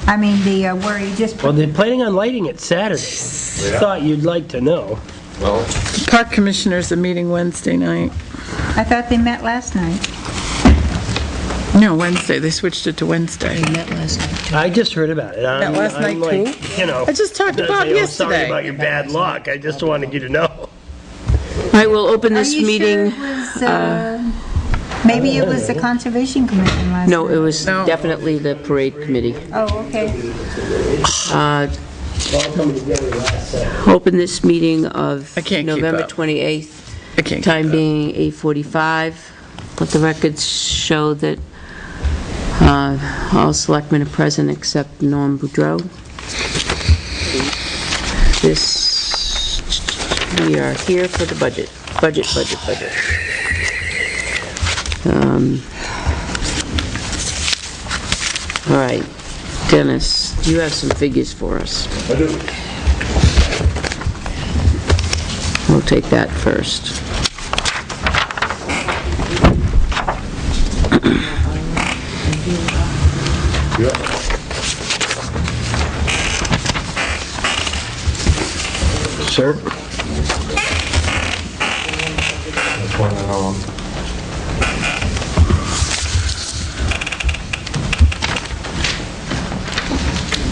I mean, the, where you just Well, put, they're planning on lighting it Saturday. Thought you'd like to know. Well, Park Commissioners are meeting Wednesday night. I thought they met last night. No, Wednesday. They switched it to Wednesday. Met last night. I just heard about it. Met last I'm night, like, too? You know. I just talked about Sorry yesterday. about your bad luck. I just wanted you to know. All right, we'll open Are this you meeting. sure it was, maybe it was the Conservation Commission last night? No, it was No. definitely the parade committee. Oh, okay. Open this meeting of I can't keep November up. 28th, I can't time keep up. being 8:45. Let the records show that all selectmen are present except Norm Boudreau. We are here for the budget. Budget. All right, Dennis, you have some figures for us. I do. We'll take that first. Yeah. Sir? That's one,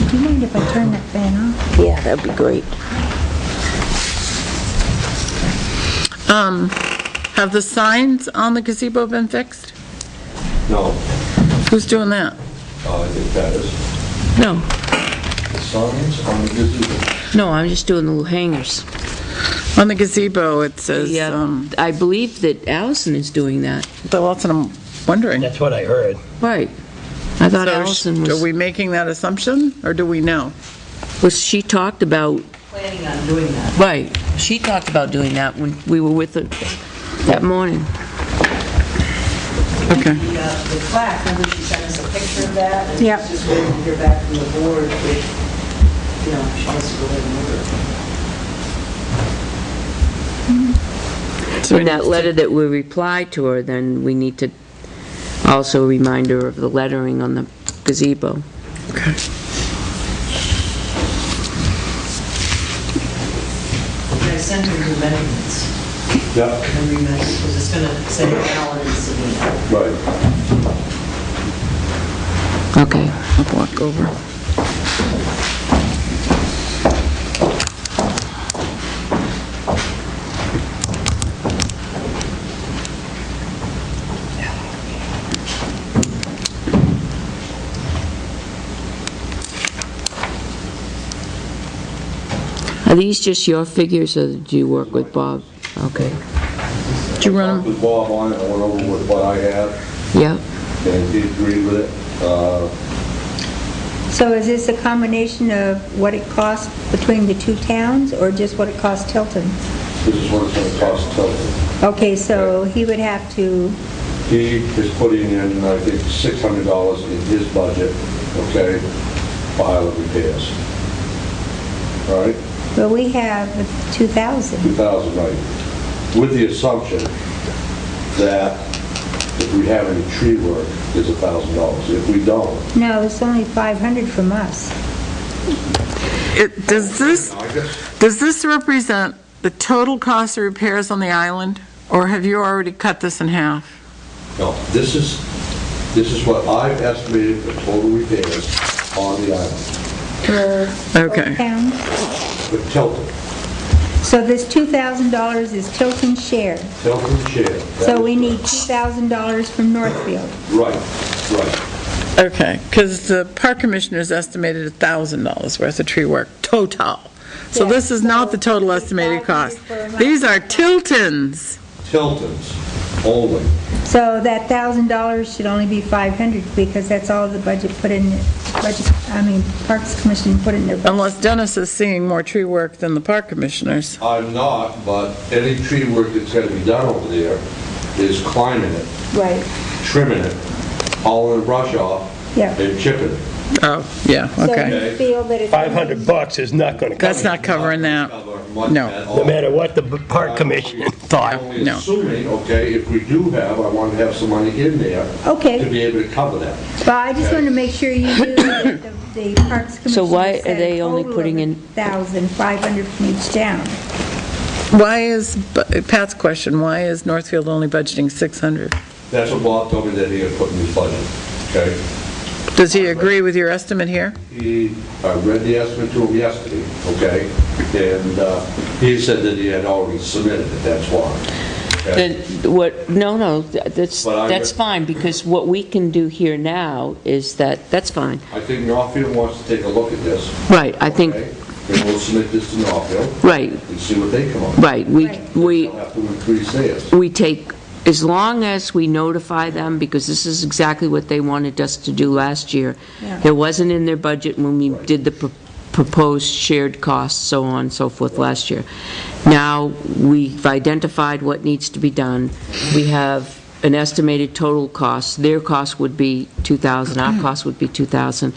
Do you mind if I turn that fan off? Yeah, that'd be great. Have the signs on the gazebo been fixed? no, Who's doing that? I think that is No, the signs on the gazebo. no, I'm just doing the little hangers. On the gazebo, it says, Yeah, I believe that Allison is doing that. well, that's what I'm wondering. That's what I heard. Right. I thought So Allison are we was, making that assumption, or do we know? she talked about, Planning on doing that. right, she talked about doing that when we were with her that morning. Okay. The plaque, remember she sent us a picture of that? And Yep. she's just waiting to hear back from the board if, you know, she wants to go ahead and order it. So we In need that to- letter that we replied to her, then we need to also remind her of the lettering on the gazebo. Okay. And I sent her the amendments, Yeah, and remended, because it's gonna say Alan and Sabina. right. Okay. I'll walk over. Are these just your figures, or do you work with Bob? Okay. Did you run them? With Bob on it, I went over with what I had, Yeah. and he agreed with it. So is this a combination of what it costs between the two towns, or just what it costs Tilton? This is what it's gonna cost Tilton. Okay, so he would have to, He is putting in, I think, $600 in his budget, okay, for island repairs. All right? well, we have 2,000. 2,000, right. With the assumption that if we have any tree work, it's $1,000. If we don't, No, it's only 500 from us. Does this represent the total cost of repairs on the island, or have you already cut this in half? no, this is what I've estimated for total repairs on the island, For Okay. both towns. for Tilton, So this $2,000 is Tilton's share. Tilton share. That So is we need correct. $2,000 from Northfield. Right, right. Okay, because the park commissioners estimated $1,000 worth of tree work, total. So Yeah, this is not the so total it's estimated cost. 500 for a These are month. Tilton's. Tilton's only. So that $1,000 should only be 500 because that's all the budget put in, Parks Commission put in their budget. Unless Dennis is seeing more tree work than the park commissioners. I'm not, but any tree work that's gonna be done over there is climbing it, Right, trimming it, hauling the brush off, yeah. and chipping it. Oh, yeah, So okay. you feel that it's... $500 is not gonna cover That's not covering that. No. no matter what the park commission thought. Only No. assuming, okay, if we do have, I want to have some money in there to Okay, be able to cover that. but I just wanted to make sure you knew that the Parks Commission So why are said they only total of putting in- 1,500 from each town. Why is, Pat's question, why is Northfield only budgeting 600? That's what Bob told me that he had put in his budget, okay? Does he agree with your estimate here? I read the estimate to him yesterday, okay? And he said that he had already submitted it, that's why. Okay? Then what, no, that's But I- fine, because what we can do here now is that's fine. I think Northfield wants to take a look at this. Right, I think, Okay? And we'll submit this to Northfield right, and see what they come up with. right, Right. They'll have to increase theirs. we take, as long as we notify them, because this is exactly what they wanted us to do last year. Yeah. It wasn't in their budget when we did the proposed shared costs, so on and so forth last year. Now, we've identified what needs to be done. We have an estimated total cost. Their cost would be 2,000, our cost would be 2,000.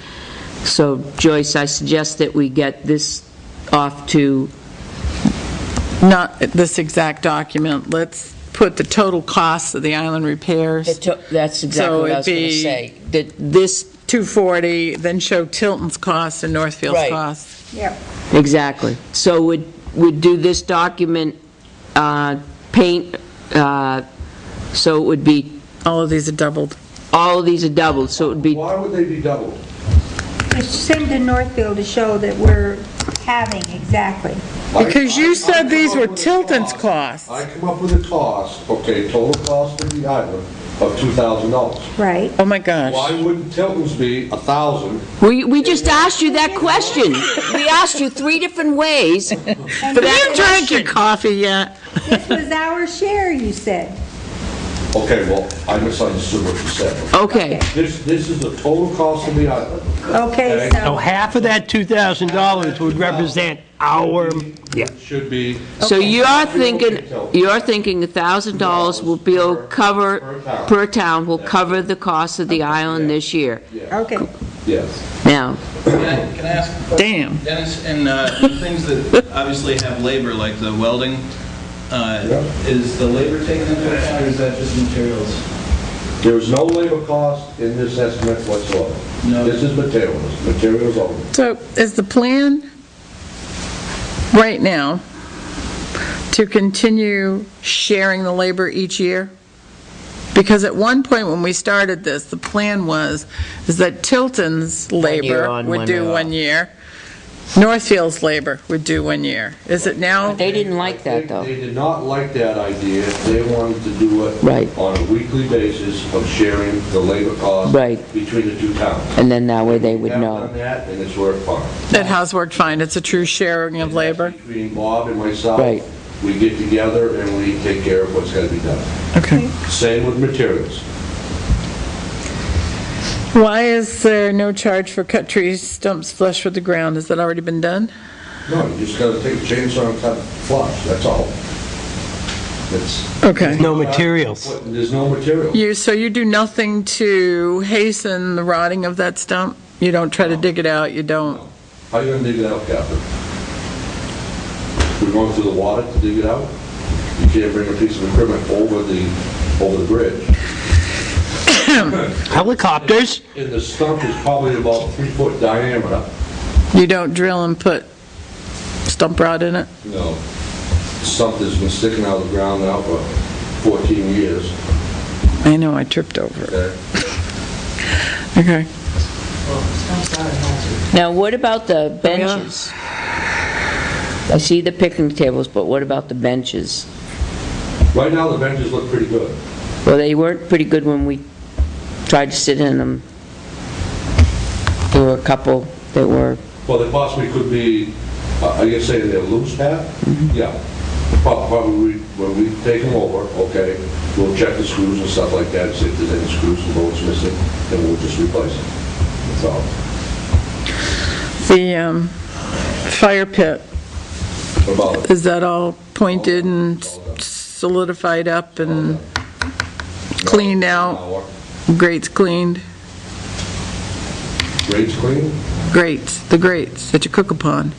So Joyce, I suggest that we get this off to, Not this exact document. Let's put the total costs of the island repairs, that's So exactly what I it'd was going to be- say. That this, 240, then show Tilton's costs and Northfield's Right. costs. Yep. exactly. So we'd do this document, paint, so it would be, All of these are doubled. all of these are doubled, so it would be, Why would they be doubled? It's sent to Northfield to show that we're having exactly. Because you said I these come were up with a Tilton's costs. I come up with a cost, okay, total cost of the island of $2,000. Right. Oh, my gosh. Why wouldn't Tilton's be 1,000? we just asked you that question. We asked you 3 different ways. And Have you drank your coffee yet? this was our share, you said. Okay, well, I misunderstood what you said. Okay, This is the total cost of the island. Okay, Okay. So so, half of that $2,000 would represent our, yeah. Should be. so you're thinking $1,000 will be cover, per town, will cover the cost of the island this year. okay. Yes. Now, Can I ask a question? Damn. Dennis, and things that obviously have labor, like the welding, is the labor taken into account, or is that just materials? There is no labor cost in this estimate whatsoever. No. This is materials only. So is the plan right now to continue sharing the labor each year? Because at one point when we started this, the plan is that Tilton's year labor on, would 1 do year off. 1 year, Northfield's labor would do 1 year. Is it now? they didn't like that, though. They did not like that idea. They wanted to do it Right. on a weekly basis of sharing the labor cost Right. between the two towns. And then that way they would We have know. done that, and it's worked fine. It has worked fine. It's a true sharing of labor? Between Bob and myself, Right. we get together and we take care of what's got to be done. Okay. Same with materials. Why is there no charge for cut trees, stumps flush with the ground? Has that already been done? No, you just got to take a chainsaw and cut flush, that's all. It's. Okay. No materials. There's no material. So you do nothing to hasten the rotting of that stump? You don't try to dig it out, you don't? How you gonna dig it out, Captain? We're going through the water to dig it out? You can't bring a piece of equipment over the bridge. Helicopters? And the stump is probably about 3-foot diameter. You don't drill and put stump rod in it? No. The stump has been sticking out of the ground now for 14 years, I know, I tripped over it. okay? Okay. Now, what about the benches? I see the picnic tables, but what about the benches? Right now, the benches look pretty good. Well, they weren't pretty good when we tried to sit in them. There were a couple that were, Well, they possibly could be, are you saying they're loose, Pat? Yeah. Probably when we take them over, okay, we'll check the screws and stuff like that, see if there's any screws and bolts missing, then we'll just replace them. That's all. The fire pit, What about it? is that all pointed and solidified up and cleaned out? Our Grates cleaned? Grates clean? Grates, the grates that you cook upon.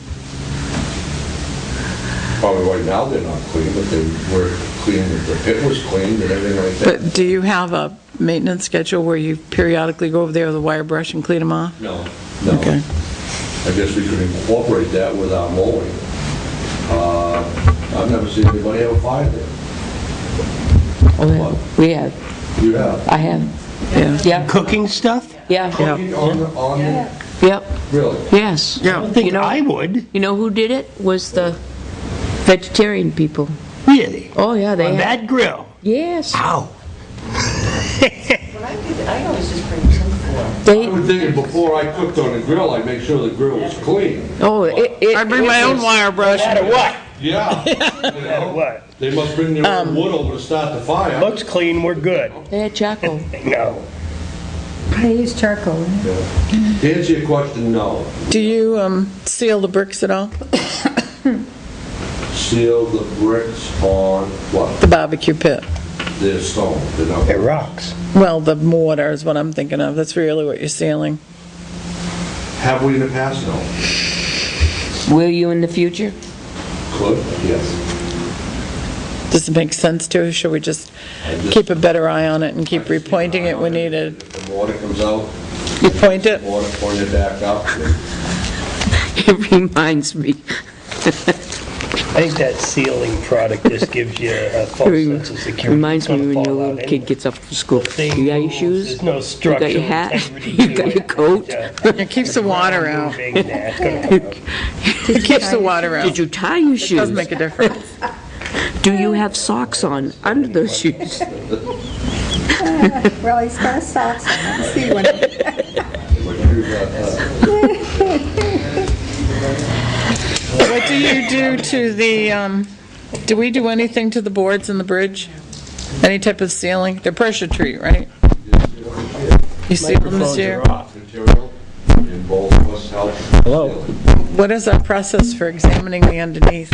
Probably right now they're not clean, but they were clean, the pit was clean and everything like that. But do you have a maintenance schedule where you periodically go over there with a wire brush and clean them off? No, No. Okay. I guess we could incorporate that with our mowing. I've never seen anybody have a fire there. Oh, we have, You have? I have, Yeah. yeah, Cooking stuff? yeah, Cooking on the, yep, really? yes. I don't think You know- I would. You know who did it? Was the vegetarian people. Really? Oh, yeah, they On had, that grill? yes. Ow. I always just bring some for. I They, would think before I cooked on the grill, I'd make sure the grill was clean. oh, it. I bring my own wire brush. Matter what? Yeah. You Matter know, what? they must bring their own wood over to start the fire. Looks clean, we're good. They had charcoal. No. They use charcoal. To answer your question, no. Do you seal the bricks at all? Seal the bricks on what? The barbecue pit? They're stone. They're not. It rocks. Well, the mortar is what I'm thinking of. That's really what you're sealing. Have we in the past? No. Will you in the future? Could, yes. Does it make sense to us? Should we just keep a better eye on it and keep repointing it when needed? If the water comes out, You point it? water point it back up. It reminds me. I think that sealing product just gives you a false sense of security. Reminds me It's when gonna your fall little out kid gets up from school. Thing You got your moves, shoes? There's no You structural got your hat? integrity You to got it. your coat? It keeps the water out. Moving, nah, it's gonna come out. It keeps the water out. Did you tie your It does shoes? make a difference. Do you have socks on under those shoes? Well, he's got socks on. I see one. What do you do to the, do we do anything to the boards in the bridge? Any type of sealing? They're pressure treat, right? You seal them this Microphones year? are off. Material, and both of us help. Hello? What is our process for examining the underneath?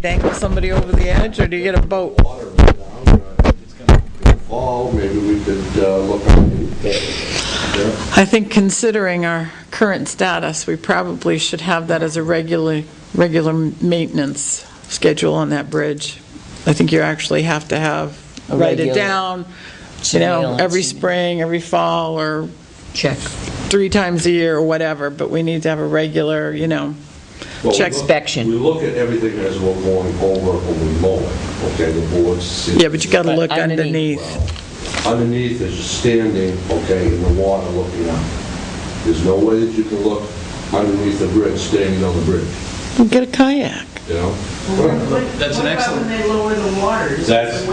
Dangle somebody over the edge, or do you get a boat? Water down, it's gonna fall, maybe we could look underneath it. Yeah. I think considering our current status, we probably should have that as a regular maintenance schedule on that bridge. I think you actually have to write it Regular down, you know, every surveillance. spring, every fall, or Check. 3 times a year or whatever, but we need to have a regular, you know, Well, we check. look- Inspection. We look at everything as we're going over when we mow it, okay, the boards. Yeah, but you gotta look Underneath. underneath. Underneath is standing, okay, in the water looking up. There's no way that you can look underneath the bridge, standing on the bridge, Get a kayak. you know? That's an excellent- When they lower the waters. That's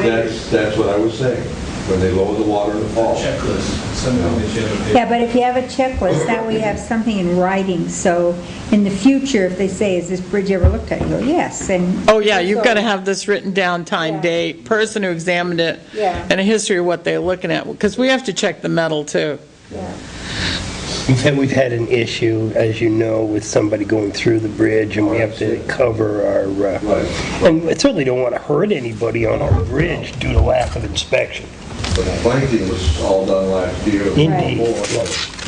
what I was saying, when they lower the water in the fall. Checklist, something that you have to. Yeah, but if you have a checklist, that way you have something in writing, so in the future, if they say, is this bridge ever looked at? You go, yes, and... Oh, yeah, you've gotta have this written down, time, Yeah. date, person who examined it, Yeah. and a history of what they're looking at, because we have to check the metal, too. Yeah. We've had an issue, as you know, with somebody going through the bridge, and we have to cover our, Right, and we certainly don't want to hurt anybody on our bridge due to lack of inspection. but the planking was all done last year. Indeed.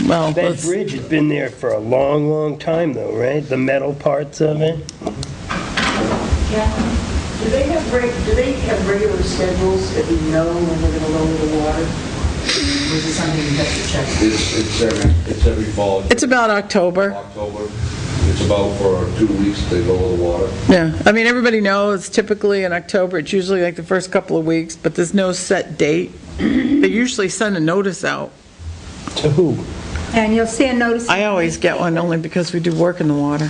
Well, That let's- bridge has been there for a long, long time, though, right? The metal parts of it? Yeah. Do they have regular schedules if you know when they're gonna lower the water? Or is it something you have to check? It's every fall. it's about October. October. It's about for 2 weeks they lower the water. Yeah, I mean, everybody knows typically in October, it's usually like the first couple of weeks, but there's no set date. They usually send a notice out. To who? And you'll see a notice... I always get one only because we do work in the water.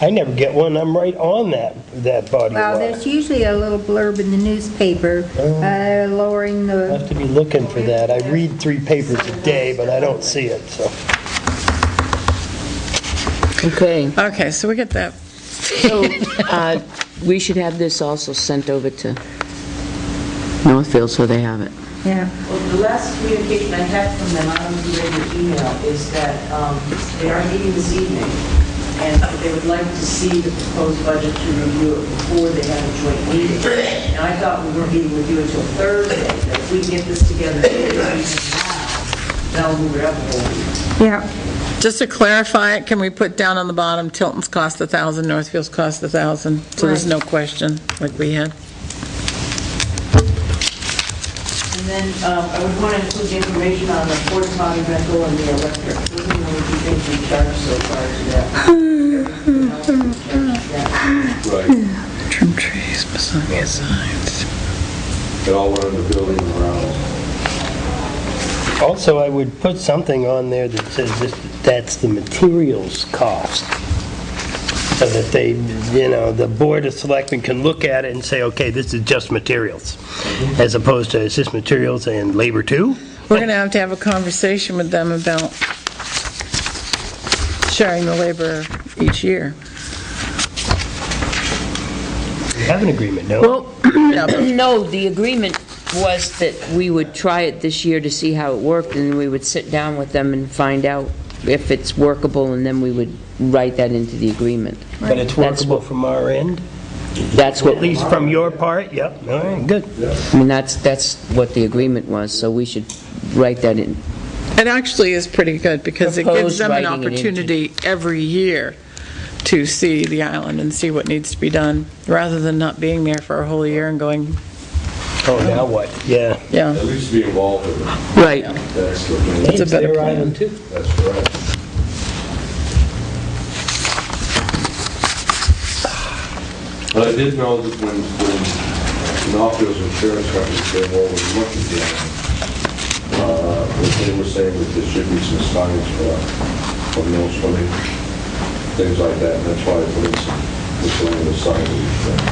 I never get one, I'm right on that body Well, of there's water. usually a little blurb in the newspaper lowering I the... have to be looking for that. I read 3 papers a day, but I don't see it, so. Okay, Okay, so we get that. so we should have this also sent over to Northfield so they have it. Yeah. Well, the last communication I had from them, I don't know if you read your email, is that they are meeting this evening, and they would like to see the proposed budget to review it before they have a joint meeting. And I thought we weren't meeting with you until Thursday, that if we can get this together now, that'll move it up a whole week. Yeah. Just to clarify it, can we put down on the bottom, Tilton's cost 1,000, Northfield's cost 1,000, so there's no question, like we had? And then I would want to include the information on the porta potty rental and the electric. Those are the only two things we charged so far to that. Everything else we charged, yeah. Right. Trim trees, beside signs. It all went in the building around. Also, I would put something on there that says that's the materials cost. So that they, the Board of Selectmen can look at it and say, okay, this is just materials, as opposed to, is this materials and labor too? We're going to have a conversation with them about sharing the labor each year. We have an agreement, no? Well, no, the agreement was that we would try it this year to see how it worked, and we would sit down with them and find out if it's workable, and then we would write that into the agreement. But it's workable from our end? That's what, At least from your part? Yep, all right, good. I mean, that's what the agreement was, so we should write that in. It actually is pretty good, because it gives them an Proposed writing it into- opportunity every year to see the island and see what needs to be done, rather than not being there for a whole year and going, Oh, now what? Yeah. yeah, At least be involved in it. right. That's the thing. It's a better their plan. island, too. That's correct. But I did know that when Northfield's insurance company came over and looked at the island, that they were saying that there should be some signs for no swimming, things like that, and that's why I put in some miscellaneous signage.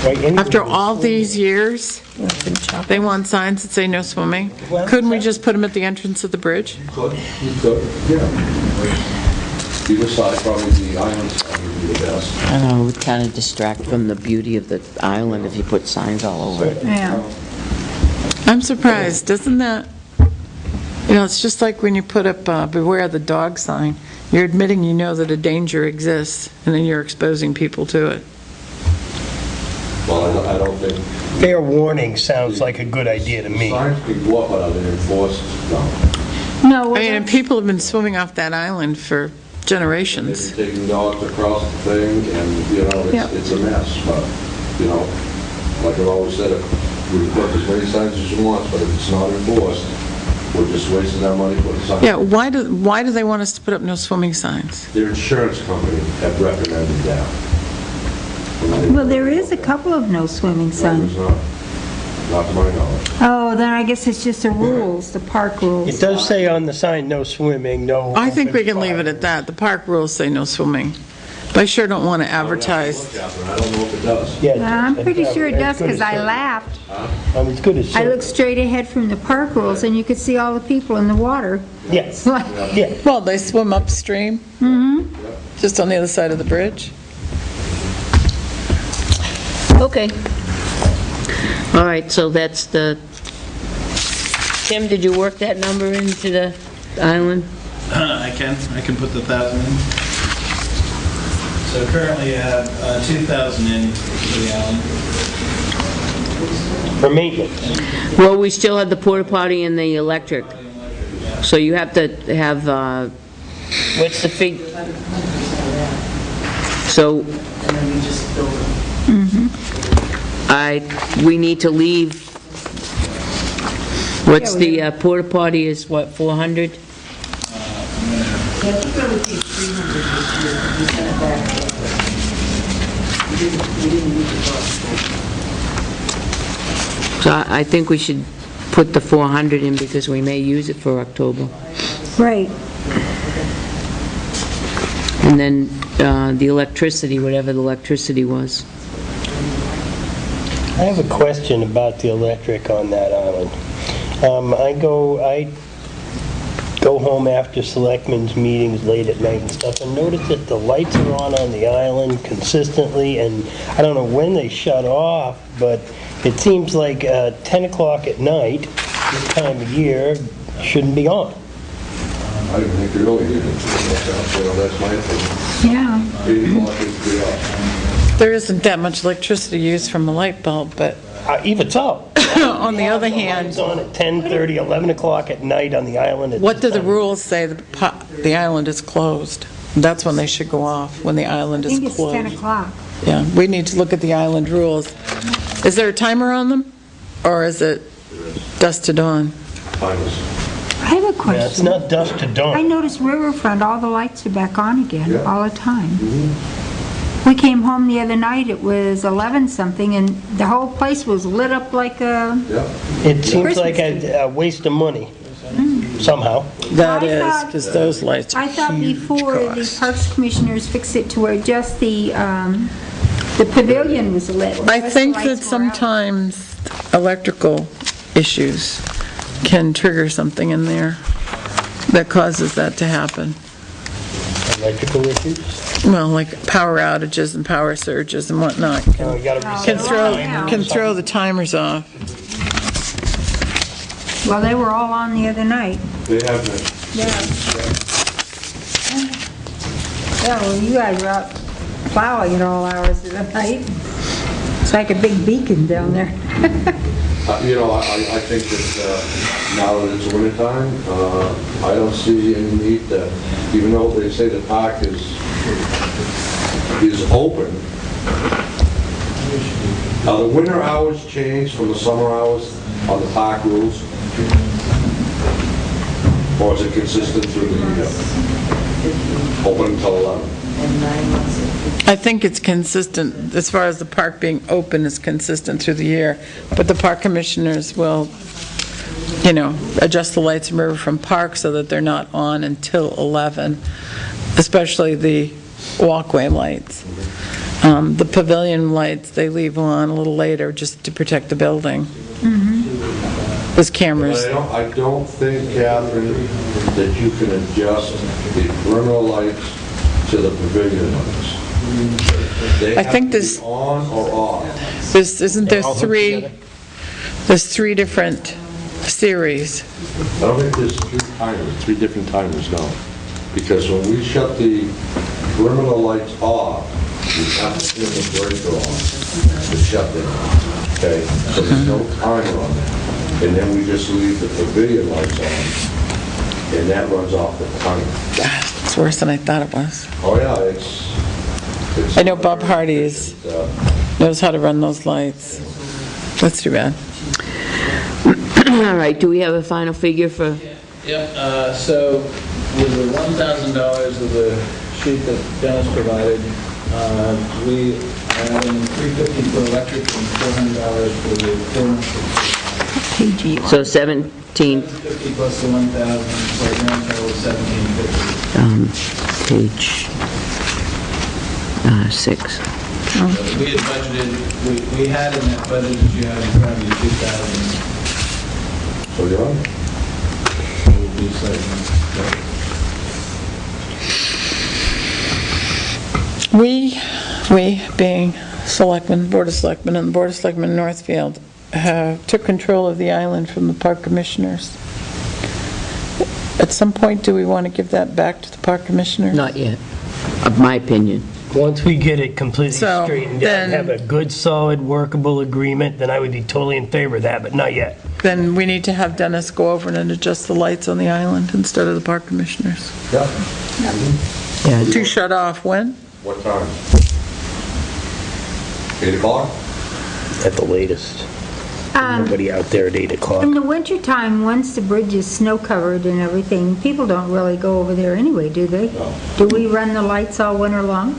Right, anybody- After all these years, they want signs that say no swimming? Couldn't we just put them at the entrance of the bridge? You could, yeah. Either side, probably the island side would be the best. I don't know, it would kind of distract from the beauty of the island if you put signs all over it. Yeah. I'm surprised, doesn't that, it's just like when you put up beware the dog sign. You're admitting you know that a danger exists, and then you're exposing people to it. Well, I don't think, Fair warning sounds like a good idea to me. signs can go up, but are they enforced? No. No, I mean, and people have been swimming off that island for generations. They've been taking dogs across the thing, and, Yeah. it's a mess, but, like I've always said, we can put as many signs as you want, but if it's not enforced, we're just wasting our money putting signs. Yeah, why do they want us to put up no swimming signs? Their insurance company have recommended that. well, there is a couple of no swimming signs. Not to my knowledge. Oh, then I guess it's just the rules, the park rules. It does say on the sign, no swimming, no... I think we open can leave it fire. at that. The park rules say no swimming. But I sure don't want to advertise. I don't know if it does. Yeah, it I'm does. pretty sure it As does, good because as I certain. laughed. As good as I looked certain. straight ahead from the park rules, and you could see all the people in the water. Yes, Like, yeah. Well, they swim upstream, just on the other side of the bridge. Okay. All right, so that's the, Tim, did you work that number into the island? I can put the 1,000 in. So currently you have 2,000 in for the island. For maintenance. Well, we still have the porta potty and the electric. So you have to have, what's the fig? So And then we just build them. we need to leave, what's the porta potty is what, 400? Yeah, I think that would be 300 this year. We sent it back. We didn't use it last year. So I think we should put the 400 in because we may use it for October. right. And then the electricity, whatever the electricity was. I have a question about the electric on that island. I go home after selectmen's meetings late at night and stuff, and notice that the lights are on the island consistently, and I don't know when they shut off, but it seems like 10 o'clock at night, this time of year, shouldn't be on. I didn't think they really needed it. That's my opinion. Yeah. 8 o'clock is the off. There isn't that much electricity used from a light bulb, but Even so. on the other hand, It's on at 10:30, 11 o'clock at night on the island. It's what do the just- rules say the island is closed? That's when they should go off, when the island I is think it's 10 closed. o'clock. Yeah, we need to look at the island rules. Is there a timer on them? Or is it There is. Dusk to dawn. Timeless. I have a Yeah, it's question. not dusk to I dawn. noticed Riverfront, all the lights are back on again, Yeah. all the time. We came home the other night, it was 11-something, and the whole place was lit up like a... Yeah. It seems like Christmas a waste of money, somehow. That I is, thought- because those lights are I thought huge before the cost. Parks Commissioners fixed it to where just the pavilion was lit. The I rest of think the that lights were out. sometimes electrical issues can trigger something in there that causes that to happen. Electrical issues. Well, like power outages and power surges and whatnot Oh, you gotta Well, reset can the throw, timer. can throw the timers off. Well, they were all on the other night. They have been. Yeah. Yeah, well, you guys were out plowing at all hours of the night. It's like a big beacon down there. You know, I think that now that it's wintertime, I don't see any need to, even though they say the park is open. The winter hours change from the summer hours on the park rules? Or is it consistent through the year? Open until 11? And 9 months of I think it's consistent, as far as the park being open is consistent through the year, but the park commissioners will, you know, adjust the lights in Riverfront Park so that they're not on until 11, especially the walkway lights. The pavilion lights, they leave on a little later just to protect the building. With cameras. But I don't think, Catherine, that you can adjust the perimeter lights to the pavilion lights. They I have think to be this- on or off. Isn't there All hooked together? there's three different series. I don't think there's three different timers, no. Because when we shut the perimeter lights off, we have to turn the breaker on to shut them, okay? So there's no timer on that. And then we just leave the pavilion lights on, and that runs off the timer. It's worse than I thought it was. Oh, yeah, it's... I know Bob Hardy knows how to run those lights. That's too bad. All right, do we have a final figure for, Yep, so with the $1,000 of the sheet that Dennis provided, we are adding $350 for electric and $400 for the film. so 17, 50 plus the 1,000, so a grand total of 1,750. page 6. We had budgeted, we had in that budget that you have in front of you, 2,000. So, yeah, So we'll be slightly- We being selectmen, Board of Selectmen, and the Board of Selectmen in Northfield, took control of the island from the park commissioners. At some point, do we want to give that back to the park commissioners? Not yet, of my opinion. Once we get it completely So, straightened out and then- have a good, solid, workable agreement, then I would be totally in favor of that, but not yet. Then we need to have Dennis go over and adjust the lights on the island instead of the park commissioners. yeah. Yeah, To shut off when? What time? 8 o'clock? At the latest. Nobody out there at 8 o'clock. In the wintertime, once the bridge is snow-covered and everything, people don't really go over there anyway, do they? No. Do we run the lights all winter long?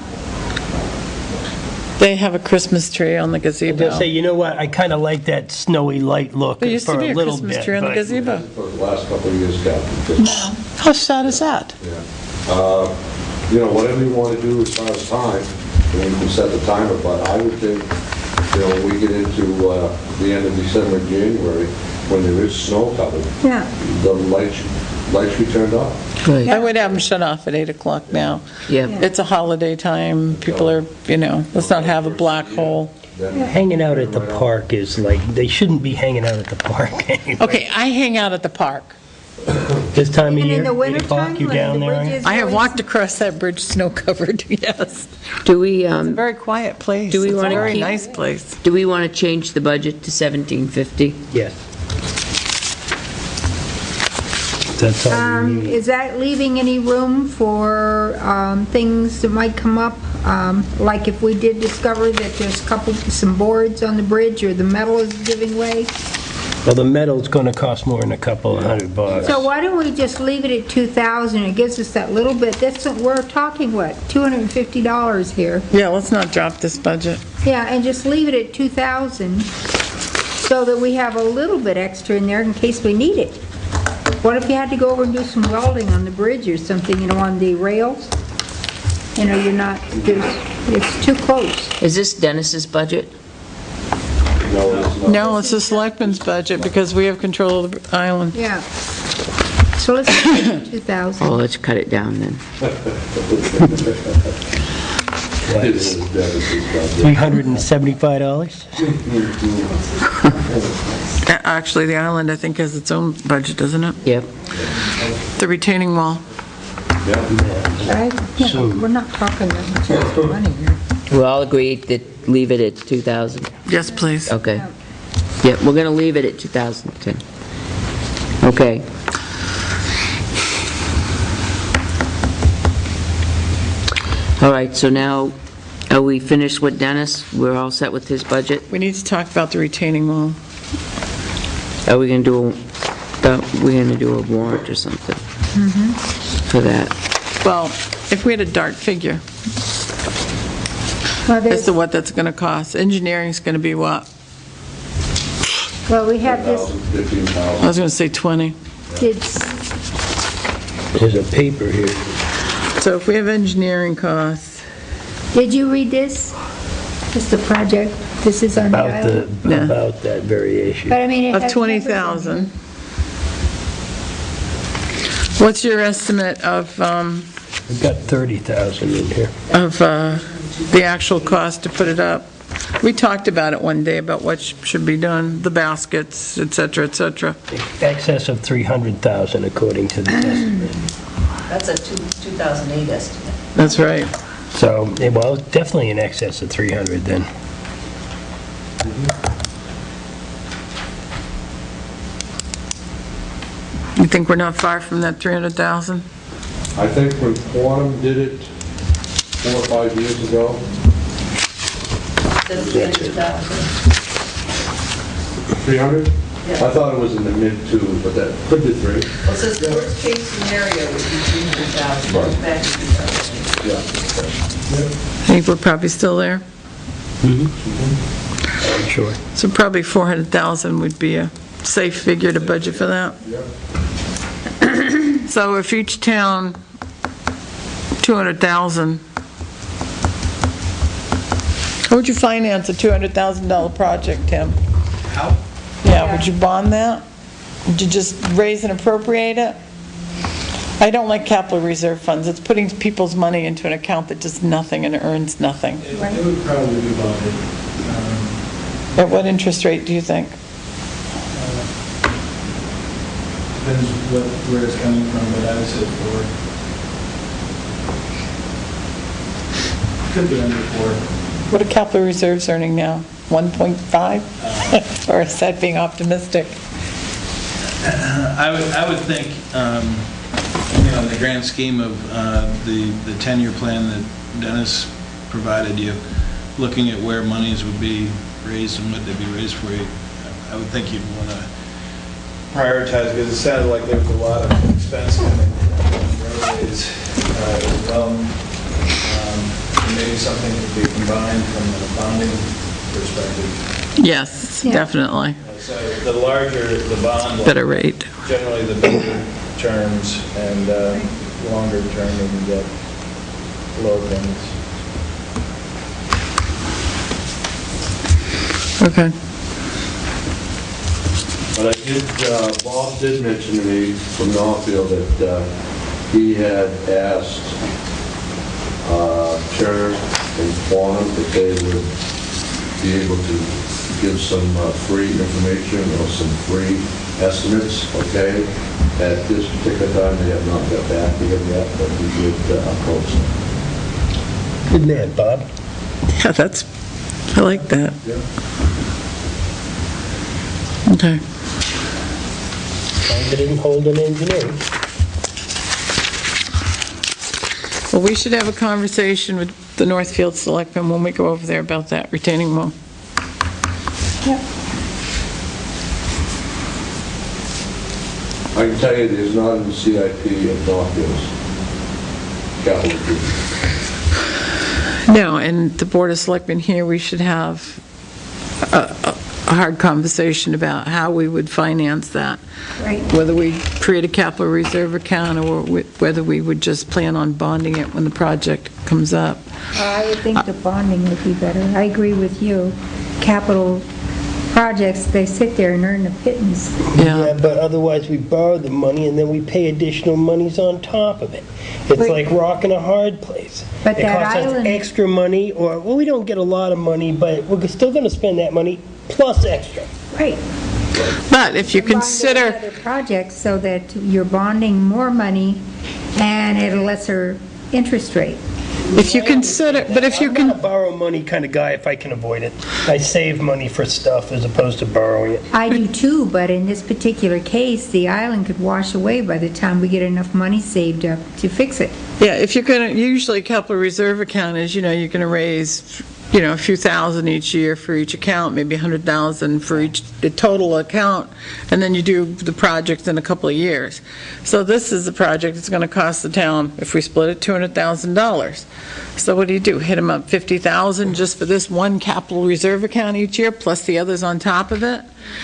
They have a Christmas tree on the They'll say, gazebo. you know what, I kind of like that snowy light look for There used to be a a little Christmas bit. tree on the but- gazebo. For the last couple of years, Captain. How sad is that? You know, whatever you want to do as far as time, and you can set the timer, but I would think, you know, when we get into the end of December, January, when there is snow covered, Yeah. the lights be turned off. good, I would have them shut off at 8 o'clock now. yeah. It's a holiday time, people are, you know, let's not have a black hole. Hanging out at the park is like, they shouldn't be hanging out at the park anyway. Okay, I hang out at the park. This time of And year, in the 8 wintertime, o'clock, you when down the there? bridge aren't you? is I have really- walked across that bridge snow-covered, yes. Do we, Very quiet place. Do we It's a wanna very keep- nice place. do we want to change the budget to 1,750? Yes. That's all we need. Is that leaving any room for things that might come up? Like if we did discover that there's some boards on the bridge or the metal is giving way? Well, the metal's gonna cost more than a couple of $100. So why don't we just leave it at 2,000? It gives us that little bit, that's, we're talking, what, $250 here? Yeah, let's not drop this budget. Yeah, and just leave it at 2,000 so that we have a little bit extra in there in case we need it. What if you had to go over and do some welding on the bridge or something, you know, on the rails? You know, you're not, it's too close. Is this Dennis's budget? No, it's not. No, it's the selectmen's budget because we have control of the island. Yeah. So let's make it 2,000. Oh, let's cut it down then. It is Dennis's budget. $375? Actually, the island, I think, has its own budget, doesn't it? Yep. The retaining wall. We're not talking that much extra money here. We all agreed that leave it at 2,000. Yes, please. Okay. Yep, we're going to leave it at 2,010. Okay. All right, so now, are we finished with Dennis? We're all set with his budget? We need to talk about the retaining wall. Are we going to do a warrant or something? For that? Well, if we had a dark figure Well, as there's, to what that's going to cost, engineering's going to be what? well, we have this, 15,000. I was going to say 20. it's, There's a paper here. So if we have engineering costs, did you read this? This is the project, this is on the About island. Yeah. about that variation. But I mean, it of has numbers in 20,000. here. What's your estimate of We've got 30,000 in here. the actual cost to put it up? We talked about it one day, about what should be done, the baskets, et cetera, et cetera. Excess of 300,000 according to the estimate. That's a 2008 estimate. That's right. So, well, definitely in excess of 300 then. You think we're not far from that 300,000? I think when Quantum did it 4 or 5 years ago, That's the 2,000. 300? I thought it was in the mid-2s, but that could be 3. Well, it says worst case scenario would be 300,000, goes back to 2008. Yeah. I think we're probably still there. I'm sure. So probably 400,000 would be a safe figure to budget for that. So if each town, 200,000, how would you finance a $200,000 project, Tim? How? Yeah, would you bond that? Would you just raise and appropriate it? I don't like capital reserve funds. It's putting people's money into an account that does nothing and earns nothing. It would probably be bonded. At what interest rate do you think? Depends where it's coming from, but I would say 4. Could be under 4. What are capital reserves earning now? 1.5? Or is that being optimistic? I would think, in the grand scheme of the 10-year plan that Dennis provided you, looking at where monies would be raised and what they'd be raised for you, I would think you'd want to prioritize, because it sounded like there was a lot of expense coming from roadways as well. Maybe something could be combined from a bonding perspective. Yes, Yeah. definitely. So the larger the bond, Better rate. generally the bigger terms, and longer term we can get low payments. Okay. But I did, Bob did mention to me from Northfield that he had asked Turner and Quantum if they would be able to give some free information or some free estimates, okay? At this particular time, they have not got back to him yet, but we did approach them. Good man, Bob. Yeah, I like that. Yeah. Okay. They didn't hold an engineer. Well, we should have a conversation with the Northfield Selectmen when we go over there about that retaining wall. Yep. I can tell you there's not in the CIP of Northfield's capital improvement. No, and the Board of Selectmen here, we should have a hard conversation about how we would finance that. Right. Whether we create a capital reserve account or whether we would just plan on bonding it when the project comes up. I would think the bonding would be better. I agree with you. Capital projects, they sit there and earn the pittance. Yeah, but otherwise we borrow the money and then we pay additional monies on top of it. It's Wait. like rocking a hard place. But It that costs us island- extra money, or, well, we don't get a lot of money, but we're still gonna spend that money plus extra. Right. But if you Combine consider, those other projects so that you're bonding more money and at a lesser interest rate. if you consider, but if you I'm not a can, borrow money kind of guy if I can avoid it. I save money for stuff as opposed to borrowing it. I do too, but in this particular case, the island could wash away by the time we get enough money saved up to fix it. yeah, if you're going to, usually capital reserve account is, you're going to raise, a few thousand each year for each account, maybe 100,000 for each the total account, and then you do the project in a couple of years. So this is a project that's going to cost the town, if we split it, $200,000. So what do? Hit them up 50,000 just for this one capital reserve account each year, plus the others on top of it?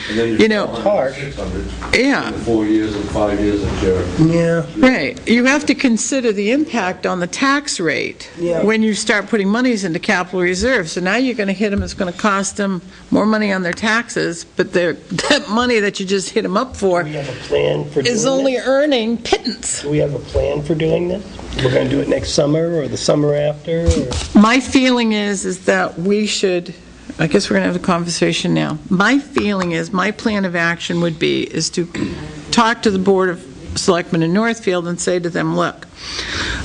And then You know, 600 Yeah. in 4 years and 5 years that you're. Yeah. Right. You have to consider the impact on the tax rate Yeah. when you start putting monies into capital reserve. So now you're going to hit them, it's going to cost them more money on their taxes, but that money that you just hit them up for Do we have a plan for doing is this? only earning pittance. Do we have a plan for doing this? We're going to do it next summer or the summer after? Or? My feeling is that we should, I guess we're going to have a conversation now. My feeling is, my plan of action would be, is to talk to the Board of Selectmen in Northfield and say to them, look,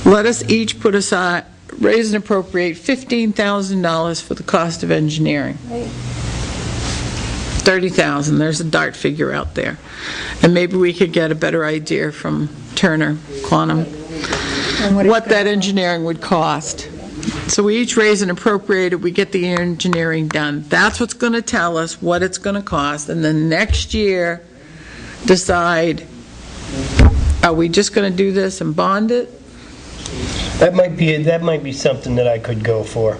let us each put aside, raise and appropriate $15,000 for the cost of engineering. 30,000, there's a dart figure out there. And maybe we could get a better idea from Turner Quantum And what it's what that engineering would cost. So we each raise and appropriate it, we get the engineering done. That's what's going to tell us what it's going to cost, and then next year, decide, are we just going to do this and bond it? That might be something that I could go for,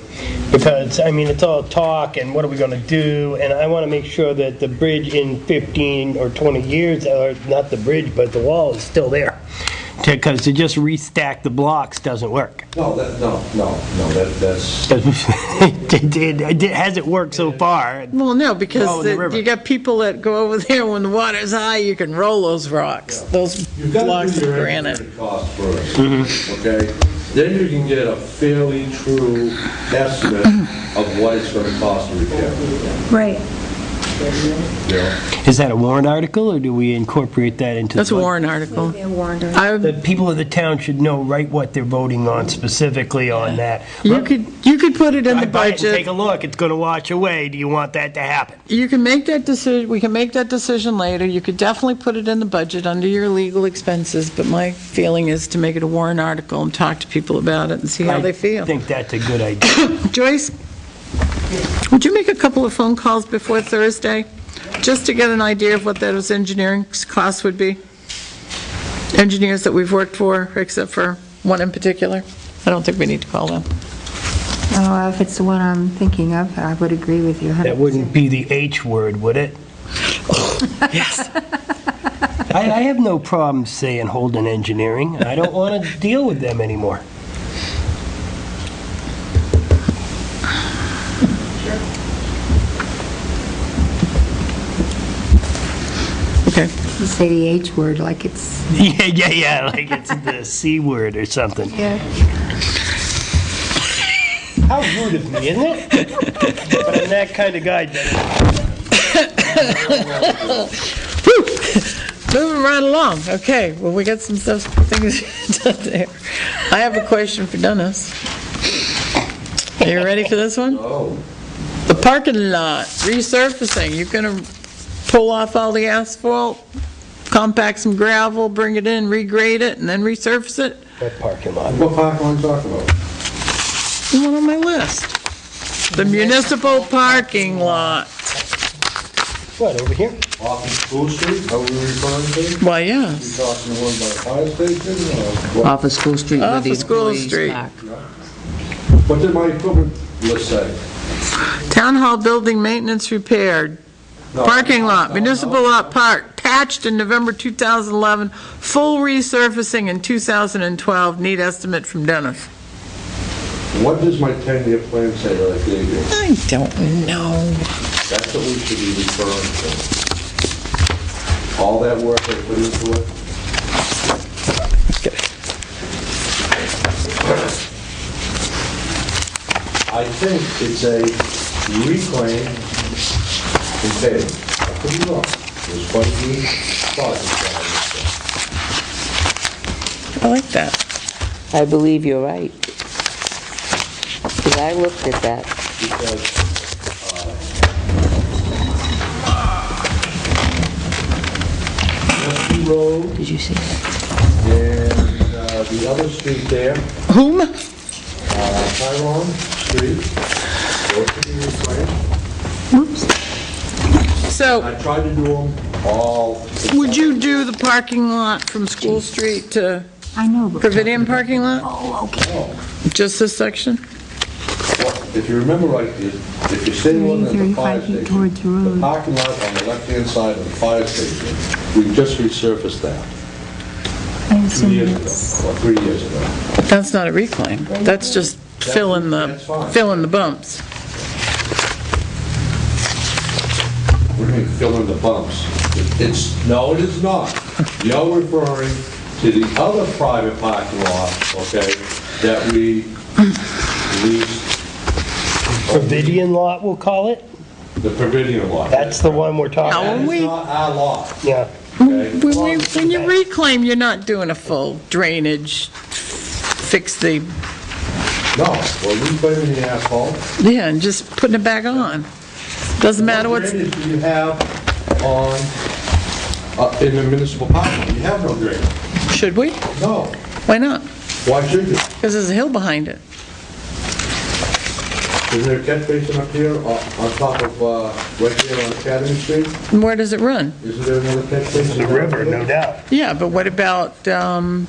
because, I mean, it's all talk, and what are we gonna do? And I wanna make sure that the bridge in 15 or 20 years, or not the bridge, but the wall is still there. Because to just restack the blocks doesn't work. No, that's. It hasn't worked so far. Well, no, Oh, because the river. you got people that go over there when the water's high, you can roll those rocks, those You've got blocks to do of your granite. engineering cost first, okay? Then you can get a fairly true estimate of what it's gonna cost to repair. Right. You know? Is that a warrant article, or do we incorporate that into? That's a the budget? warrant article. They're warned on. The people of the town should know right what they're voting on specifically on that. You could put it in the Drive by it and budget. take a look, it's gonna wash away. Do you want that to happen? You can make that decision, we can make that decision later. You could definitely put it in the budget under your legal expenses, but my feeling is to make it a warrant article and talk to people about it and see how they I feel. think that's a good idea. Joyce, would you make a couple of phone calls before Thursday, just to get an idea of what those engineering costs would be? Engineers that we've worked for, except for one in particular? I don't think we need to call them. Oh, if it's the one I'm thinking of, I would agree with you. That wouldn't be the H word, would it? Yes. I have no problem saying Holden Engineering. I don't want to deal with them anymore. Okay. You say the H word like it's, Yeah, like it's the C word or something. yeah. How rude of me, isn't it? But I'm that kind of guy, Dennis. Moving right along. Okay, well, we got some stuff, things done there. I have a question for Dennis. Are you ready for this one? Oh, The parking lot resurfacing, you're gonna pull off all the asphalt, compact some gravel, bring it in, regrade it, and then resurface it? That parking lot. what park am I talking about? The one on my list. The municipal parking lot. What, over here? Off of School Street, are we referring to? Why, You yes. talking the one by the fire station, or what? Off of School Street where Off the of School employees Street. park. What did my equipment list say? Town Hall building maintenance repaired. No, Parking lot, no, municipal no. lot park, patched in November 2011, full resurfacing in 2012, need estimate from Dennis. What does my 10-year plan say that I gave you? I don't know. That's what we should be referring to. All that work I put into it. I think it's a reclaim and pay. I could be wrong. There's quite a few projects I like that. I believe you're right. Because I looked at that. because Nesby Road Did you see that? and the other street there, Whom? Tyrone Street, those could be reclaimed. So, I tried to do them all. would you do the parking lot from School Street to I know, but... Providian parking lot? Oh, okay. Just this section? If you remember right, if you're staying on the fire 35 feet station, towards the road. the parking lot on the left-hand side of the fire station, we just resurfaced that I 2 assume years that's... ago, or 3 years ago. That's not a reclaim. That's just filling That's fine. the bumps. What do you mean, fill in the bumps? No, it is not. You're referring to the other private parking lot, okay, that we leased, Providian lot, we'll call it? the Providian lot. That's the one we're Now, talking That when is we- not our lot, Yeah. okay? When you reclaim, you're not doing a full drainage, fix the, No, we're reclaiming the asphalt. yeah, and just putting it back on. Doesn't matter What what's, drainage do you have on, in the municipal parking? You have no drainage. should we? No. Why not? Why should you? Because there's a hill behind it. Isn't there a catch basin up here on top of, right here on Academy Street? And where does it run? Isn't there another catch basin? The river, no doubt. Yeah, but what about from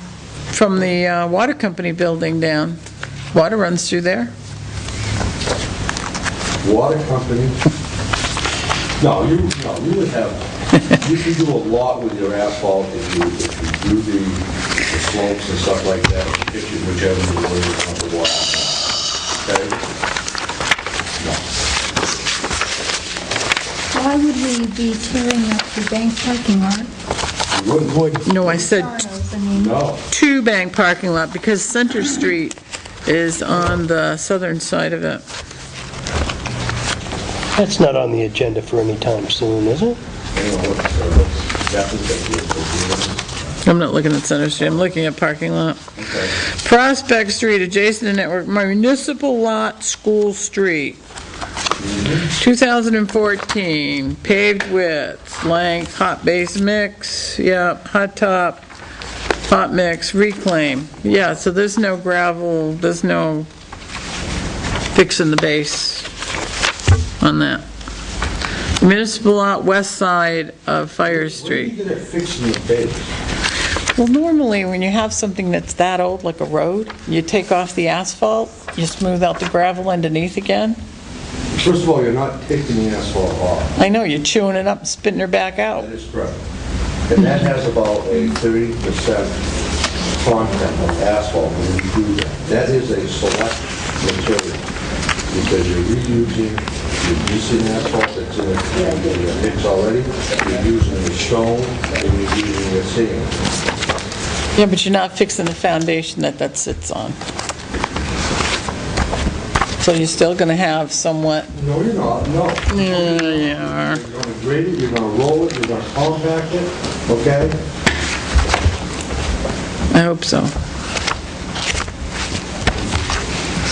the water company building down? Water runs through there? Water company? No, you would have, you can do a lot with your asphalt if you do the slopes and stuff like that, if you, whichever way you want the water. Okay? Why would we be tearing up the bank parking lot? You wouldn't. No, I said I mean, No. two bank parking lot, because Center Street is on the southern side of it. That's not on the agenda for any time soon, is it? I'm not looking at Center Street, I'm looking at parking lot. Okay. Prospect Street, adjacent to Network, municipal lot, School Street. 2014, paved width, length, hot base mix, yep, hot top, hot mix, reclaim. Yeah, so there's no gravel, there's no fixing the base on that. Municipal lot, west side of Fire Street. What do you get at fixing the base? Well, normally, when you have something that's that old, like a road, you take off the asphalt, you smooth out the gravel underneath again. First of all, you're not taking the asphalt off. I know, you're chewing it up, spitting her back out. That is correct. And that has about a 30% content of asphalt when you do that. That is a select material, because you're reusing, you're using asphalt that's in the mix already, you're using the stone, and you're using the sand. Yeah, but you're not fixing the foundation that sits on. So you're still gonna have somewhat, No, you're not, no. yeah, you are. You're gonna grade it, you're gonna roll it, you're gonna compact it, okay? I hope so.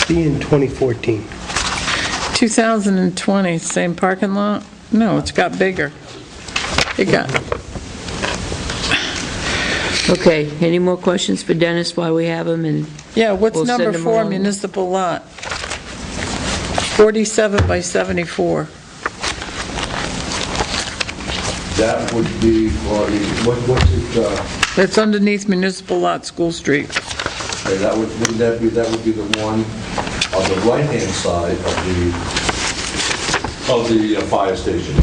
See you in 2014. 2020, same parking lot? No, it's got bigger. It got, Okay, any more questions for Dennis while we have him? And yeah, what's We'll send number them 4 along. municipal lot? 47 by 74. That would be, what's it, It's underneath Municipal Lot, School Street. okay, wouldn't that be the one on the right-hand side of the fire station,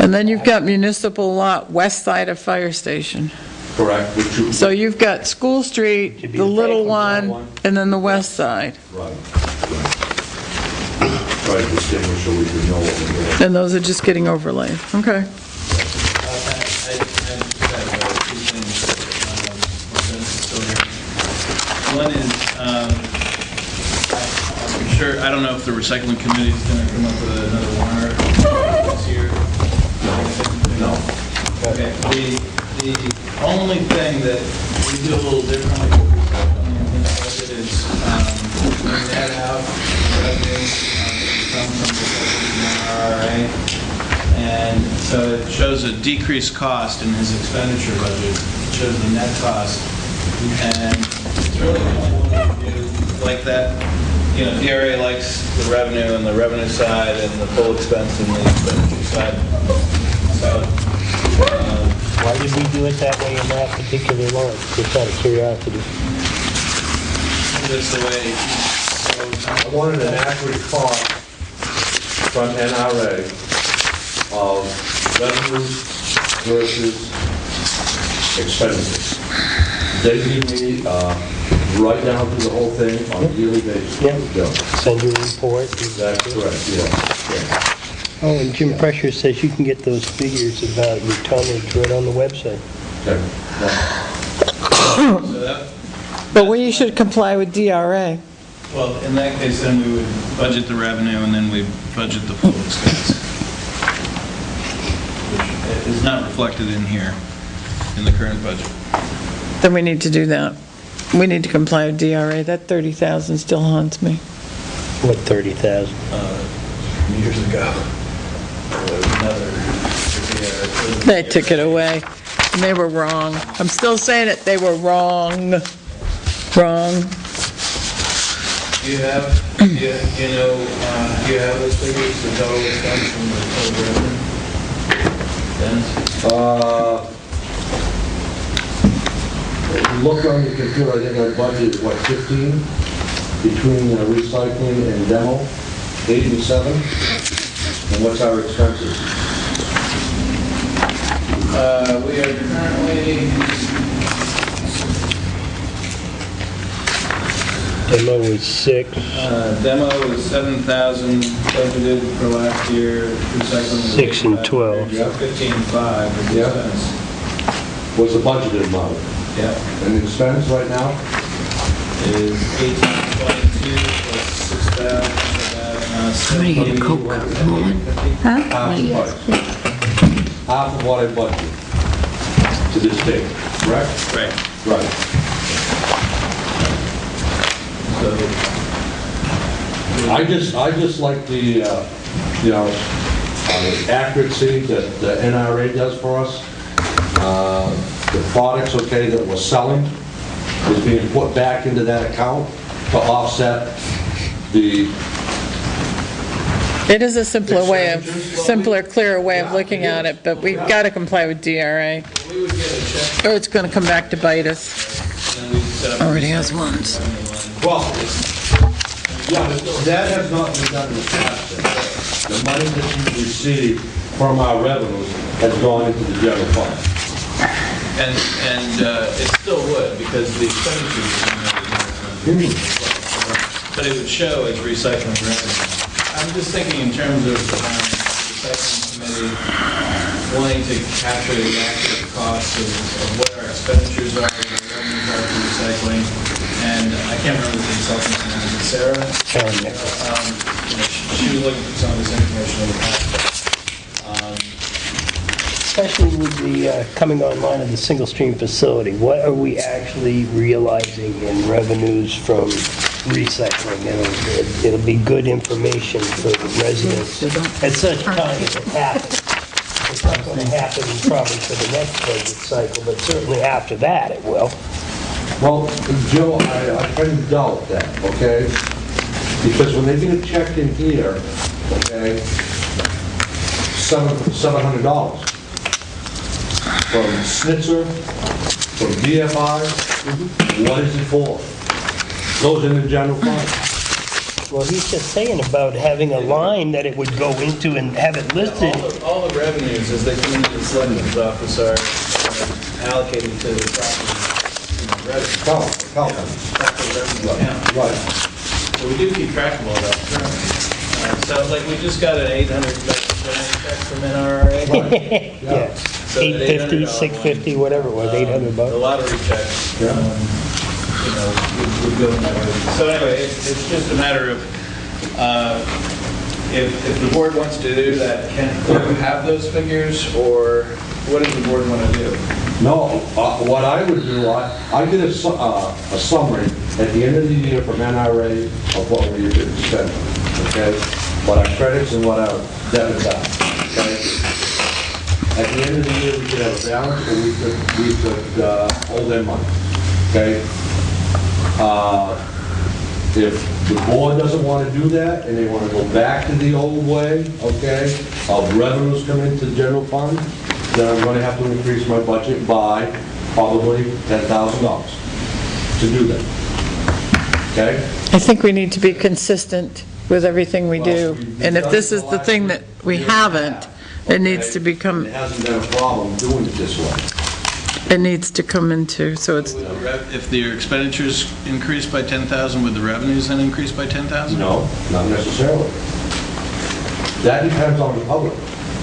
And then you've got Municipal Lot, west side of Fire Station. correct? So you've got School Street, the little one, and then the west side. Right. Try to distinguish so we can know what we're doing. And those are just getting overlaid. Okay. I just have two things. One is, I'm sure, I don't know if the recycling committee is going to come up with another warrant this year. No. Okay, the only thing that we do a little differently with recycling in this budget is we net out revenues that come from recycling in RRA. And so it shows a decreased cost in his expenditure budget. It shows the net cost. And it's really the only one we do like that. You know, DRA likes the revenue and the revenue side and the full expense and the expenditure side. So, Why did we do it that way in that particular line? Just out of curiosity. that's the way. I wanted an accurate cost from NRA of revenues versus expenditures. They give me right down to the whole thing on a yearly basis. Yeah. Send you a report. That's correct, yeah. Oh, and Jim Pressure says you can get those figures about your tonnage right on the website. Okay. So that, But we should comply with DRA. well, in that case, then we would budget the revenue and then we budget the full expense, which is not reflected in here, in the current budget. Then we need to do that. We need to comply with DRA. That 30,000 still haunts me. What, 30,000? Years ago, there was another, They took it away, and they were wrong. I'm still saying it, they were wrong. Wrong. Do you have, do you have those figures, the total expense from the total revenue? Dennis? Look on the computer, I think I budgeted, what, 15? Between recycling and demo, 87? And what's our expenses? We are currently, Demo was 6. demo is 7,000 budgeted for last year, recycling was 6 and 12. 15.5 is the Yeah. expense. What's the budgeted amount? Yeah, And the expense right now? is 1822 plus 6,000. I'm gonna get a Coke. Half the budget. Half of what I budgeted to this date, correct? Right. Right. So, I just like the, accuracy that the NRA does for us. The products, okay, that we're selling is being put back into that account to offset the, It is a simpler, clearer way of looking at it, but we've got to comply with DRA, we would get a check or it's going to come back to bite us. and then we'd set up. Already has once. well, yeah, that has not been done in the past. The money that we receive from our revenues has gone into the general fund. And it still would, because the expenditures but it would show as recycling revenue. I'm just thinking in terms of the recycling committee wanting to capture the accurate costs of what our expenditures are, what our revenues are for recycling. And I can't remember the consultant's name, is it Sarah? Karen Nichols. She was looking for some of this information in the past. Especially with the coming online of the single-stream facility, what are we actually realizing in revenues from recycling? It'll be good information for the residents at such time as it happens. It's not going to happen probably for the next budget cycle, but certainly after that it will. Well, Joe, I kind of doubt that, okay? Because when they get a check in here, okay, $700. from Snitzer, from BFI, what is it for? Goes in the general fund. Well, he's just saying about having a line that it would go into and have it listed. All the revenues, as they come into the selectmen's office, are allocated to the property, revenue. Count. Capital revenue account. Right. So we do keep track of all that currently. So like, we just got an $800 check from NRA. Yeah, So that $850, $800 $650, whatever it was, $800 The bucks. lottery checks, would go in that way. So anyway, it's just a matter of, if the board wants to do that, can you have those figures, or what does the board want to do? No, what I would do, I did a summary at the end of the year from NRA of what we did spend, okay? What our credits and what our debits are, okay? At the end of the year, we could have a balance, and we could owe them money, okay? If the board doesn't want to do that, and they want to go back to the old way, okay, of revenues coming into the general fund, then I'm going to have to increase my budget by probably $10,000 to do that. Okay? I think we need to be consistent with everything we do, and if this is the thing that we haven't, it needs to become, It hasn't been a problem doing it this way. it needs to come into, so it's, If the expenditures increase by 10,000, would the revenues then increase by 10,000? No, not necessarily. That depends on the public.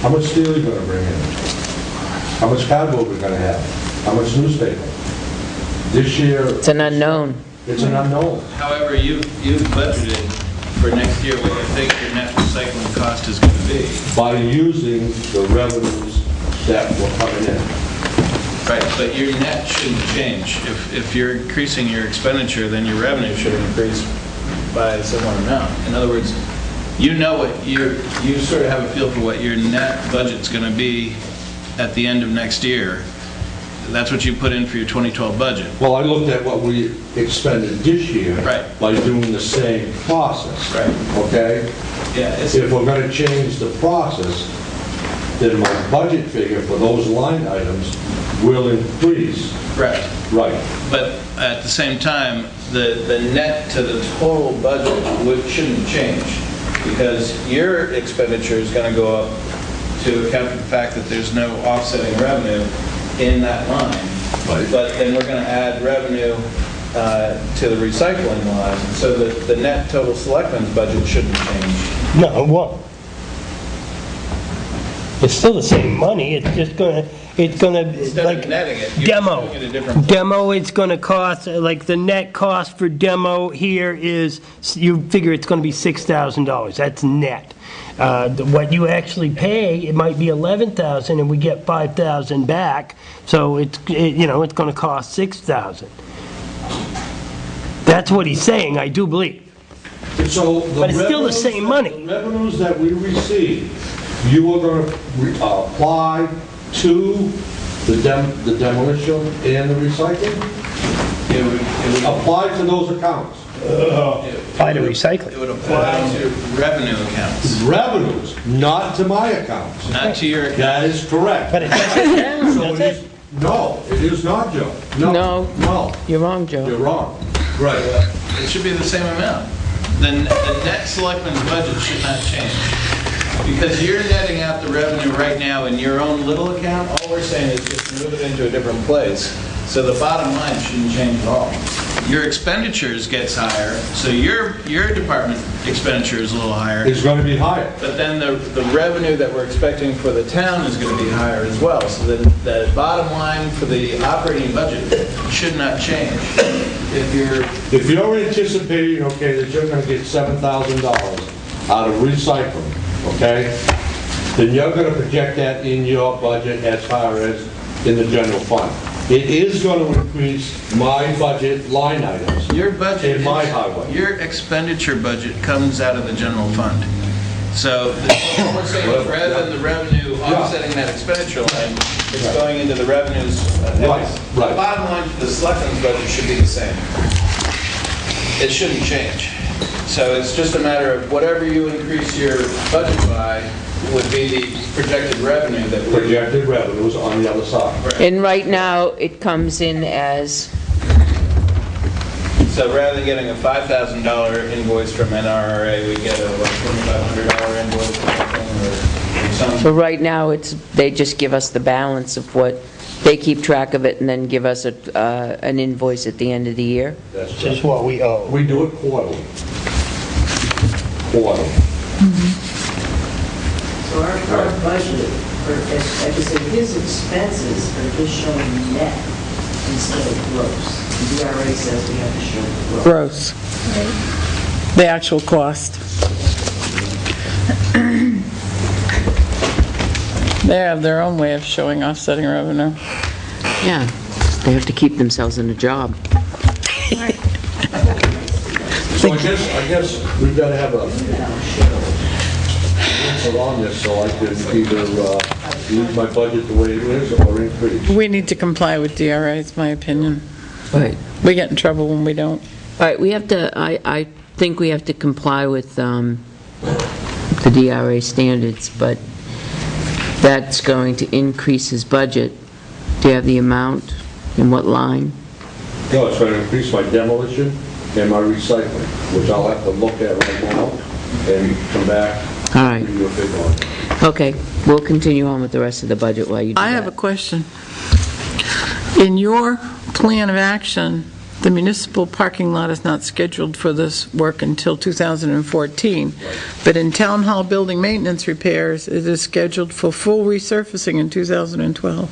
How much steel are you going to bring in? How much cardboard we're going to have? How much newspaper? This year... It's an unknown. It's an unknown. However, you've budgeted for next year what you think your net recycling cost is going to be. By using the revenues that were coming in. Right, but your net shouldn't change. If you're increasing your expenditure, then your revenue should increase by a similar amount. In other words, you know what you sort of have a feel for what your net budget's going to be at the end of next year. That's what you put in for your 2012 budget. Well, I looked at what we expended this year. Right. By doing the same process. Right. Okay? Yeah, If we're going to change the process, then my budget figure for those line items will increase. right. Right. But at the same time, the net to the total budget shouldn't change, because your expenditure is going to go up to account for the fact that there's no offsetting revenue in that line. Right. But then we're going to add revenue to the recycling line, so that the net total selectmen's budget shouldn't change. No, it won't. It's still the same money, it's just gonna, Instead like, of netting it, you're demo. doing it a different. Demo, it's gonna cost, like, the net cost for demo here is, you figure it's gonna be $6,000, that's net. What you actually pay, it might be $11,000 and we get $5,000 back, so it's gonna cost $6,000. That's what he's saying, I do believe. So But it's still the same money. The revenues that we receive, you are going to apply to the demolition and the recycling? It would Apply to those accounts. Apply to recycling. It would apply to revenue accounts, Revenues, not to my accounts. not to your account. That is correct. But it doesn't, So it is, no, it is not, Joe. No. No, You're wrong, Joe. you're wrong. Right. It should be the same amount. The net selectmen's budget should not change. Because you're netting out the revenue right now in your own little account, all we're saying is just move it into a different place. So the bottom line shouldn't change at all. Your expenditures gets higher, so your department expenditure is a little higher. It's going to be higher. But then the revenue that we're expecting for the town is going to be higher as well. So the bottom line for the operating budget should not change. If you're anticipating, okay, that you're going to get $7,000 out of recycling, okay, then you're going to project that in your budget as far as in the general fund. It is going to increase my budget line items Your budget, in my highway. your expenditure budget comes out of the general fund. So what we're saying is, rather than the revenue offsetting that expenditure line, it's going into the revenues. Right, right. The bottom line for the selectmen's budget should be the same. it shouldn't change. So it's just a matter of whatever you increase your budget by would be the projected revenue that we... Projected revenues on the other side. And right now, it comes in as, So rather than getting a $5,000 invoice from NRRA, we get a $2,500 invoice or something, or so some... right now, they just give us the balance of what, they keep track of it and then give us an invoice at the end of the year? That's Just what we owe. We do it quarterly. Quarterly. So our budget, or I could say his expenses are just showing net instead of gross. The DRA says we have to show gross. Gross. The actual cost. They have their own way of showing offsetting revenue. Yeah, they have to keep themselves in a job. So I guess we've got to have a answer on this so I can either leave my budget the way it is or increase. We need to comply with DRA, it's my opinion. Right. We get in trouble when we don't. All right, we have to, I think we have to comply with the DRA standards, but that's going to increase his budget. Do you have the amount and what line? No, it's going to increase my demolition and my recycling, which I'll have to look at right now and come back. All right. Give you a figure on it. Okay, we'll continue on with the rest of the budget while you do I have a that. question. In your plan of action, the municipal parking lot is not scheduled for this work until 2014, but in town hall building maintenance repairs, it is scheduled for full resurfacing in 2012.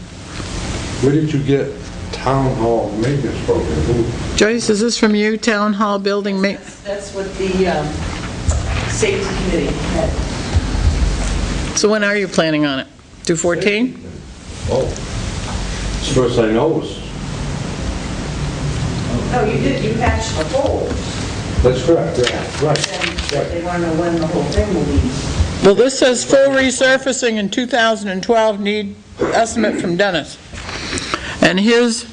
Where did you get town hall maintenance program? Who- Joyce, is this from you, town hall building ma, That's what the safety committee had. so when are you planning on it? 2014? Oh, it's the first I know is, No, you did, you patched the hole. that's correct, yeah, right. Then they want to know when the whole thing will be. Well, this says full resurfacing in 2012, need estimate from Dennis. And his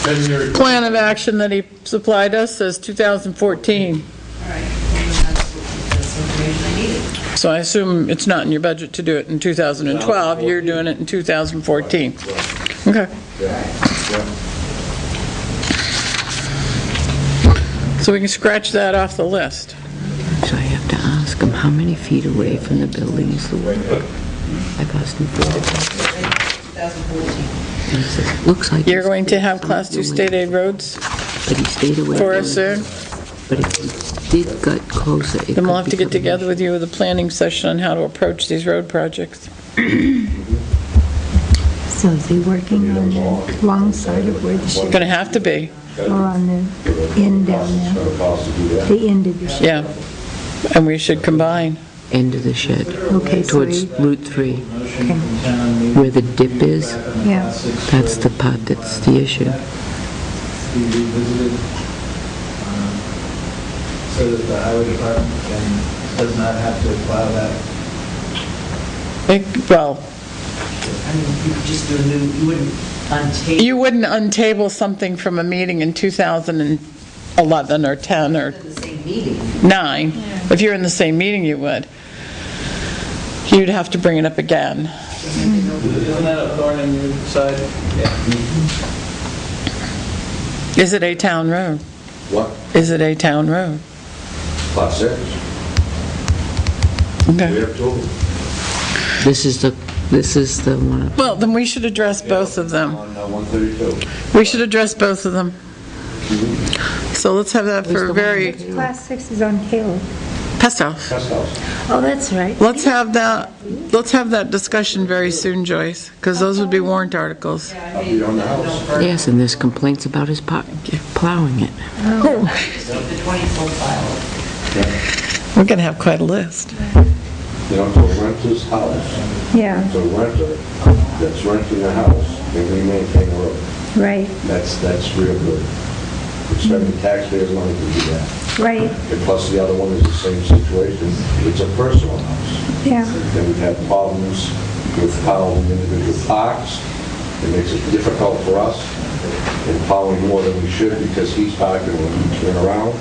10-year plan of action that he supplied us says 2014. All right, well, then that's information I needed. So I assume it's not in your budget to do it in 2012, you're doing it in 2014. Okay. So we can scratch that off the list. So I have to ask him, how many feet away from the building is the work? I've asked him for it. 2014. And he says, looks like... You're going to have Class 2 state aid roads But he stayed away. for us soon? But if he did get closer, it Then we'll could have to get become an together issue. with you with a planning session on how to approach these road projects. So is he working on the long side of where the ship, Going to have to be, or on the end down there? The end of the ship? yeah. And we should combine. End of the shed. Okay, so Towards we- Route 3, Motion from town meeting. where the dip is, Yeah. that's the part that's the issue. Be revisited, so that the highway department does not have to plow that. Well, I mean, you could just do a new, you wouldn't untake. you wouldn't untable something from a meeting in 2011 or 10 or The same meeting. 9. If you're in the same meeting, you would. You'd have to bring it up again. Isn't that a thorn in your side? Yeah. Is it a town road? What? Is it a town road? Class 6. We Okay. have two. This is the one. Well, then we should address both of them. On 132. We should address both of them. So let's have that for very, Class 6 is on Caleb. Pest House. Pest house. Oh, that's right. Let's have that discussion very soon, Joyce, because those would be warrant articles. I'll be on the house. Yes, and there's complaints about his plowing it. The 20-foot file. We're going to have quite a list. You know, to a renter's house, Yeah, to a renter that's renting a house, and we maintain a road. right, That's real good. We're spending taxpayers' money to do that. right, And plus, the other one is the same situation. It's a personal house. yeah. Then we've had problems with how individual parks. It makes it difficult for us. and plowing more than we should because he's parking when we turn around.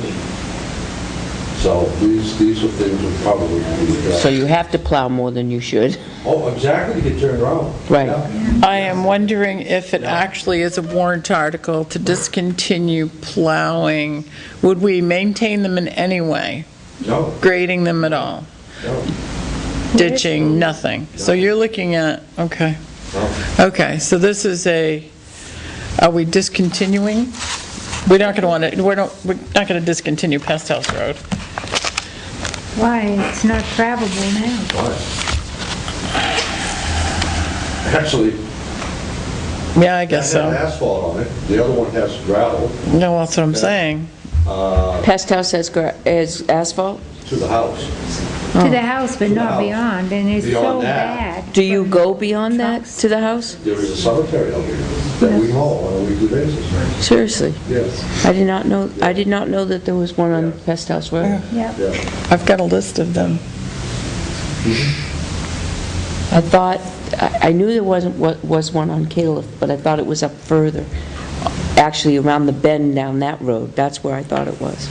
So these are things we probably be addressed. So you have to plow more than you should. Oh, exactly, to get turned around. Right. Yeah. I am wondering if it actually is a warrant article to discontinue plowing. Would we maintain them in any way? No, Grading them at all? no, Ditching, nothing? So you're looking at, okay. no. Okay, so this is are we discontinuing? We're not going to discontinue Pest House Road. Why? It's not travelable now. Actually, Yeah, I that guess has so. asphalt on it, the other one has gravel No, that's what I'm saying. Pest House has asphalt? to the house. To the house, but the not house. beyond, and it's so Beyond that. bad. Do you go beyond that to the house? There is a cemetery out here that we mow on a weekly basis. Seriously? Yes. I did not know that there was one on Pest House Road. Yep. Yeah. I've got a list of them. I thought, I knew there was one on Caleb, but I thought it was up further. Actually, around the bend down that road. That's where I thought it was.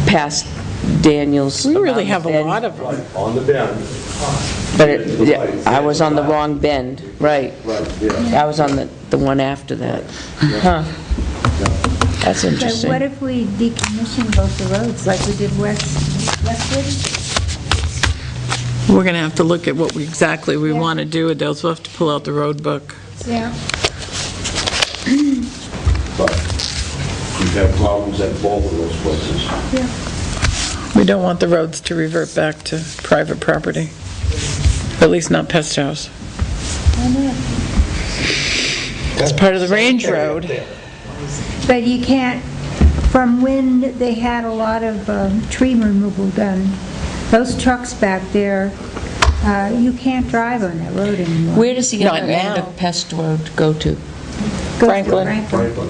Past Daniels. We really around the have a bend. lot of them. Right, on the bend. But I was on the wrong bend, right. Right, yeah. I was on the one after that. Huh. That's But interesting. what if we decommission both the roads like we did Westwood? We're going to have to look at what exactly we want to do with those. We'll have to pull out the road book. Yeah. But we've had problems at both of those places. Yeah. We don't want the roads to revert back to private property, at least not Pest House. It's part of the range road. But you can't, from when they had a lot of tree removal done, those trucks back there, you can't drive on that road anymore. Where does the Not other end now. of Pest Road go to? Go to Franklin. Franklin.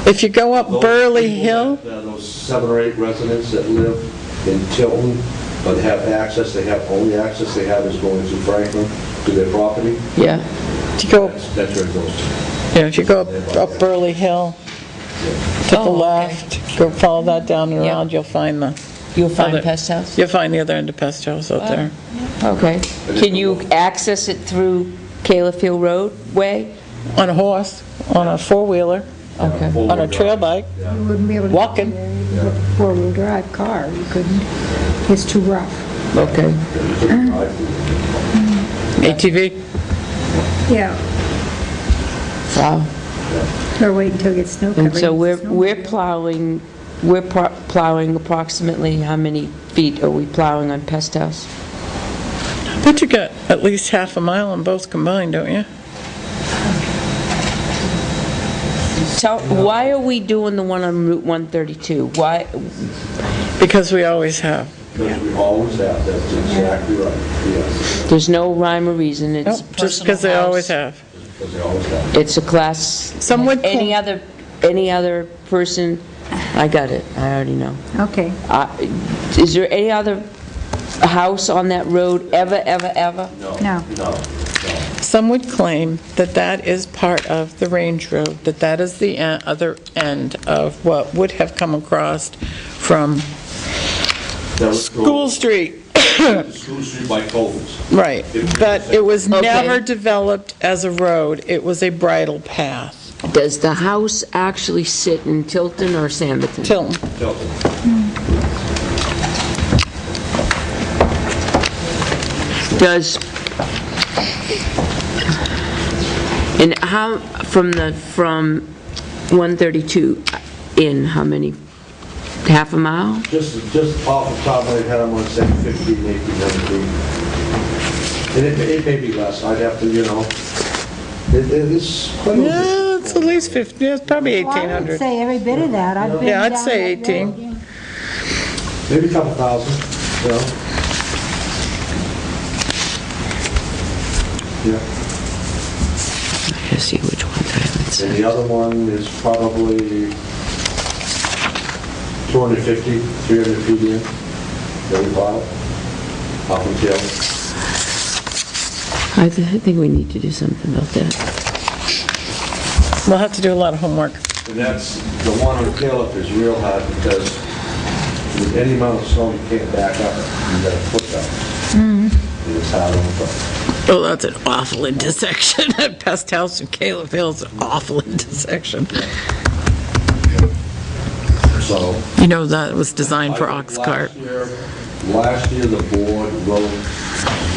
If you go up Those Burley people Hill, that, those 7 or 8 residents that live in Tilton, but have access, only access they have is going to Franklin, to their property. Yeah. if you go, That's where it goes to. yeah, if you go up Burley Hill to the Oh, okay. left, go follow that down and Yep. around, you'll find You'll find Other- Pest House? you'll find the other end of Pest House out there. Okay. Can you access it through Caleb Roadway? On a horse, on a four-wheeler, Okay. on a trail bike, You wouldn't be able to. walking. Four-wheel drive car, you couldn't. It's too rough. Okay. ATV. Yeah. Wow. Or wait until it gets snow covered. And so we're plowing approximately how many feet are we plowing on Pest House? But you got at least half a mile on both combined, don't you? Why are we doing the one on Route 132? Why, Because we always have. Because we always have, that's exactly right, yes, there's no rhyme or reason, it's Nope, just because they personal always house. have. because they always have. It's a class. Some would Any call- other person, I got it, I already know. Okay. Is there any other house on that road ever? No. No. Some would claim that that is part of the range road, that that is the other end of what would have come across from That was School Street. School Street by Colton's. Right, but it was Okay. never developed as a road, it was a bridle path. Does the house actually sit in Tilton or Sanditon? Tilton. Tilton. Does, and how, from 132 in, how many, half a mile? Just off the top of my head, I'm going to say 15, 1,800 feet. And it may be less, I'd have to, it is quite a bit. Yeah, it's at least 50, yeah, it's probably Well, I would 1,800. say every bit of that. I've been Yeah, I'd down say that 18. road, yeah. Maybe a couple thousand, Yeah. Let's see which ones I haven't And seen. the other one is probably 250, 300 feet in, very wild, up until. I think we need to do something about that. We'll have to do a lot of homework. And that's, the one on Caleb is real hard because with any amount of snow, you can't back up. You got to foot down. And it's hard on the front. Oh, that's an awful intersection. At Pest House and Caleb Hill's an awful intersection. So. You know that was designed for ox cart. Last year, the board wrote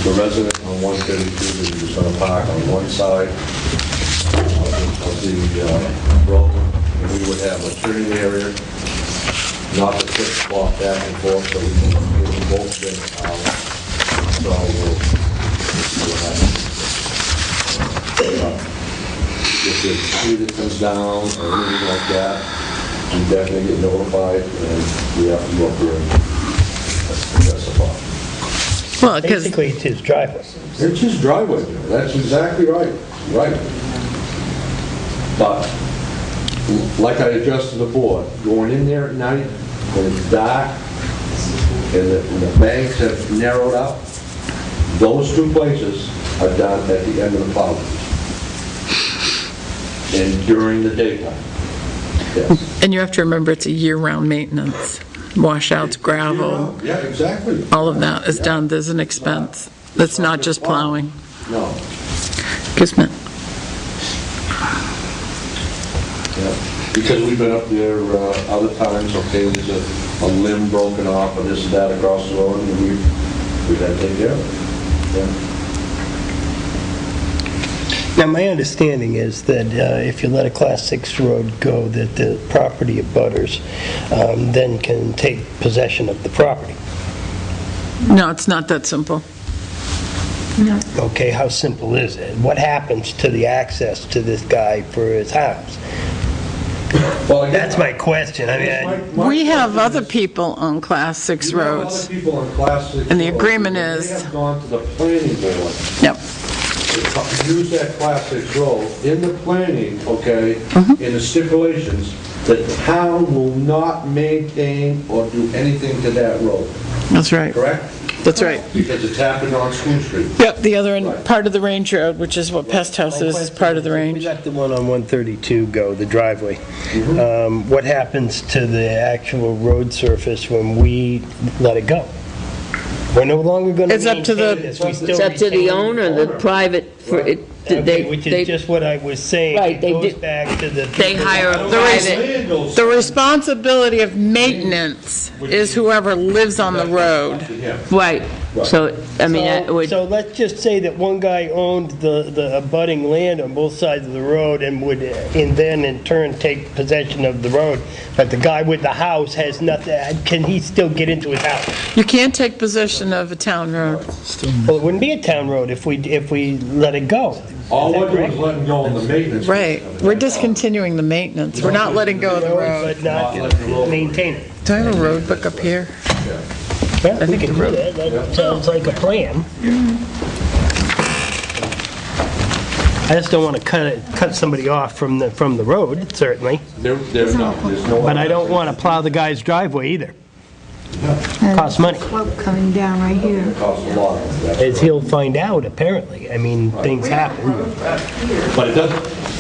the resident on 132 that he was going to park on one side of the road, and we would have a turning area, not the quick walk back and forth, so we can both get out. So we'll see what happens. If there's a tree that comes down or anything like that, we definitely get notified, and we have to go up there and address the problem. Well, because Basically, it's his driveway. It's his driveway, that's exactly right, right. But, like I addressed to the board, going in there at night, when it's dark, and the banks have narrowed up, those two places are done at the end of the plow. And during the daytime, yes. and you have to remember it's a year-round maintenance. Washouts, gravel, Yeah, exactly. all of that is done. There's an expense. That's not just plowing. No. Excuse me. Yeah, because we've been up there other times, okay, there's a limb broken off or this and that across the road, and we've had to take care of it. Yeah. Now, my understanding is that if you let a Class 6 road go, that the property abutters then can take possession of the property. No, it's not that simple. No. Okay, how simple is it? What happens to the access to this guy for his house? Well, again, That's my question. I mean, We have other people on Class 6 You have roads. other people on Class 6 And the roads, agreement they is- have gone to the planning board Yep. to use that Class 6 road. In the planning, okay, in the stipulations, the town will not maintain or do anything to that road, That's right. correct? That's right. Because it's happened on School Street. Yep, the other end, part of the range road, which is what Pest House is part of the we range. let the one on 132 go, the driveway. What happens to the actual road surface when we let it go? We're no longer going to It's up to the- maintain this. We still It's up to the retain owner, the private, for it, Okay, which is just what I was saying. Right, It they goes do- back to the... they hire a The private, The responsibility of maintenance is whoever lives on the road. right, so, I mean, that would, So let's just say that one guy owned the abutting land on both sides of the road and would, and then in turn take possession of the road, but the guy with the house has nothing, can he still get into his house? You can't take possession of a town road. Well, it wouldn't be a town road if we let it go. All we're doing is letting go on the maintenance. Right, we're discontinuing the maintenance. We're not letting go of the road. But not maintain it. Do I have a road book up here? Yeah, we can do that. That sounds like a plan. I just don't want to cut somebody off from the road, certainly, There's no. but I don't want to plow the guy's driveway either. Costs money. Slope coming down right here. Costs a lot. As he'll find out, apparently. I mean, things happen. But it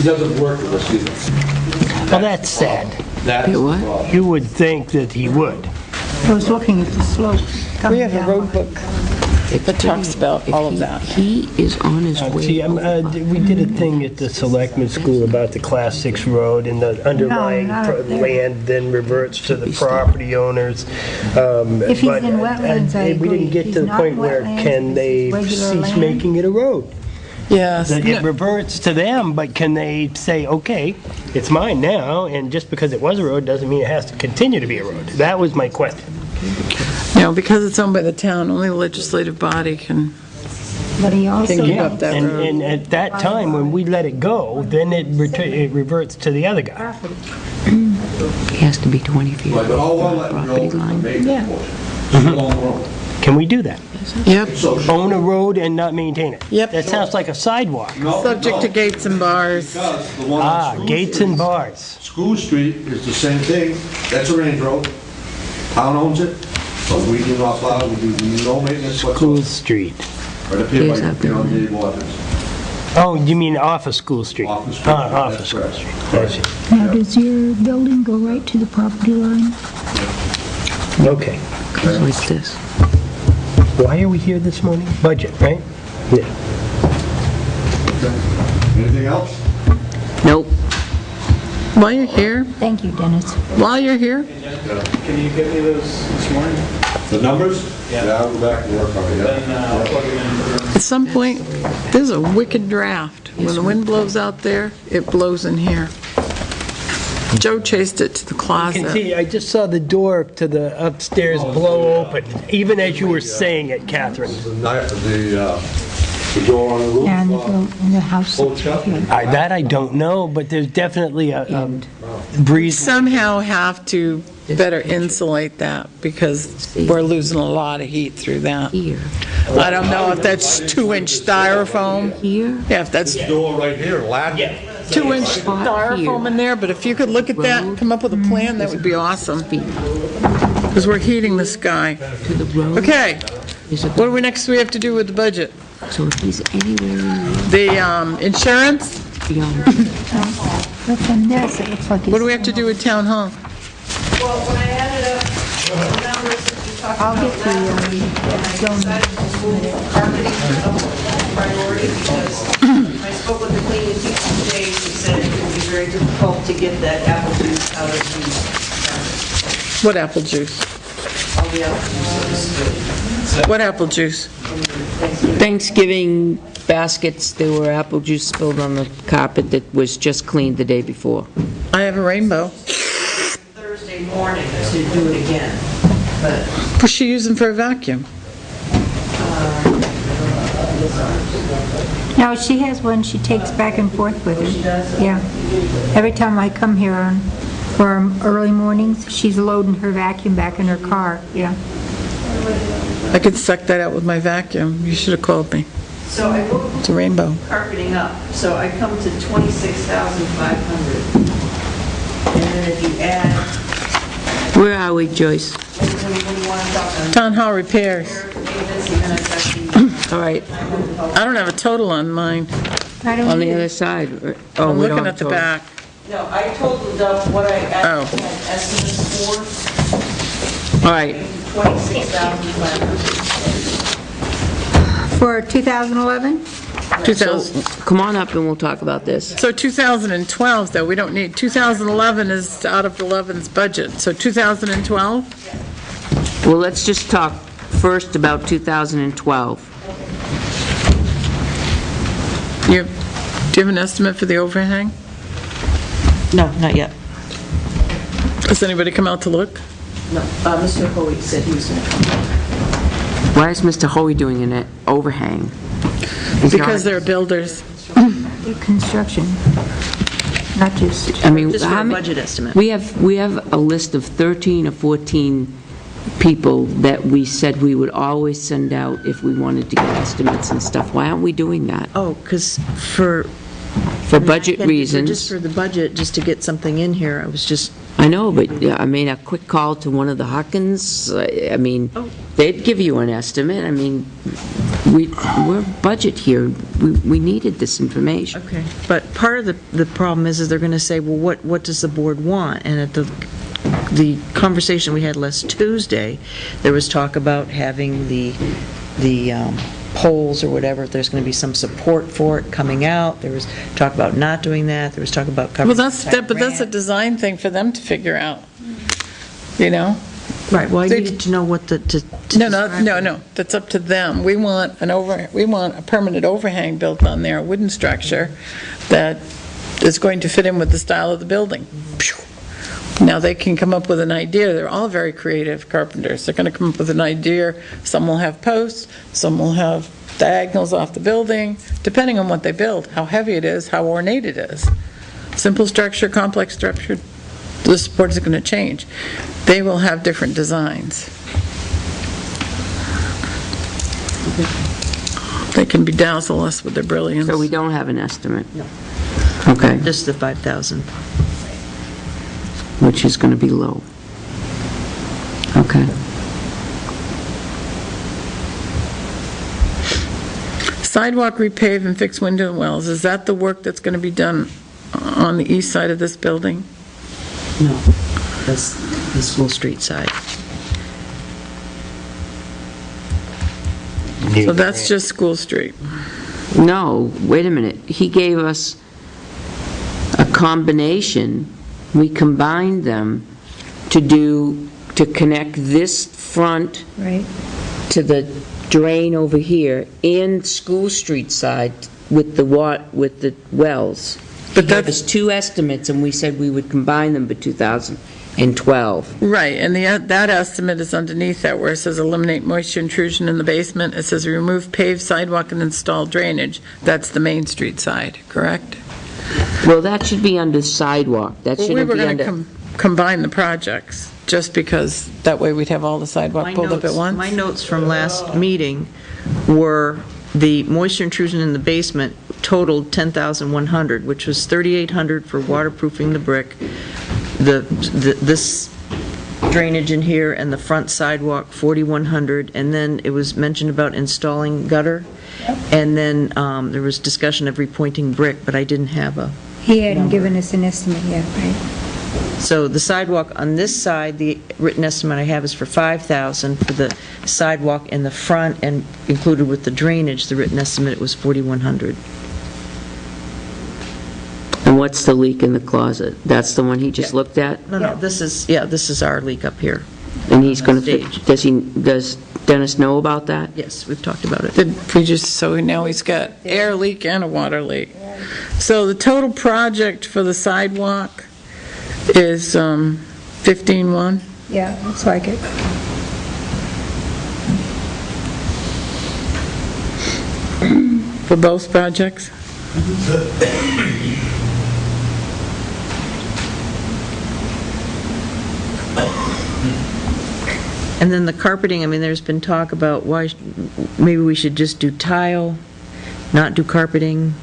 doesn't work with us either. Well, that's sad. That's the what? problem. You would think that he would. I was looking at the slopes We coming have a down. road book that talks about all of that. he is on his See, way. we did a thing at the Selectmen School about the Class 6 road, and the underlying not up there. land then reverts to the property owners. If he's in wetlands, I We didn't agree. get He's to the not point in where wetlands, can this they is regular cease land. making it a road? Yes. That it reverts to them, but can they say, okay, it's mine now, and just because it was a road doesn't mean it has to continue to be a road? That was my question. No, because it's owned by the town, only the legislative body can But he also. give up that road. And at that time, when we let it go, then it reverts to the other guy. He has to be 20 feet Right, but all from we're the letting go property is the line. maintenance portion. Still on the road. Can we do that? Yep, So, Own a road and not maintain it? Yep. That sounds like a sidewalk. no, subject to no, gates and bars. Because the one on School Gates Street- and bars. School Street is the same thing. That's a range road. Town owns it, but we do not plow, we do no maintenance Cool whatsoever. Street. Right up here Yes, by, I've been you know, there. Dave Waters. Oh, you mean off of School Street? Off of School Street, Off of that's School correct. Street. I see. Now, does your building go right to the property line? Okay. So it's this. Why are we here this morning? Budget, right? Yeah. Anything else? Nope. While you're here, Thank you, Dennis. while you're here, Can you get me those this morning? The numbers? Yeah. I'll go back and work on it, Then yeah. I'll plug it in. at some point, there's a wicked draft. When the wind blows out there, it blows in here. Joe chased it to the You can closet. see, I just saw the door to the upstairs blow open, even as you were saying it, Catherine. The door on the roof. And the house. Hold shut? That I don't know, but there's definitely a breeze. Somehow have to better insulate that because we're losing a lot of heat through that. Here, I don't know if that's 2-inch styrofoam. here, Yeah, if that's Door right here, latch. 2-inch styrofoam in there, but if you could look at that and come up with a plan, that would be awesome. Because we're heating the sky. to the road. Okay, Is it- what do we next we have to do with the budget? So if he's anywhere The insurance? beyond, Look on this, it looks like it's... What do we have to do with town hall? Well, when I added up the numbers that you talked I'll about get the, last week, and I decided to move carpeting up priority because I spoke with the cleaning people today, who said it would be very difficult to get that apple juice out of the carpet. What apple juice? All the apple juices. What apple juice? Thanksgiving baskets, there were apple juice spilled on the carpet that was just cleaned the day before. I have a rainbow. Thursday morning to do it again, but What's she using for a vacuum? No, she has one she takes back and forth with her. Yeah. Every time I come here for early mornings, she's loading her vacuum back in her car, yeah. I could suck that out with my vacuum. You should have called me. so I moved It's a rainbow. carpeting up, so I come to 26,500. And then if you add, Where are we, Joyce? when you want to talk on Town hall repairs. maintenance, and then I've got the All right, I don't have a total on mine. I don't on the either. other side. Oh, I'm we don't looking have at the total. back. No, I totaled up what I Oh. had estimates for, All right, 26,500. For 2011? 2000. come on up and we'll talk about this. So 2012, though, we don't need, 2011 is out of 11's budget, so 2012? Well, let's just talk first about 2012. Do you have an estimate for the overhang? No, not yet. Has anybody come out to look? No, Mr. Hoey said he was going to come. Why is Mr. Hoey doing an overhang? He's Because not- they're builders. Do construction, not just... I mean, Just for how a ma- budget estimate. We have a list of 13 or 14 people that we said we would always send out if we wanted to get estimates and stuff. Why aren't we doing that? Oh, because for... For budget Just reasons. for the budget, just to get something in here, I was just, I know, but, I mean, a quick call to one of the Huckins, I mean, they'd give you an estimate. I mean, we're budget here. We needed this information. okay. But part of the problem is they're going to say, well, what does the board want? And at the conversation we had last Tuesday, there was talk about having the polls or whatever, if there's going to be some support for it coming out. There was talk about not doing that. There was talk about covering... Well, that's a grant. design thing for them to figure out, you know? Right, well, I They- needed to know what to No, describe. no, that's up to them. We want a permanent overhang built on there, a wooden structure that is going to fit in with the style of the building. Now, they can come up with an idea. They're all very creative carpenters. They're going to come up with an idea. Some will have posts, some will have diagonals off the building, depending on what they build, how heavy it is, how ornate it is. Simple structure, complex structure, the supports are going to change. They will have different designs. They can bedazzle us with their brilliance. So we don't have an estimate? No. Okay, Just the 5,000. which is going to be low. Okay. Sidewalk repave and fix window wells, is that the work that's going to be done on the east side of this building? No, that's the School Street side. So that's just School Street. No, wait a minute. He gave us a combination. We combined them to connect this front Right. to the drain over here and School Street side with the wells. But He gave that's- us two estimates, and we said we would combine them by 2012. Right, and that estimate is underneath that where it says eliminate moisture intrusion in the basement. It says remove paved sidewalk and install drainage. That's the Main Street side, correct? Well, that should be under sidewalk. That Well, we shouldn't were be going under... to combine the projects, just because that way we'd have all the sidewalk pulled up at once. My notes from last meeting were the moisture intrusion in the basement totaled $10,100, which was $3,800 for waterproofing the brick, this drainage in here and the front sidewalk, $4,100, and then it was mentioned about installing gutter, and then there was discussion of repointing brick, but I didn't have a... He hadn't given us an estimate yet, right? So the sidewalk on this side, the written estimate I have is for $5,000 for the sidewalk in the front, and included with the drainage, the written estimate was $4,100. And what's the leak in the closet? That's the one he just looked at? No, this is our leak up here. And he's going to, Stage. does Dennis know about that? Yes, we've talked about it. So now he's got air leak and a water leak. So the total project for the sidewalk is 15,100? Yeah, looks like it. For both projects? And then the carpeting, I mean, there's been talk about why, maybe we should just do tile, not do carpeting.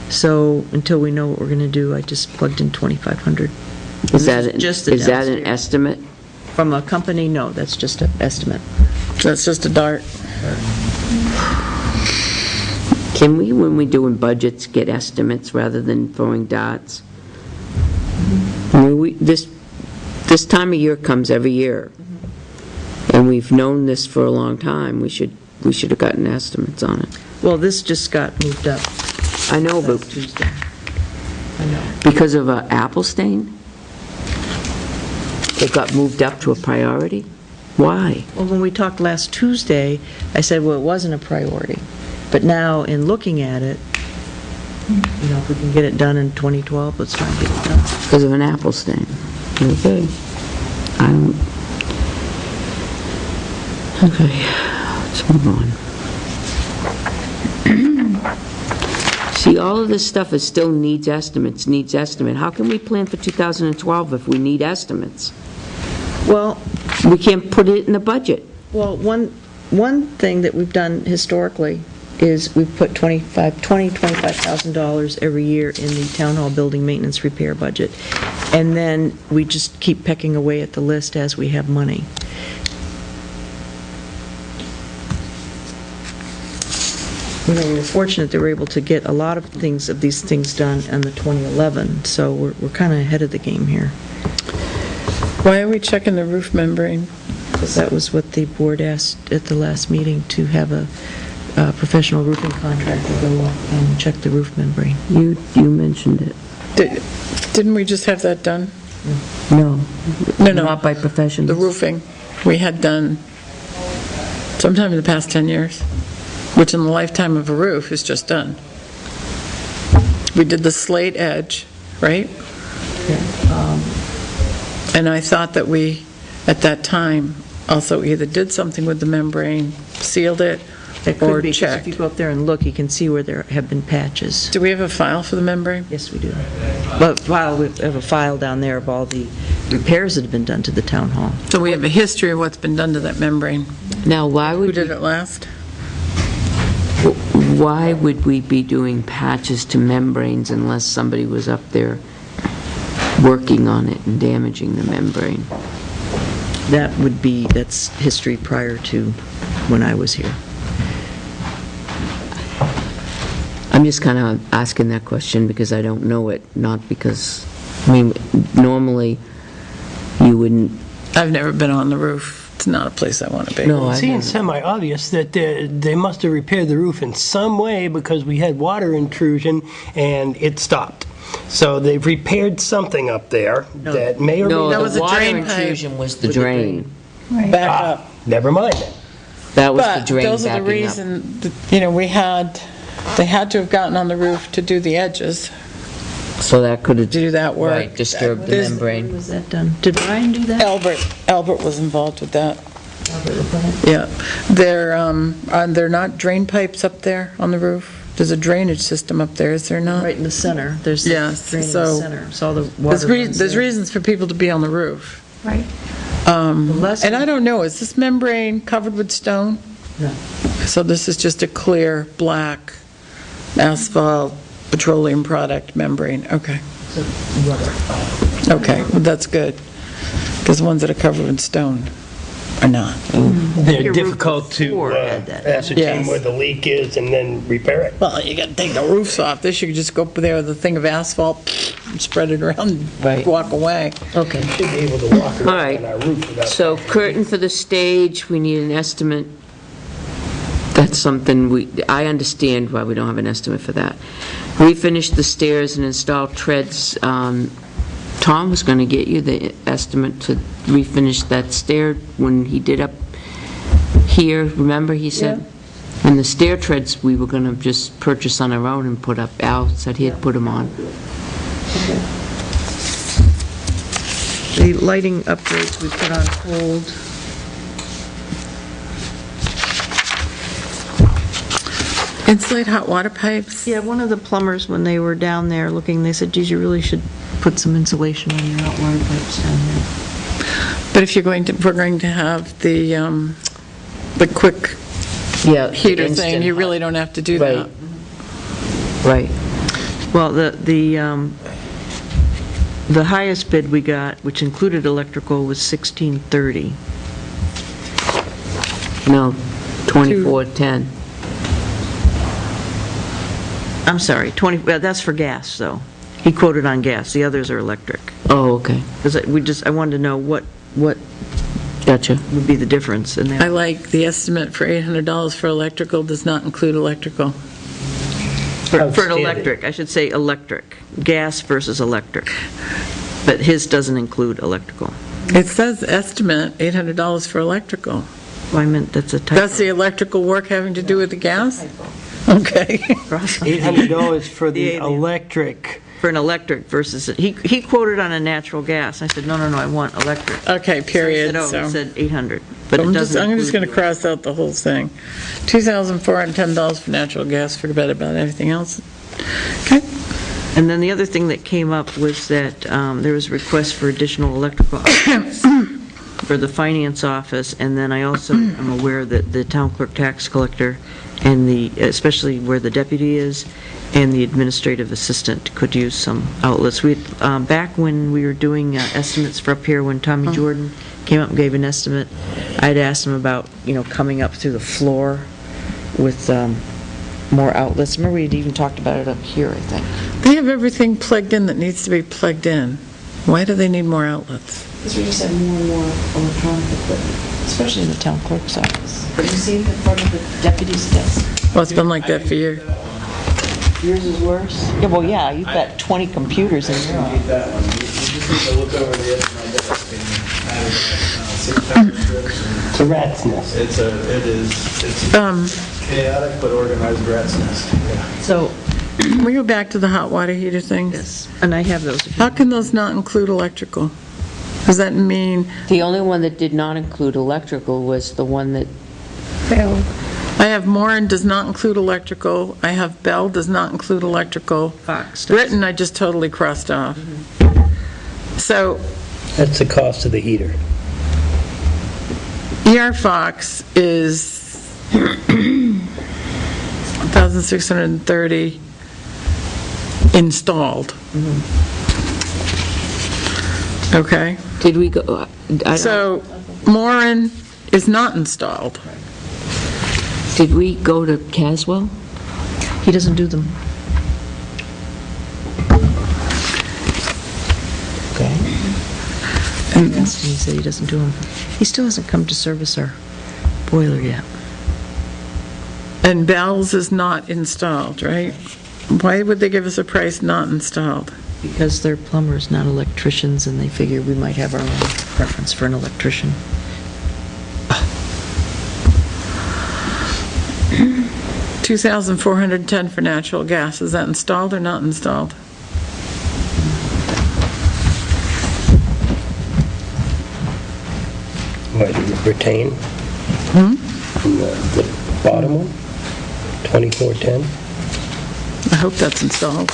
So until we know what we're going to do, I just plugged in 2,500. Is that Just the is that an downstairs. estimate? From a company, no, that's just an estimate. That's just a dart. Can we, when we're doing budgets, get estimates rather than throwing darts? I mean, this time of year comes every year, and we've known this for a long time. We should have gotten estimates on it. Well, this just got moved up I know, but Tuesday. I know. because of an apple stain, it got moved up to a priority? Why? Well, when we talked last Tuesday, I said, well, it wasn't a priority. But now, in looking at it, you know, if we can get it done in 2012, let's try and get it done. Because of an apple stain. Okay. I don't... Okay, let's move on. See, all of this stuff is still needs estimates, needs estimate. How can we plan for 2012 if we need estimates? Well, We can't put it in the budget. Well, one thing that we've done historically is we've put $25,000 every year in the town hall building maintenance repair budget. And then we just keep pecking away at the list as we have money. You know, we're fortunate that we're able to get a lot of these things done in the 2011, so we're kind of ahead of the game here. Why are we checking the roof membrane? Because that was what the board asked at the last meeting, to have a professional roofing contractor go up and check the roof membrane. You mentioned it. Didn't we just have that done? No. No. Not by professionals. The roofing, we had done sometime in the past 10 years, which in the lifetime of a roof is just done. We did the slate edge, right? And I thought that we, at that time, also either did something with the membrane, sealed it, That could or be, 'cause checked. if you go up there and look, you can see where there have been patches. Do we have a file for the membrane? Yes, we do. But we have a file down there of all the repairs that have been done to the town hall. So we have a history of what's been done to that membrane. Now, why Who would did it last? we be doing patches to membranes unless somebody was up there working on it and damaging the membrane? That's history prior to when I was here. I'm just kind of asking that question because I don't know it, not because, I mean, normally you wouldn't, I've never been on the roof. It's not a place I want to be. no, It I seems haven't. semi-obvious that they must have repaired the roof in some way because we had water intrusion and it stopped. So they've repaired something up there that may or may No, That not. was the a water drain pipe. intrusion was the drain. Back up. Never mind then. That was the But drain those are the backing up. reason, they had to have gotten on the roof to do the edges, So that could have, to do that work. right, disturbed the There's- membrane. Was that done? Did Brian do that? Albert was involved with that. Yeah. Are there not drain pipes up there on the roof? There's a drainage system up there, is there not? Right in the center, there's the Yes, drain in the so- center, so all the water runs There's there. reasons for people to be on the roof. Right. And I don't know, is this membrane covered with stone? No. So this is just a clear, black asphalt petroleum product membrane, okay. Okay, well, that's good, because the ones that are covered in stone are not. They're Your roof difficult to before had that. ascertain Yes. where the leak is and then repair it. Well, you gotta take the roofs off. This, you could just go up there with a thing of asphalt, and spread it around, and Right. walk away. Okay. Should be able to walk All around right. on our roof without. So curtain for the stage, we need an estimate. That's something I understand why we don't have an estimate for that. Refinish the stairs and install treads. Tom was going to get you the estimate to refinish that stair when he did up here, remember he said? And the stair treads, we were going to just purchase on our own and put up. Al said he'd put them on. The lighting upgrades we put on hold. Insulate hot water pipes. Yeah, one of the plumbers, when they were down there looking, they said, geez, you really should put some insulation on your hot water pipes down there. But if we're going to have the quick Yeah. heater instant thing, you hot- really don't have to do Right. that. Right. Well, the highest bid we got, which included electrical, was $1,630. No, 2410. I'm sorry, that's for gas, though. He quoted on gas, the others are electric. Oh, okay. Because I wanted to know what Gotcha. would be the difference in I that. like the estimate for $800 for electrical does not include electrical. For an Outstanding. electric, I should say electric, gas versus electric. But his doesn't include electrical. It says estimate $800 for electrical. Well, I meant that's a typo. That's the electrical work having to do with the gas? Okay. $800 for the Yeah, electric. For an electric versus, he quoted on a natural gas. I said, no, I want electric. Okay, period, So he said, oh, it so. said 800, but it I'm doesn't just include going to the cross out the whole thing. $2,410 for natural gas, forget about everything else. Okay. And then the other thing that came up was that there was a request for additional electrical for the finance office, and then I also am aware that the town clerk tax collector, and especially where the deputy is, and the administrative assistant could use some outlets. Back when we were doing estimates for up here, when Tommy Jordan came up and gave an estimate, I'd asked him about, coming up through the floor with more outlets. Remember, we'd even talked about it up here, I think. They have everything plugged in that needs to be plugged in. Why do they need more outlets? Because we just have more and more electronic equipment, especially in the town clerk's office. Have you seen the front of the deputy's desk? Well, it's been like that for years. Yours is worse? Yeah, well, yeah, you've got 20 computers in your office. Need that one. You just need to look over the edge of my desk and add 600 strips. It's a rat's nest. It's chaotic but organized rat's nest. Yeah. So, Can we go back to the hot water heater things? yes, and I have those. How can those not include electrical? Does that mean, The only one that did not include electrical was the one that, Bell. I have Moran does not include electrical, I have Bell does not include electrical, Fox does. Britain I just totally crossed off. So, That's the cost of the heater. ER Fox is 1,630 installed. Okay, did we go, so Moran is not installed. did we go to Caswell? He doesn't do them. asked, and he said he doesn't do them. He still hasn't come to service our boiler yet. And Bell's is not installed, right? Why would they give us a price not installed? Because they're plumbers, not electricians, and they figure we might have our own preference for an electrician. $2,410 for natural gas. Is that installed or not installed? What, retain? The bottom one? 2410? I hope that's installed.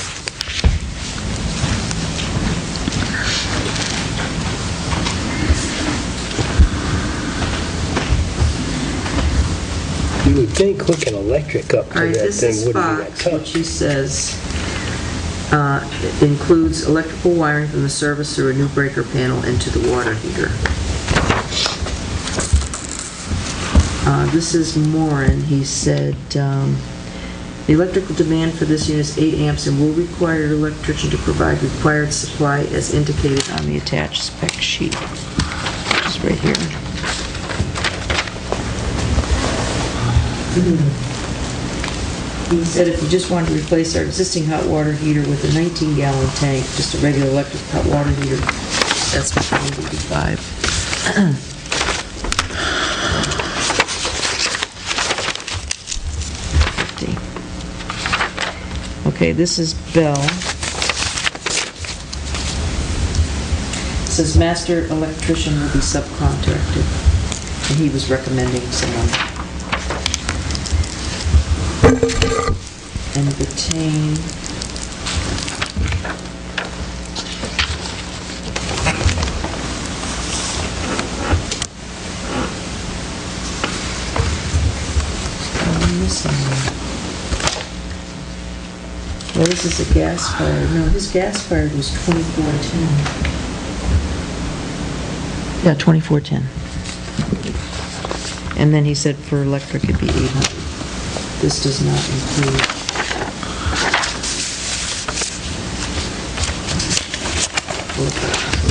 You would think hooking electric up All to right, that this thing is wouldn't be that Fox, what tough. she says, includes electrical wiring from the service through a new breaker panel into the water heater. This is Moran, he said, the electrical demand for this unit is 8 amps and will require an electrician to provide required supply as indicated on the attached spec sheet, which is right here. He said if you just wanted to replace our existing hot water heater with a 19-gallon tank, just a regular electric hot water heater, that's $185. Okay, this is Bell. It says master electrician will be subcontracted, and he was recommending someone. And Retain. I'm missing one. Well, this is a gas fired. No, his gas fired was 2410. Yeah, 2410. And then he said for electric it'd be 800. This does not include.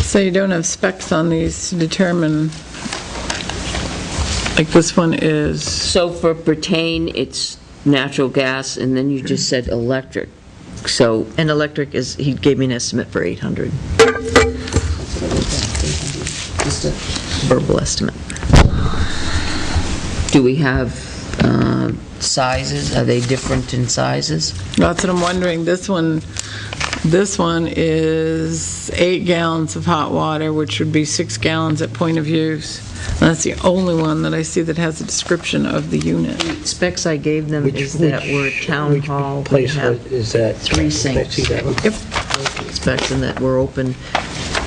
So you don't have specs on these to determine, like this one is, So for Pertain, it's natural gas, and then you just said electric. So, And electric is, he gave me an estimate for 800. That's what I wrote down, 800. Just a verbal estimate. do we have sizes? Are they different in sizes? that's what I'm wondering. This one is 8 gallons of hot water, which would be 6 gallons at point of use. And that's the only one that I see that has a description of the unit. Specs I gave them is that we're a town hall. We Place have is that? 3 Can I sinks. see that one? Yep. Specs and that we're open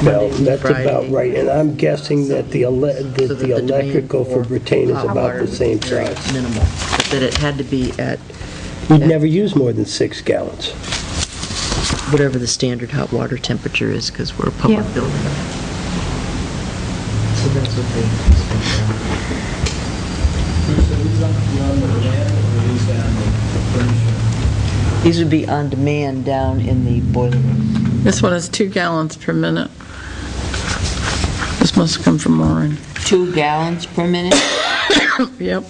Well, Monday through that's Friday. about right, and I'm guessing that the So that the demand electrical for Britain is hot about water the was same very size. Minimal, but that it had to be at We'd never use more than 6 gallons. whatever the standard hot water temperature is, because we're a public Yeah. building. So that's what they spent on. These would be on demand down in the boiler room. This one is 2 gallons per minute. This must come from Warren. 2 gallons per minute? Yep.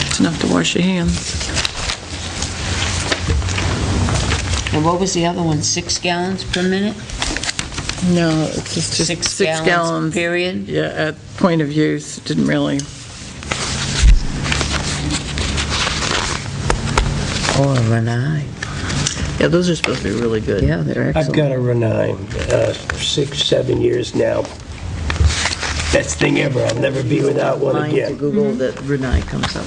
It's enough to wash your hands. And what was the other one, 6 gallons per minute? No, it's just 6 gallons. Period? Yeah, at point of use. Didn't really. Or an eye? Yeah, those are supposed to be really good. Yeah, they're I've excellent. got a Renine, 6, 7 years now. Best thing ever, I'll never be without one Mine to again. Google that Renai comes up.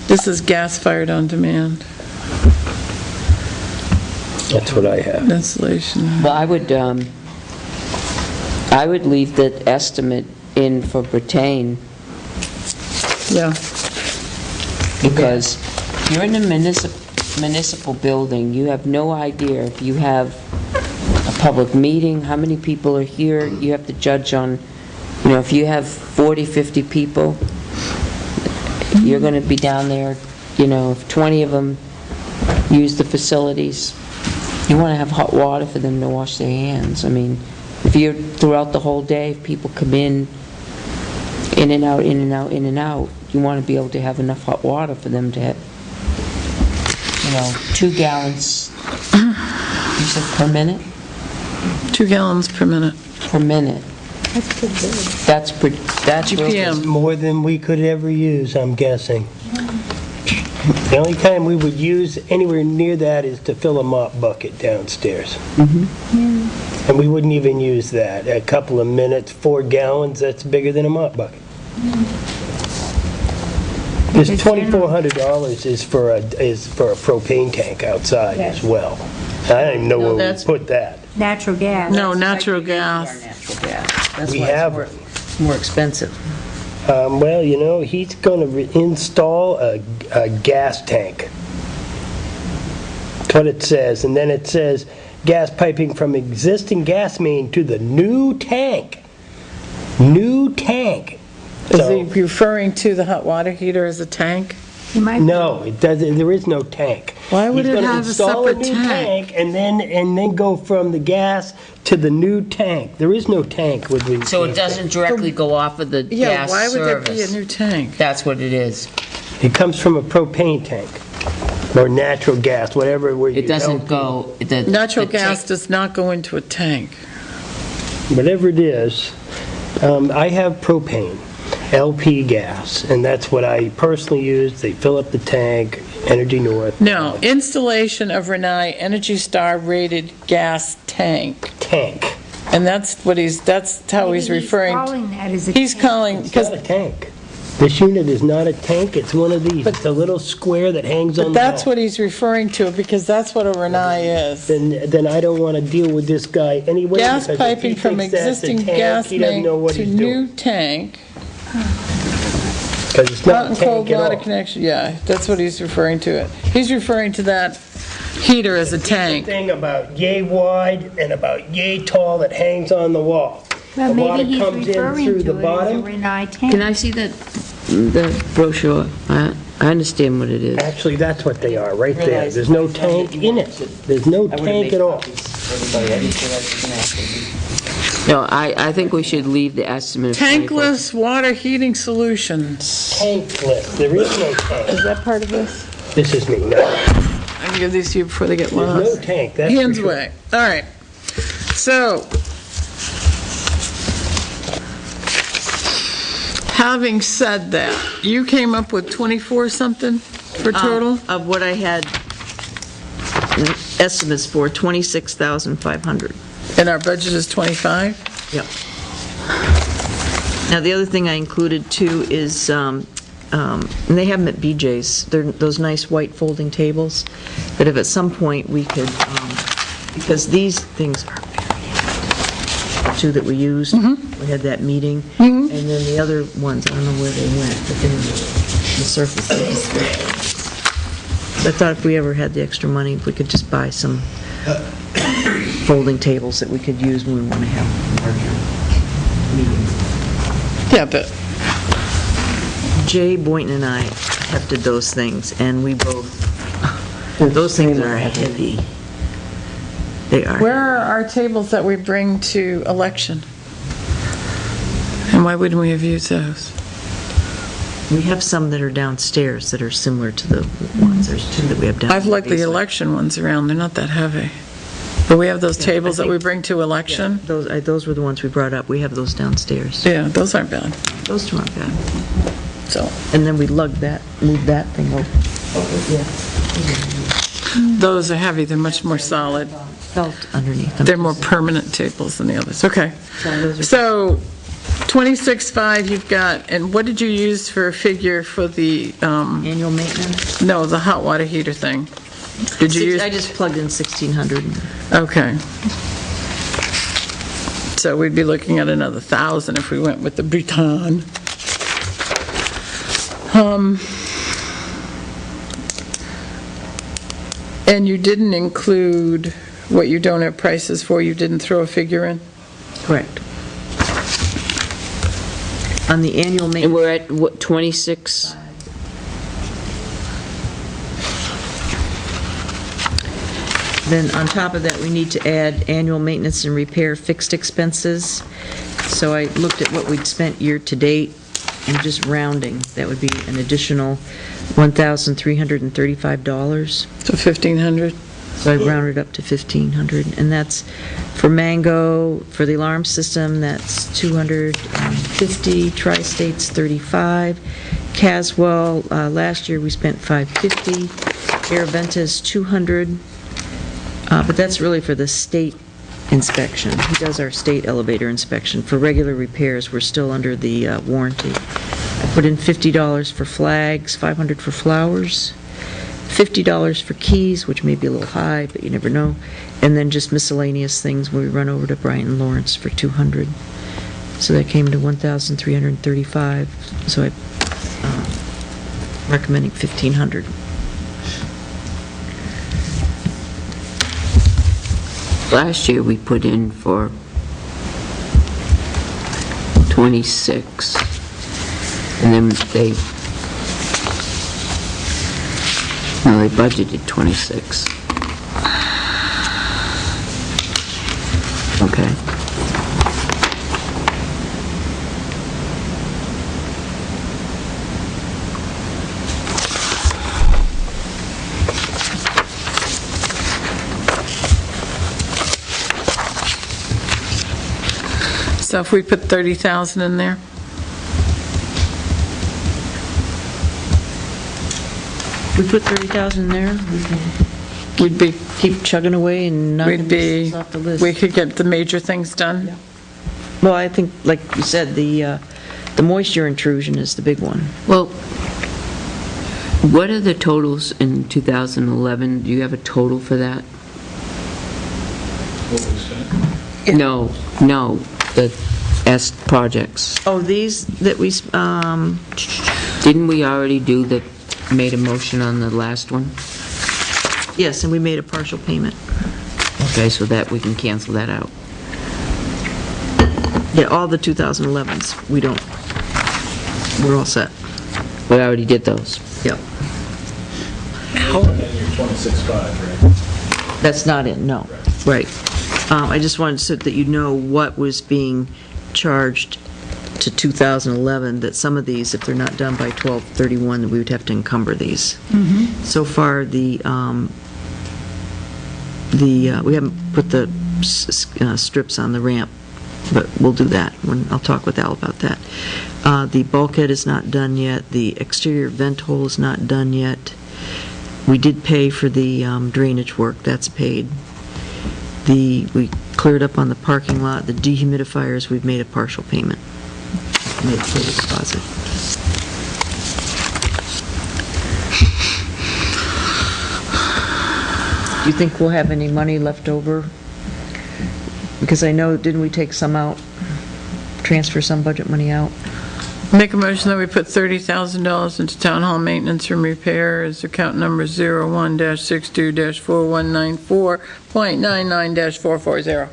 This is gas-fired on demand That's what I have. installation. Well, I would leave that estimate in for Britain, Yeah. because you're in a municipal building, you have no idea if you have a public meeting, how many people are here, you have to judge on, if you have 40, 50 people, you're going to be down there if 20 of them use the facilities, you want to have hot water for them to wash their hands. I mean, if you're, throughout the whole day, if people come in and out, in and out, in and out, you want to be able to have enough hot water for them to have, 2 gallons, you said per minute? 2 gallons per minute. Per minute. That's pretty, that's real good. GPM. More than we could ever use, I'm guessing. The only time we would use anywhere near that is to fill a mop bucket downstairs. And we wouldn't even use that. A couple of minutes, 4 gallons, that's bigger than a mop bucket. This $2,400 is for a propane tank outside as well. I don't even know where we put that. Natural gas. No, natural gas. Natural gas. That's We why have it's more expensive. Well, he's going to install a gas tank. That's what it says. And then it says gas piping from existing gas main to the new tank. New tank. Is So- he referring to the hot water heater as a tank? You might- No, it doesn't. There is no tank. Why would He's it gonna have a install separate new tank? and then go from the gas to the new tank. There is no tank with the. So it doesn't directly go off of the Yeah, gas why would there be a service? new tank? That's what it is. It comes from a propane tank or natural gas, whatever. It doesn't go, Natural the gas tank- does not go into a tank. Whatever it is. I have propane, LP gas, and that's what I personally use. They fill up the tank, Energy North. No, installation of Renai Energy Star rated gas tank. Tank. And that's how he's referring. calling that as a He's tank. calling, It's because, not a tank. This unit is not a tank, it's one of these. It's a little square that hangs on but the that's wall. what he's referring to, because that's what a Renai is. Then I don't want to deal with this guy anyway. Gas because if he piping from thinks that's a existing tank, gas he doesn't main know what to he's new doing. tank. Because it's not Hot a and cold tank at water all. connection, yeah, that's what he's referring to it. He's referring to that heater as a It's a tank. thing about yay wide and about yay tall that hangs on the wall. Well, The water maybe he's comes in referring through to the it as a bottom. Renai tank. Can I see the brochure? I understand what it is. Actually, that's what they are, right there. There's no tank in it. There's no tank at all. No, I think we should leave the estimate of 24. Tankless water heating solutions. Tankless. There is no Is tank. that part of this? This is me, no. I can give these to you before they get There's lost. no tank, that's for Hands sure. away. All right. So, having said that, you came up with 24 something for total? Of what I had estimates for, 26,500. And our budget is 25? Yep. Now, the other thing I included too is, and they have them at BJ's, they're those nice white folding tables, that if at some point we could, because these things are very heavy, the two that we used, we had that meeting, and then the other ones, I don't know where they went, but they're the surfaces. So I thought if we ever had the extra money, if we could just buy some folding tables that we could use when we want to have larger meetings. Yeah, but Jay Boynton and I hefted those things, and we both, those things are heavy. They are. where are our tables that we bring to election? And why wouldn't we have used those? We have some that are downstairs that are similar to the ones, there's two that we have down. I've in looked the basement. election ones around, they're not that heavy. But we have those tables that we bring to election? Those were the ones we brought up, we have those downstairs. Yeah, those aren't bad, Those two aren't bad. so. And then we moved that thing over. Those are heavy, they're much more solid. Felt underneath them. They're more permanent tables than the others, okay. So those are- So, 26.5 you've got, and what did you use for a figure for the, Annual maintenance? no, the hot water heater thing? Did you use? I just plugged in 1,600. Okay. So we'd be looking at another 1,000 if we went with the Breton. And you didn't include what you don't have prices for, you didn't throw a figure in? Correct. On the annual And maintenance, we're at, what, 26? Then on top of that, we need to add annual maintenance and repair fixed expenses. So I looked at what we'd spent year-to-date, and just rounding, that would be an additional $1,335. So 1,500? So I rounded up to 1,500, and that's for Mango, for the alarm system, that's 250, Tri-State's 35, Caswell, last year we spent 550, Araventa's 200, but that's really for the state inspection. He does our state elevator inspection. For regular repairs, we're still under the warranty. I put in $50 for flags, $500 for flowers, $50 for keys, which may be a little high, but you never know, and then just miscellaneous things when we run over to Bryant and Lawrence for $200. So that came to $1,335. So I'm recommending $1,500. Last year, we put in for 26, and then they budgeted 26. Okay. So if we put 30,000 in there? We put 30,000 there, we can We'd be, keep chugging away and knocking we'd be, these off the list. we could get the major things done? Well, I think, like you said, the moisture intrusion is the big one. Well, what are the totals in 2011? Do you have a total for that? What we spent? No, the S projects. Oh, these that we, Didn't we already made a motion on the last one? yes, and we made a partial payment. Okay, so that we can cancel that out. Yeah, all the 2011s, we're all set. We already did those. Yep. And you're 26.5, right? That's not in, no. Right. I just wanted so that you know what was being charged to 2011, that some of these, if they're not done by 12/31, we would have to encumber these. So far, we haven't put the strips on the ramp, but we'll do that. I'll talk with Al about that. The bulkhead is not done yet. The exterior vent hole is not done yet. We did pay for the drainage work. That's paid. We cleared up on the parking lot. The dehumidifiers, we've made a partial payment. Made a full deposit. Do you think we'll have any money left over? Because I know, didn't we take some out, transfer some budget money out? Make a motion that we put $30,000 into town hall maintenance and repairs, account number 01-62-4194.99-440.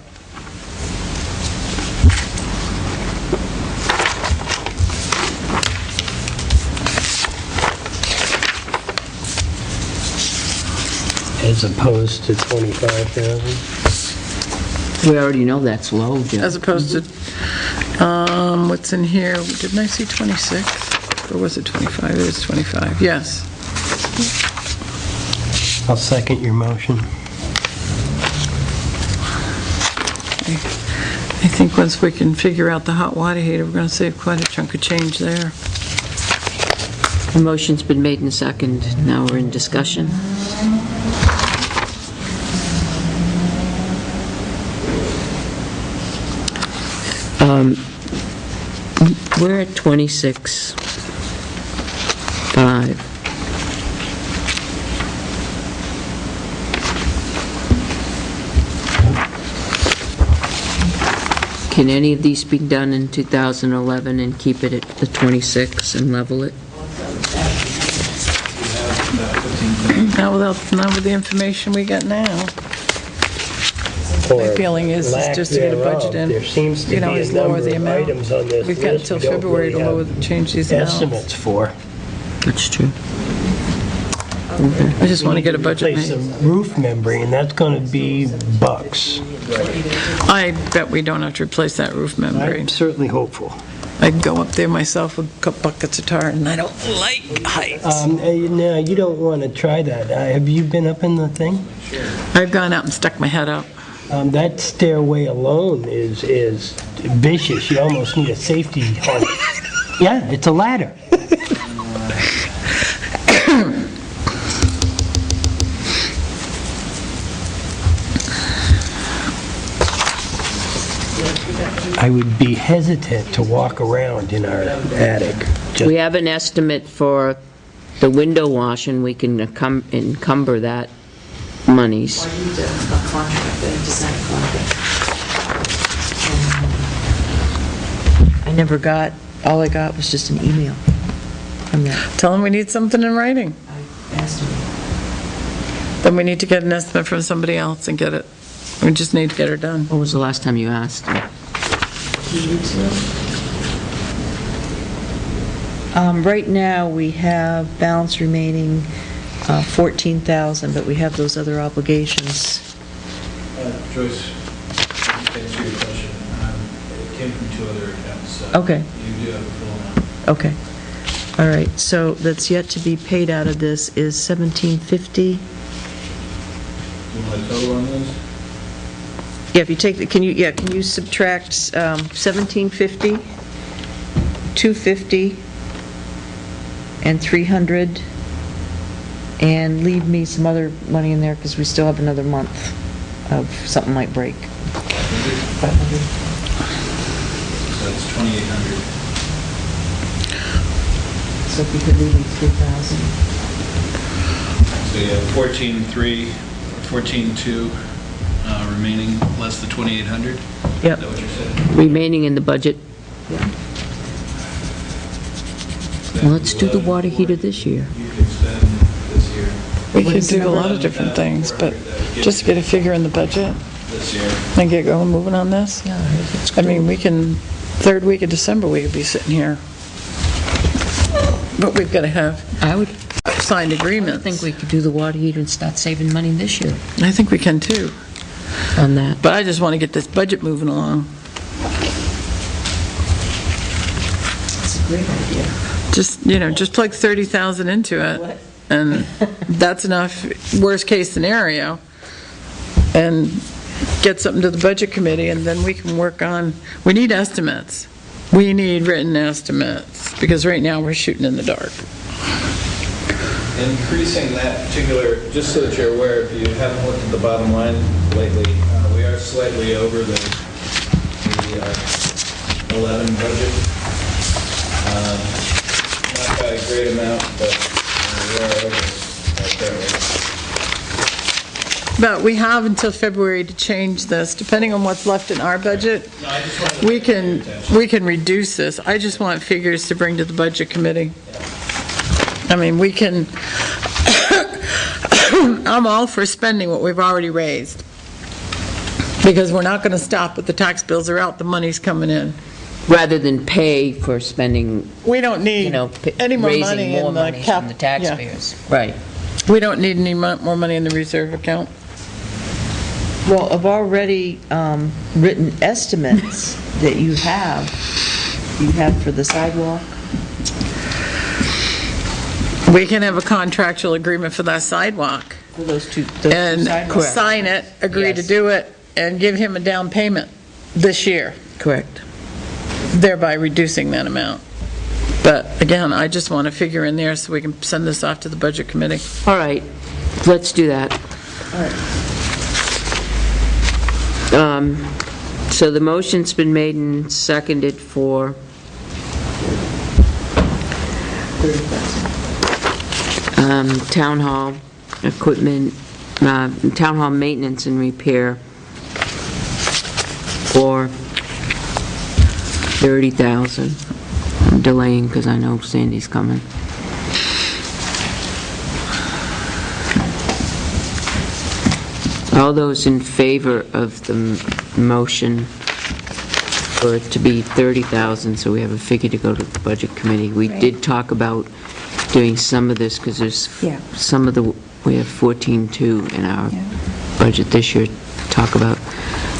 As opposed to 25,000? We already know that's low, Jeff. As opposed to, what's in here? Didn't I see 26? Or was it 25? It was 25, yes. I'll second your motion. I think once we can figure out the hot water heater, we're going to save quite a chunk of change there. The motion's been made and second. Now we're in discussion. We're at 26.5. Can any of these be done in 2011 and keep it at the 26 and level it? Not with the information we got now. My feeling is just to get a budget in, There seems to be you know, a is lower number the of amount. items on this We've got list until we don't February to really have change these amounts. estimates for. That's true. I just want to get a budget Replace the made. roof membrane, that's gonna be bucks. I bet we don't have to replace that roof membrane. I'm certainly hopeful. I'd go up there myself with a couple buckets of tar, and I don't like heights. No, you don't wanna try that. Have you been up in the thing? I've gone out and stuck my head up. That stairway alone is vicious. You almost need a safety harness. Yeah, it's a ladder. I would be hesitant to walk around in our attic. We have an estimate for the window wash, and we can encumber that monies. Or you need a contract, they have to sign a contract. I never got, all I got was just an email from that. Tell them we need something in writing. I asked him. Then we need to get an estimate from somebody else and get it. We just need to get her done. When was the last time you asked? 2 weeks ago. Right now, we have balance remaining 14,000, but we have those other obligations. Joyce, to answer your question, it came from 2 other accounts, so Okay. you do have a full amount. Okay. All right, so that's yet to be paid out of this is 1750. You want a total on those? Yeah, if you take, can you subtract 1750, 250, and 300, and leave me some other money in there, because we still have another month of something might break. 500. So that's 2,800. So if you could leave me 3,000. So you have 14,300, 14,200 remaining, less the 2,800? Yep. Is that what you said? Remaining in the budget? Well, let's do the water heater this year. You can spend this year, We could do a lot of different things, but just get a figure in the budget this year. and get going, moving on this. I mean, we can, third week of December, we could be sitting here. But we've got to have I would signed agreements. think we could do the water heater and start saving money this year I think we can too. on that. But I just want to get this budget moving along. That's a great idea. Just plug 30,000 into it. And that's enough, worst case scenario. And get something to the budget committee, and then we can work on, we need estimates. We need written estimates, because right now we're shooting in the dark. Increasing that particular, just so that you're aware, if you haven't looked at the bottom line lately, we are slightly over the 11 budget. Not by a great amount, but we are over that. But we have until February to change this, depending on what's left in our budget. No, I just wanted to We bring your can, attention. we can reduce this. I just want figures to bring to the budget committee. I mean, we can, I'm all for spending what we've already raised. Because we're not going to stop with the tax bills are out, the money's coming in. Rather than pay for spending, We don't you need know, any more money raising more in the money cap. from the yeah. taxpayers. Right. We don't need any more money in the reserve account. Well, of already written estimates that you have for the sidewalk. We can have a contractual agreement for that sidewalk. For those two And sidewalks. sign it, agree to Yes. do it, and give him a down payment this year, Correct. thereby reducing that amount. But again, I just want a figure in there so we can send this off to the budget committee. All right, let's do that. So the motion's been made and seconded for 30,000. town hall equipment, town hall maintenance and repair for 30,000. I'm delaying because I know Sandy's coming. All those in favor of the motion for it to be 30,000, so we have a figure to go to the budget committee. We did talk about doing some of this, because there's Yeah. some of the, we have 14.2 in our Yeah. budget this year, talk about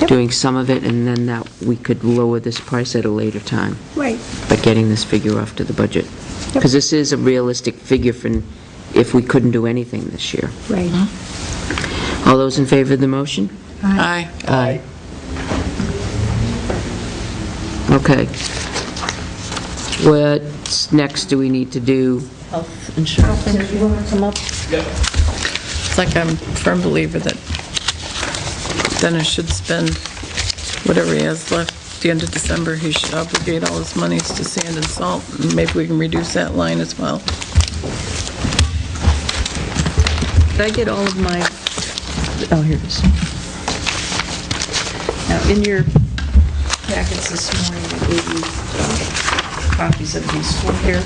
Yep. doing some of it, and then that we could lower this price at a later time, Right. by getting this figure off to the budget. Yep. Because this is a realistic figure for if we couldn't do anything this year. Right. All those in favor of the motion? Aye. Aye. Okay. What next do we need to do? Health insurance, if you want to come up. It's like I'm a firm believer that Dennis should spend whatever he has left at the end of December. He should obligate all his monies to sand and salt, and maybe we can reduce that line as well. Did I get all of my, oh, here it is. Now, in your packets this morning, I gave you copies of these four here.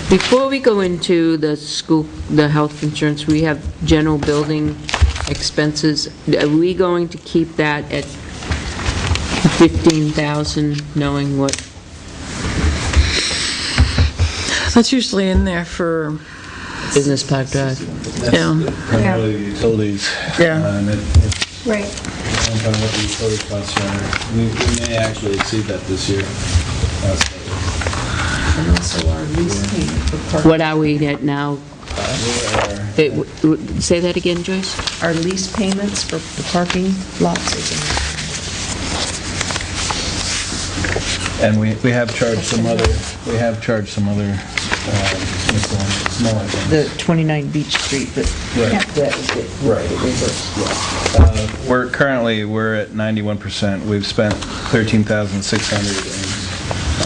Before we go into the school, the health insurance, we have general building expenses. Are we going to keep that at 15,000, knowing what? That's usually in there for, Business Park Drive. yeah, Primarily the utilities. Yeah. And it Right. depends on what the utility costs are. We may actually exceed that this year. And also our lease payment for parking. What are we at now? Say that again, Joyce? Our lease payments for the parking lots is And we have charged some other, miscellaneous, smaller in things. the 29 Beach Street, but Right. that was it. Right. We're at 91%. We've spent 13,600,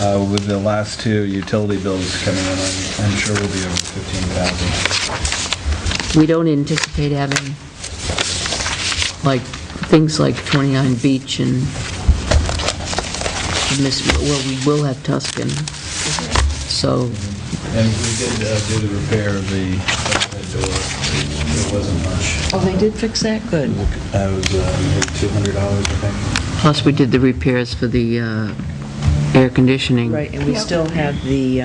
and with the last two utility bills coming in, I'm sure we'll be over 15,000. We don't anticipate having, like, things like 29 Beach and, well, we will have Tuscan, so, And we did do the repair of the overhead door. It wasn't much. Oh, they did fix that? Good. It was maybe $200, I think. plus we did the repairs for the air conditioning. Right, and we still have the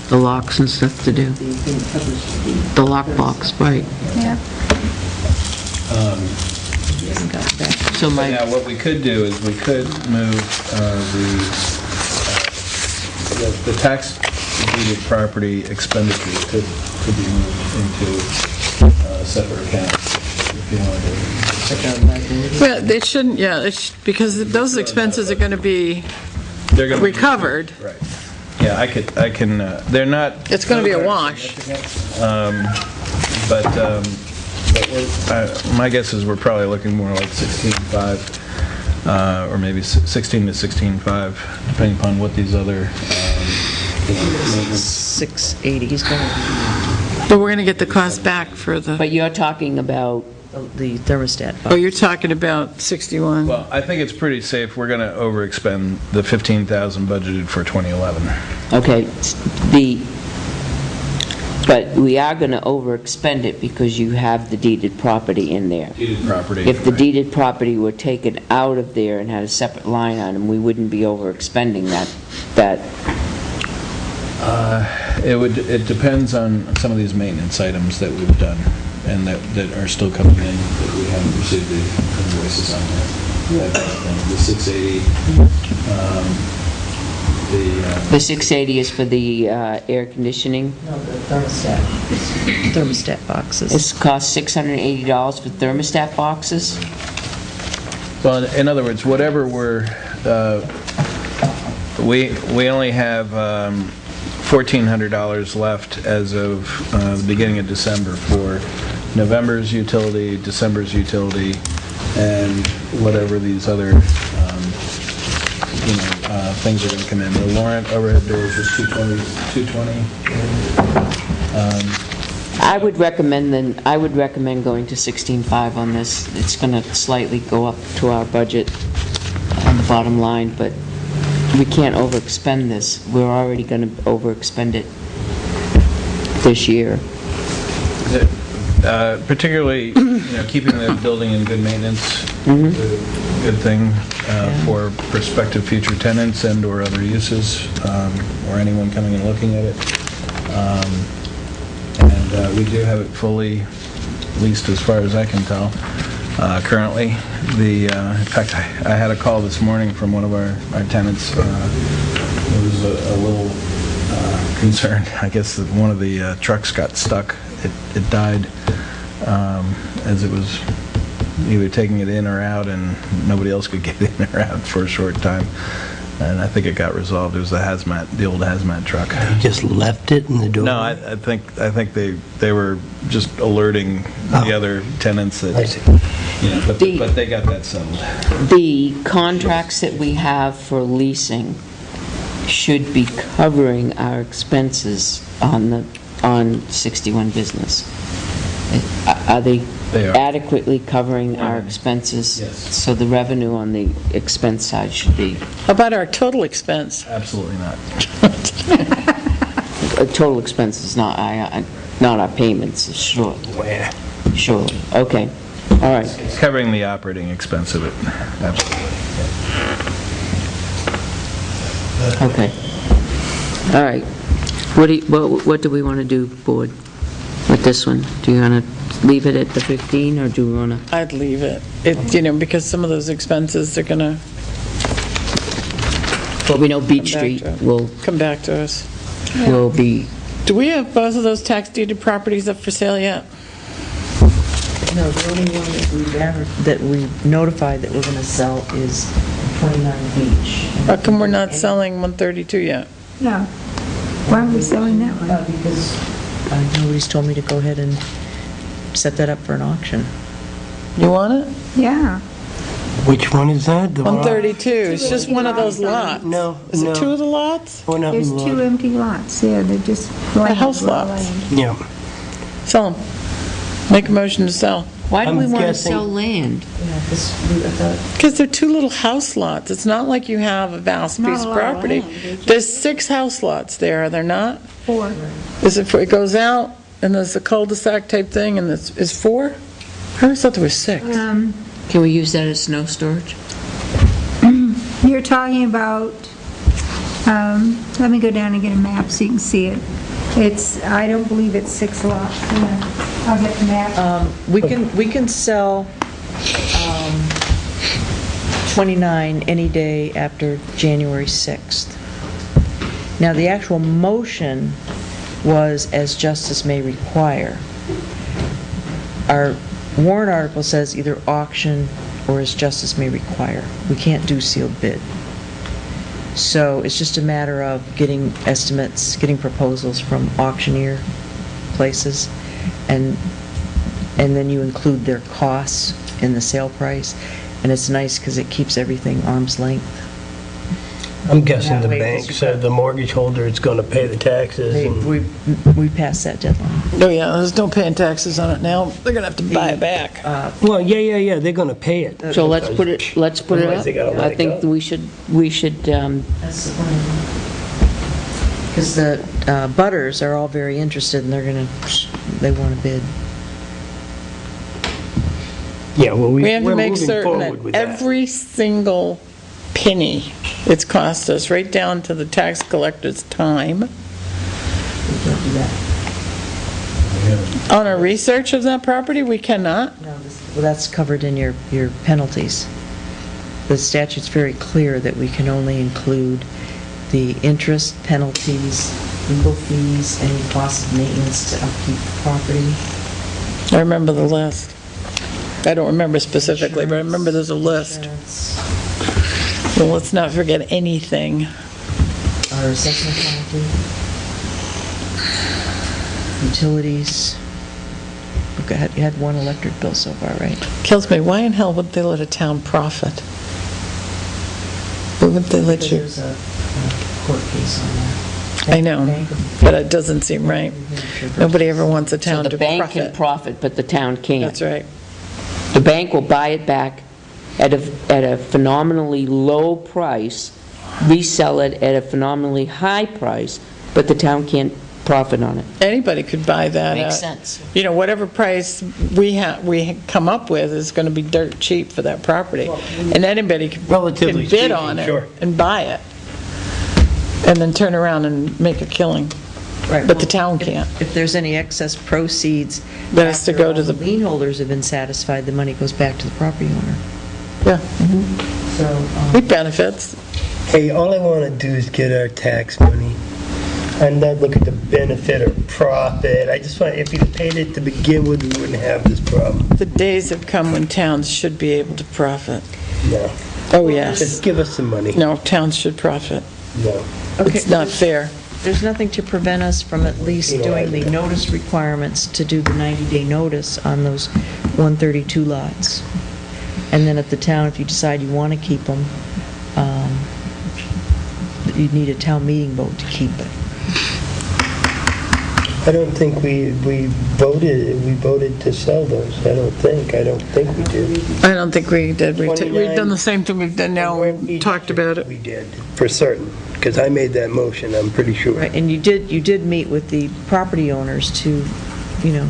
The locks and stuff to do. The lockbox, right. Yeah. hasn't gotten back. So But my, now, what we could do is we could move the tax deeded property expenditures could be moved into a separate account if you wanted to. well, it shouldn't, yeah, because those expenses are going to be They're gonna be- recovered. Right. Yeah, I can, they're not. It's gonna be a wash. But my guess is we're probably looking more like 16.5, or maybe 16 to 16.5, depending upon what these other, maintenance. 680, he's going But we're going to get the cost back for the, but you're talking about, the thermostat oh, box. you're talking about 61. Well, I think it's pretty safe. We're going to overexpend the 15,000 budgeted for 2011. okay, but we are going to overexpend it because you have the deeded property in there. Deeded property. If the right. deeded property were taken out of there and had a separate line item, we wouldn't be overexpending that. It depends on some of these maintenance items that we've done and that are still coming in that we haven't received the invoices on yet. The 680, The 680 is for the air conditioning. No, the thermostat boxes. It's cost $680 for thermostat boxes. well, in other words, whatever we only have $1,400 left as of the beginning of December for November's utility, December's utility, and whatever these other, things are going to come in. The Laurent overhead doors was 220. I would recommend going to 16.5 on this. It's going to slightly go up to our budget on the bottom line, but we can't overexpend this. We're already going to overexpend it this year. Particularly, keeping the building in good maintenance is a good thing for prospective future tenants and/or other uses, or anyone coming and looking at it. And we do have it fully leased as far as I can tell, currently. In fact, I had a call this morning from one of our tenants. It was a little concerned. I guess that one of the trucks got stuck. It died as it was either taking it in or out, and nobody else could get in or out for a short time. And I think it got resolved. It was the old hazmat truck. You just left it in the door? No, I think they were just alerting the other tenants that. I see. But they got that settled. The contracts that we have for leasing should be covering our expenses on 61 Business. Are they They are. adequately covering our expenses? Yes. So the revenue on the expense side should be, How about our total expense? Absolutely not. total expenses, not our payments, sure, Where? surely. Okay, all right. It's covering the operating expense of it. Absolutely. Okay. All right. What do we want to do, board, with this one? Do you want to leave it at the 15, or do we want to? I'd leave it. Because some of those expenses are gonna Well, we know Beach Come back Street to it. will come back to us. be, Do we have both of those tax deeded properties up for sale yet? No, the only one that we notified that we're going to sell is 29 Beach. How come we're not selling 132 yet? No. Why are we selling that one? Because nobody's told me to go ahead and set that up for an auction. You want it? Yeah. Which one is that? The one- 132, it's just one of those lots. No, Is no. it two of the lots? One of There's them. two empty lots, yeah, they're just. house raw lots. land. Yeah. Sell them. Make a motion to sell. why do I'm we want to guessing- sell land? Yeah, I thought, Because they're two little house lots. It's not like you have a vast Not piece a of lot of property. land, they're just- There's 6 house lots there, are there not? 4. It goes out, and there's a cul-de-sac type thing, and is 4? I always thought there was 6. Can we use that as snow storage? You're talking about, let me go down and get a map so you can see it. I don't believe it's 6 lots. Yeah. I'll get the map. we can sell 29 any day after January 6th. Now, the actual motion was as justice may require. Our warrant article says either auction or as justice may require. We can't do sealed bid. So it's just a matter of getting estimates, getting proposals from auctioneer places, and then you include their costs in the sale price. And it's nice because it keeps everything arm's length. I'm guessing the That way, bank because said the mortgage holder is going to pay the taxes. and- We passed that deadline. Oh, yeah, there's no paying taxes on it now. They're going to have to buy it back. Well, yeah, they're going to pay it. So let's put it Otherwise they gotta up. let I it think go. we should, That's the plan. Because the butters are all very interested, and they want to bid. Yeah, well, We have to we're make moving certain forward that with that. every single penny it's cost us, right down to the tax collector's time, We can't do that. on our research of that property, we cannot. No, well, that's covered in your penalties. The statute's very clear that we can only include the interest, penalties, legal fees, any cost of maintenance to upkeep the property. I remember the list. I don't remember specifically, but I remember there's a list. Insurance, Well, let's not forget anything. our assessment penalty, utilities. You had one electric bill so far, right? Kills me, why in hell would they let a town profit? Why would they let you? There's a court case on that. I know, Bank of- but it doesn't seem right. Nobody ever wants a so town the to bank can profit. profit, but the town can't. That's right. The bank will buy it back at a phenomenally low price, resell it at a phenomenally high price, but the town can't profit on it. Anybody could buy that. Makes at, sense. You know, whatever price we come up with is going to be dirt cheap for that property. And anybody can Relatively bid speaking, on it sure. and buy it. And then turn around and make a killing. Right, But the well, town can't. If there's any excess proceeds, That has to after go all to the- lien holders have been satisfied, the money goes back to the property owner. Yeah, So, it benefits. Hey, all I want to do is get our tax money. I'm not looking to benefit or profit. I just want, if you paid it to begin with, we wouldn't have this problem. The days have come when towns should be able to profit. No. Oh, yes. Just give us some money. No, towns should profit. No. It's not fair. there's nothing to prevent us from at least You know, doing the notice requirements to do the 90-day notice on those 132 lots. And then at the town, if you decide you want to keep them, you'd need a town meeting vote to keep it. I don't think we voted to sell those. I don't think we did. I don't think we did. We've 29. done the same thing we've done now. We've talked about it. We did, for certain, because I made that motion, I'm pretty sure. Right, and you did meet with the property owners to,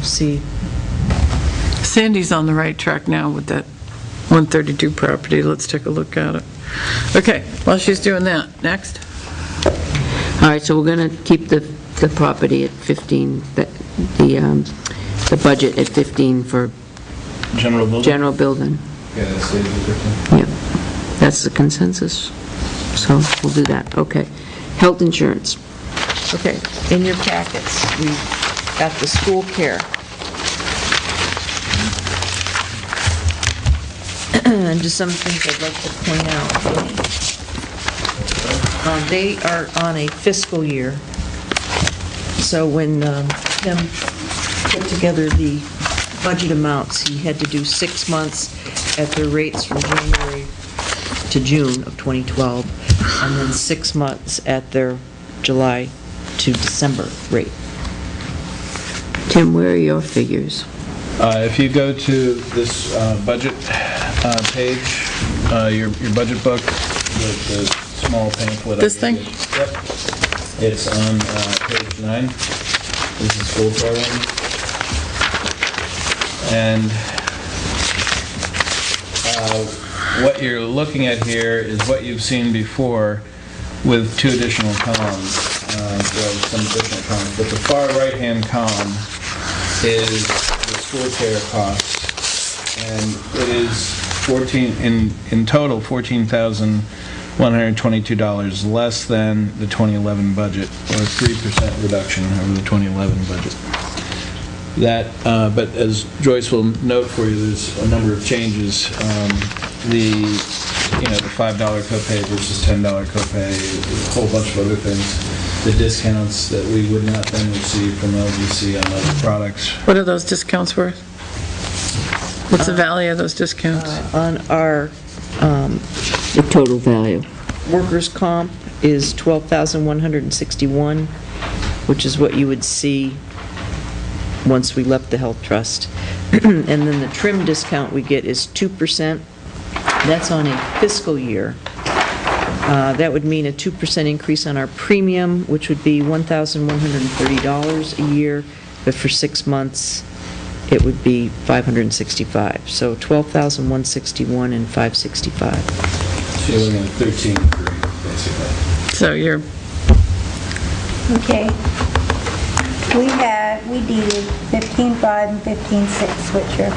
see. Sandy's on the right track now with that 132 property. Let's take a look at it. Okay, while she's doing that, next. All right, so we're going to keep the property at 15, the budget at 15 for General building? general building. Yeah, that stays at 15. Yep, that's the consensus. So we'll do that, okay. Health insurance. Okay, in your packets, we've got the school care. And just some things I'd like to point out. They are on a fiscal year. So when Tim put together the budget amounts, he had to do 6 months at their rates from January to June of 2012, and then 6 months at their July to December rate. Tim, where are your figures? If you go to this budget page, your budget book, the small pamphlet. This thing? Yep. It's on page 9. This is school program. And what you're looking at here is what you've seen before with 2 additional columns. Well, some additional columns, but the far right-hand column is the school care costs, and it is in total $14,122 less than the 2011 budget, or a 3% reduction over the 2011 budget. That, but as Joyce will note for you, there's a number of changes. The $5 copay versus $10 copay, a whole bunch of other things. The discounts that we would not then receive from LGC on other products. What are those discounts worth? What's the value of those discounts? On our The total value. workers' comp is $12,161, which is what you would see once we left the health trust. And then the trim discount we get is 2%. That's on a fiscal year. That would mean a 2% increase on our premium, which would be $1,130 a year, but for 6 months, it would be $565. So $12,161 and $565. So you're looking at 13.3, basically. So you're, Okay. We deeded 15.5 and 15.6, which are,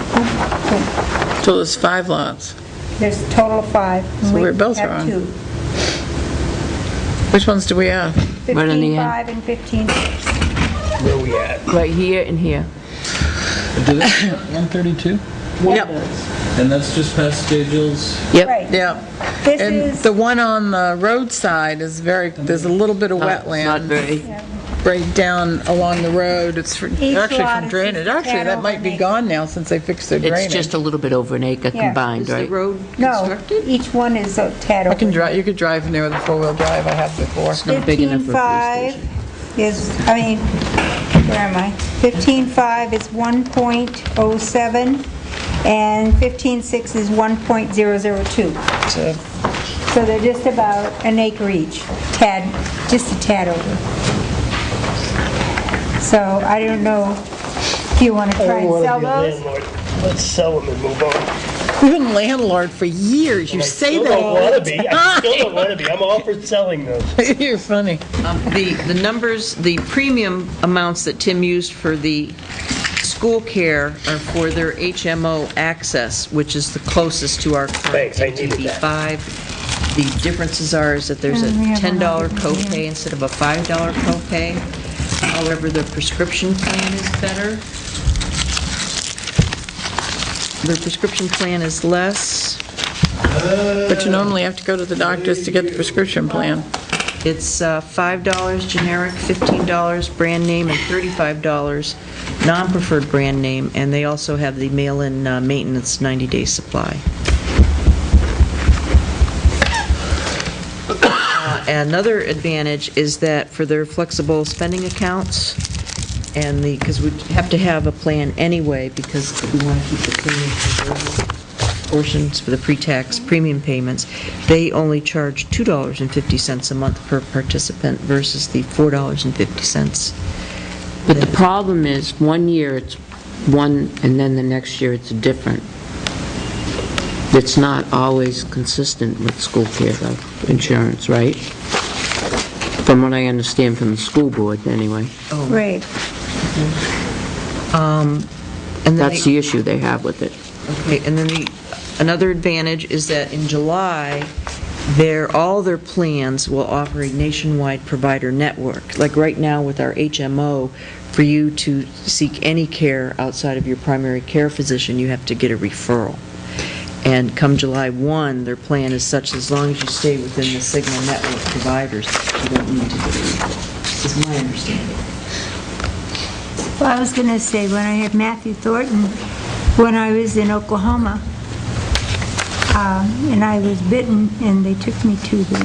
so there's 5 lots. there's a total of 5. and So we we're both have wrong. 2. Which ones do we have? Right on the end. 15.5 and 15.6. Where we at? Right here and here. Do they have 132? Yep. And that's just past J. Jill's? Yep. Right. Yeah. This And is, the one on the roadside is there's a little bit of Not wetland very, right down along the road. It's Each actually lot from is drainage. just a Actually, tad that over might an be acre. gone now since they fixed their drainage. it's just a little bit over an acre Yeah. combined, Is the right? road no, constructed? each one is a tad over. I can drive, you could drive in there with a 4-wheel drive, I have before. Not big enough for a police 15.5 is, where am I? 15.5 is 1.07, and 15.6 is 1.002. So, So they're just about an acre each, just a tad over. So I don't know if you want to I try don't and want sell to be a those. landlord. Let's sell them and move on. You've been landlord for years, you say that all I the still don't want to be. I still don't want to be. I'm all for selling those. time. You're funny. The numbers, the premium amounts that Tim used for the school care are for their HMO access, which is the closest to our current Thanks, I needed that. TV5. The differences are is that there's a And we have $10 another one copay here. instead of a $5 copay. However, the prescription plan is better. The prescription plan is less. But you normally have to go to the doctors to get the prescription plan. It's $5 generic, $15 brand name, and $35 non-preferred brand name, and they also have the mail-in maintenance 90-day supply. Another advantage is that for their flexible spending accounts, and because we have to have a plan anyway, because we want to keep the premium portions for the pre-tax premium payments, they only charge $2.50 a month per participant versus the $4.50. But the problem is, one year it's one, and then the next year it's different. It's not always consistent with school care, though, insurance, right? From what I understand from the school board, anyway. Right. And then That's the issue they have with it. Okay, and then another advantage is that in July, all their plans will offer a nationwide provider network. Like right now with our HMO, for you to seek any care outside of your primary care physician, you have to get a referral. And come July 1, their plan is such, as long as you stay within the Cigna network providers, you don't need to get a referral, is my understanding. Well, I was going to say, when I had Matthew Thornton, when I was in Oklahoma, and I was bitten, and they took me to the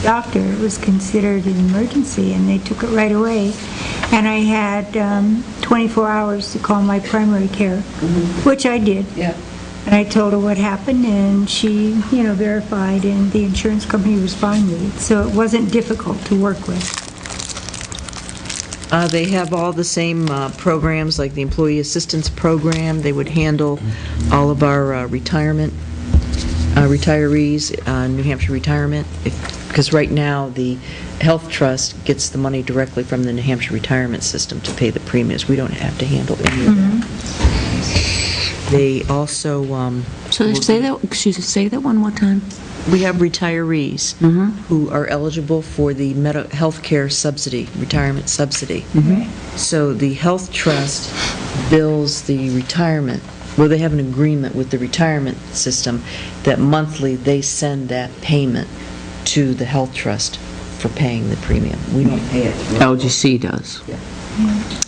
doctor, it was considered an emergency, and they took it right away. And I had 24 hours to call my primary care, which I did. Yeah. And I told her what happened, and she, verified, and the insurance company was fine with it. So it wasn't difficult to work with. They have all the same programs, like the Employee Assistance Program. They would handle all of our retirees, New Hampshire retirement, because right now the Health Trust gets the money directly from the New Hampshire retirement system to pay the premiums. We don't have to handle any of that. They also... So say that one more time. We have retirees who are eligible for the health care subsidy, retirement subsidy. So the Health Trust bills the retirement, well, they have an agreement with the retirement system that monthly they send that payment to the Health Trust for paying the premium. We don't pay it. LGC does. Yeah.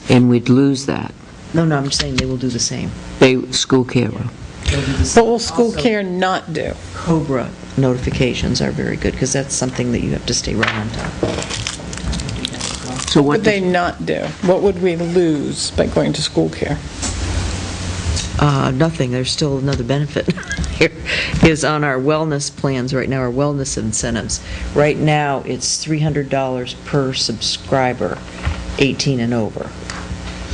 And we'd lose that. No, I'm just saying they will do the same. School care will. They'll do the What same. will school Also, care not do? COBRA notifications are very good, because that's something that you have to stay right on top of. So What what would they not do? What would we lose by going to school care? Nothing, there's still another benefit here, is on our wellness plans right now, our wellness incentives. Right now, it's $300 per subscriber, 18 and over.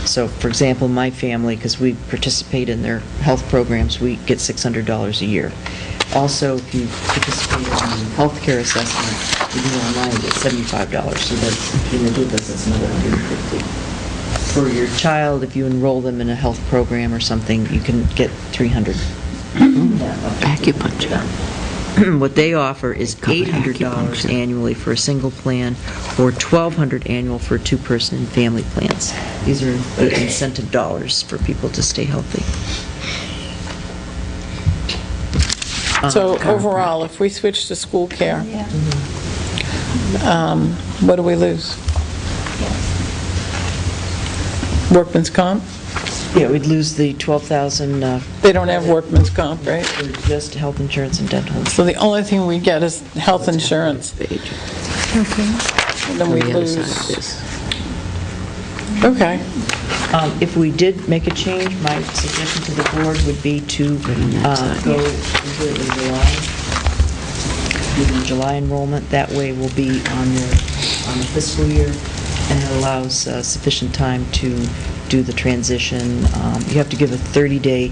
So, for example, my family, because we participate in their health programs, we get $600 a year. Also, if you participate in the healthcare assessment, you do online, you get $75. So that's, if you do this, that's another $150. For your child, if you enroll them in a health program or something, you can get $300. Acupuncture. What they offer is Cover $800 acupuncture. annually for a single plan, or $1,200 annual for two-person and family plans. These are incentive dollars for people to stay healthy. So overall, if we switch to school care, what do we lose? Workman's comp? Yeah, we'd lose the 12,000 They don't have workman's comp, right? for just health insurance and dental insurance. So the only thing we get is health insurance, Page. Okay. and then On we the other side of lose. this. Okay. If we did make a change, my suggestion to the board would be to go into it in July, do the July enrollment. That way we'll be on the fiscal year. and it allows sufficient time to do the transition. You have to give a 30-day,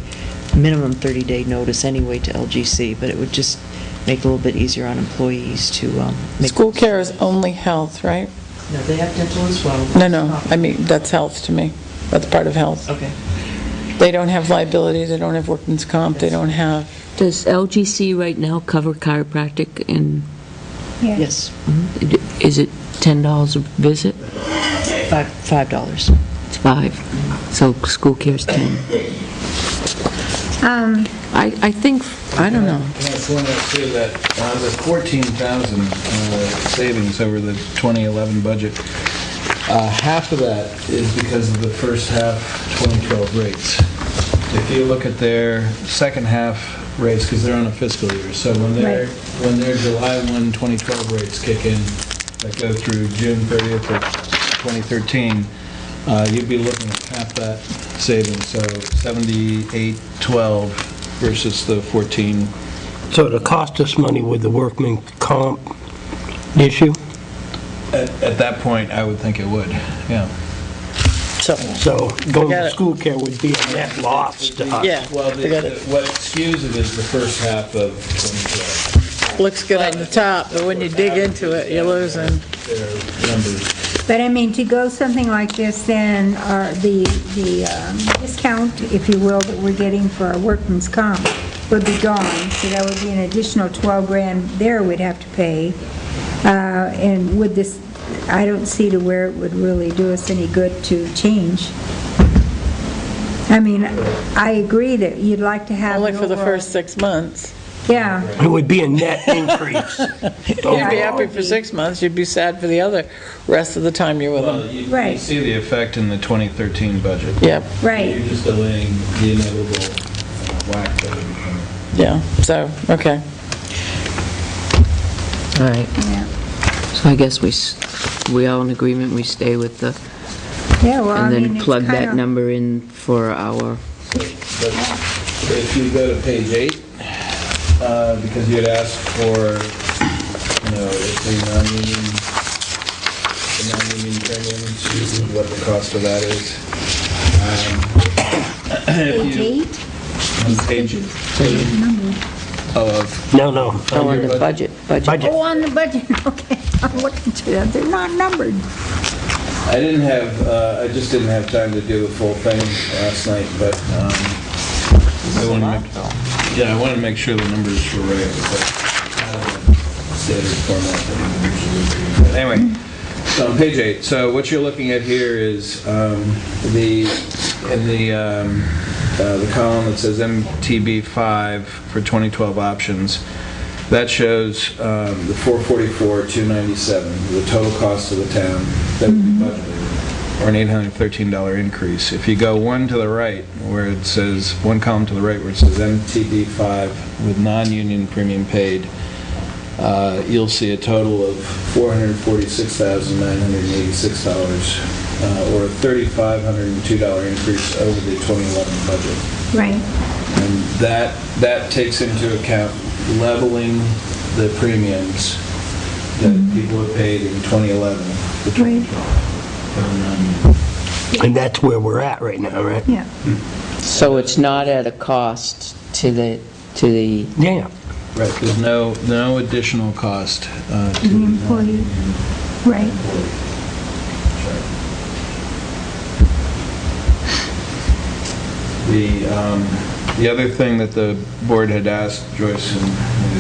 minimum 30-day notice anyway to LGC, but it would just make it a little bit easier on employees to make... School care is only health, right? No, they have dental as well. No, I mean, that's health to me. That's part of health. Okay. They don't have liability, they don't have workman's comp, they don't have... Does LGC right now cover chiropractic, and Yes. is it $10 a visit? $5. It's 5, so school care's 10. I think, I don't know. Can I point out too that the 14,000 savings over the 2011 budget, half of that is because of the first half 2012 rates. If you look at their second half rates, because they're on a fiscal year, so when their July 1, 2012 rates kick in, that go through June 30th of 2013, you'd be looking at half that savings, so 7812 versus the 14. So it'll cost us money with the workman comp issue? At that point, I would think it would, yeah. So, So going Forget to it. school care would be a net loss to us. yeah, Well, forget it. what skews it is the first half of 2012. Looks good on the top, but when you dig into it, you're losing. Their numbers. But I mean, to go something like this, then, the discount, if you will, that we're getting for our workman's comp would be gone, so that would be an additional 12 grand there we'd have to pay. And with this, I don't see to where it would really do us any good to change. I mean, I agree that you'd like to have... Only an for the overall- first 6 months. Yeah, It would be a net increase. You'd be happy for 6 months, you'd be sad for the other rest of the time you're with Well, them. you Right. see the effect in the 2013 budget. Yep, right. You're just delaying the inevitable whack that would be coming. yeah, so, okay. All right, Yeah, so I guess we all in agreement, we stay with the, yeah, well, I and mean, then it's plug kind that of... number in for our, But if you go to page 8, because you had asked for, if the non-union premiums, what the cost of that is. Page 8? On page 8 of No. oh, on the budget. Budget. Oh, on the budget, okay. I'm looking through that, they're not numbered. I just didn't have time to do the full thing last night, but I wanted to make sure the numbers were right, but standard format. But anyway, so on page 8, so what you're looking at here is the column that says MTB5 for 2012 options. That shows the 444,297, the total cost of the town that would be budgeted, or an $813 increase. If you go one to the right, where it says, one column to the right, where it says MTB5 with non-union premium paid, you'll see a total of $446,986, or a $3,502 increase over the 2011 budget. Right. And that takes into account leveling the premiums that people have paid in 2011 for 2012. And that's where we're at right now, right? Yeah. So it's not at a cost to the, Yeah. Right, there's no additional cost to The employee, right. The other thing that the board had asked Joyce and me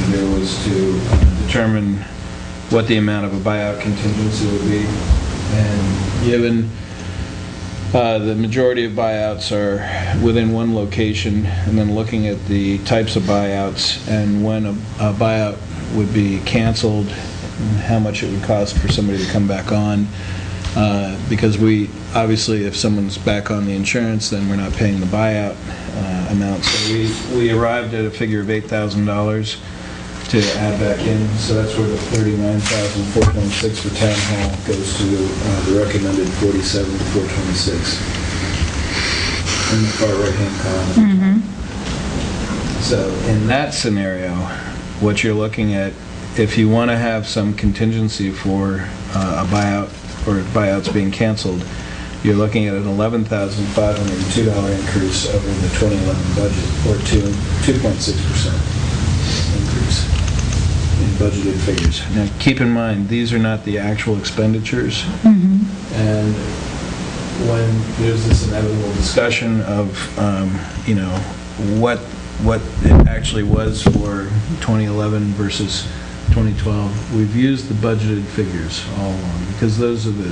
to do was to determine what the amount of a buyout contingency would be. And given the majority of buyouts are within one location, and then looking at the types of buyouts and when a buyout would be canceled, and how much it would cost for somebody to come back on, because obviously if someone's back on the insurance, then we're not paying the buyout amount. So we arrived at a figure of $8,000 to add back in, so that's where the $39,426 for town hall goes to the recommended $47,426 in the far right-hand column. So in that scenario, what you're looking at, if you want to have some contingency for a buyout or buyouts being canceled, you're looking at an $11,502 increase over the 2011 budget, or 2.6% increase in budgeted figures. Now, keep in mind, these are not the actual expenditures. And when there's this inevitable discussion of, what it actually was for 2011 versus 2012, we've used the budgeted figures all along, because those are the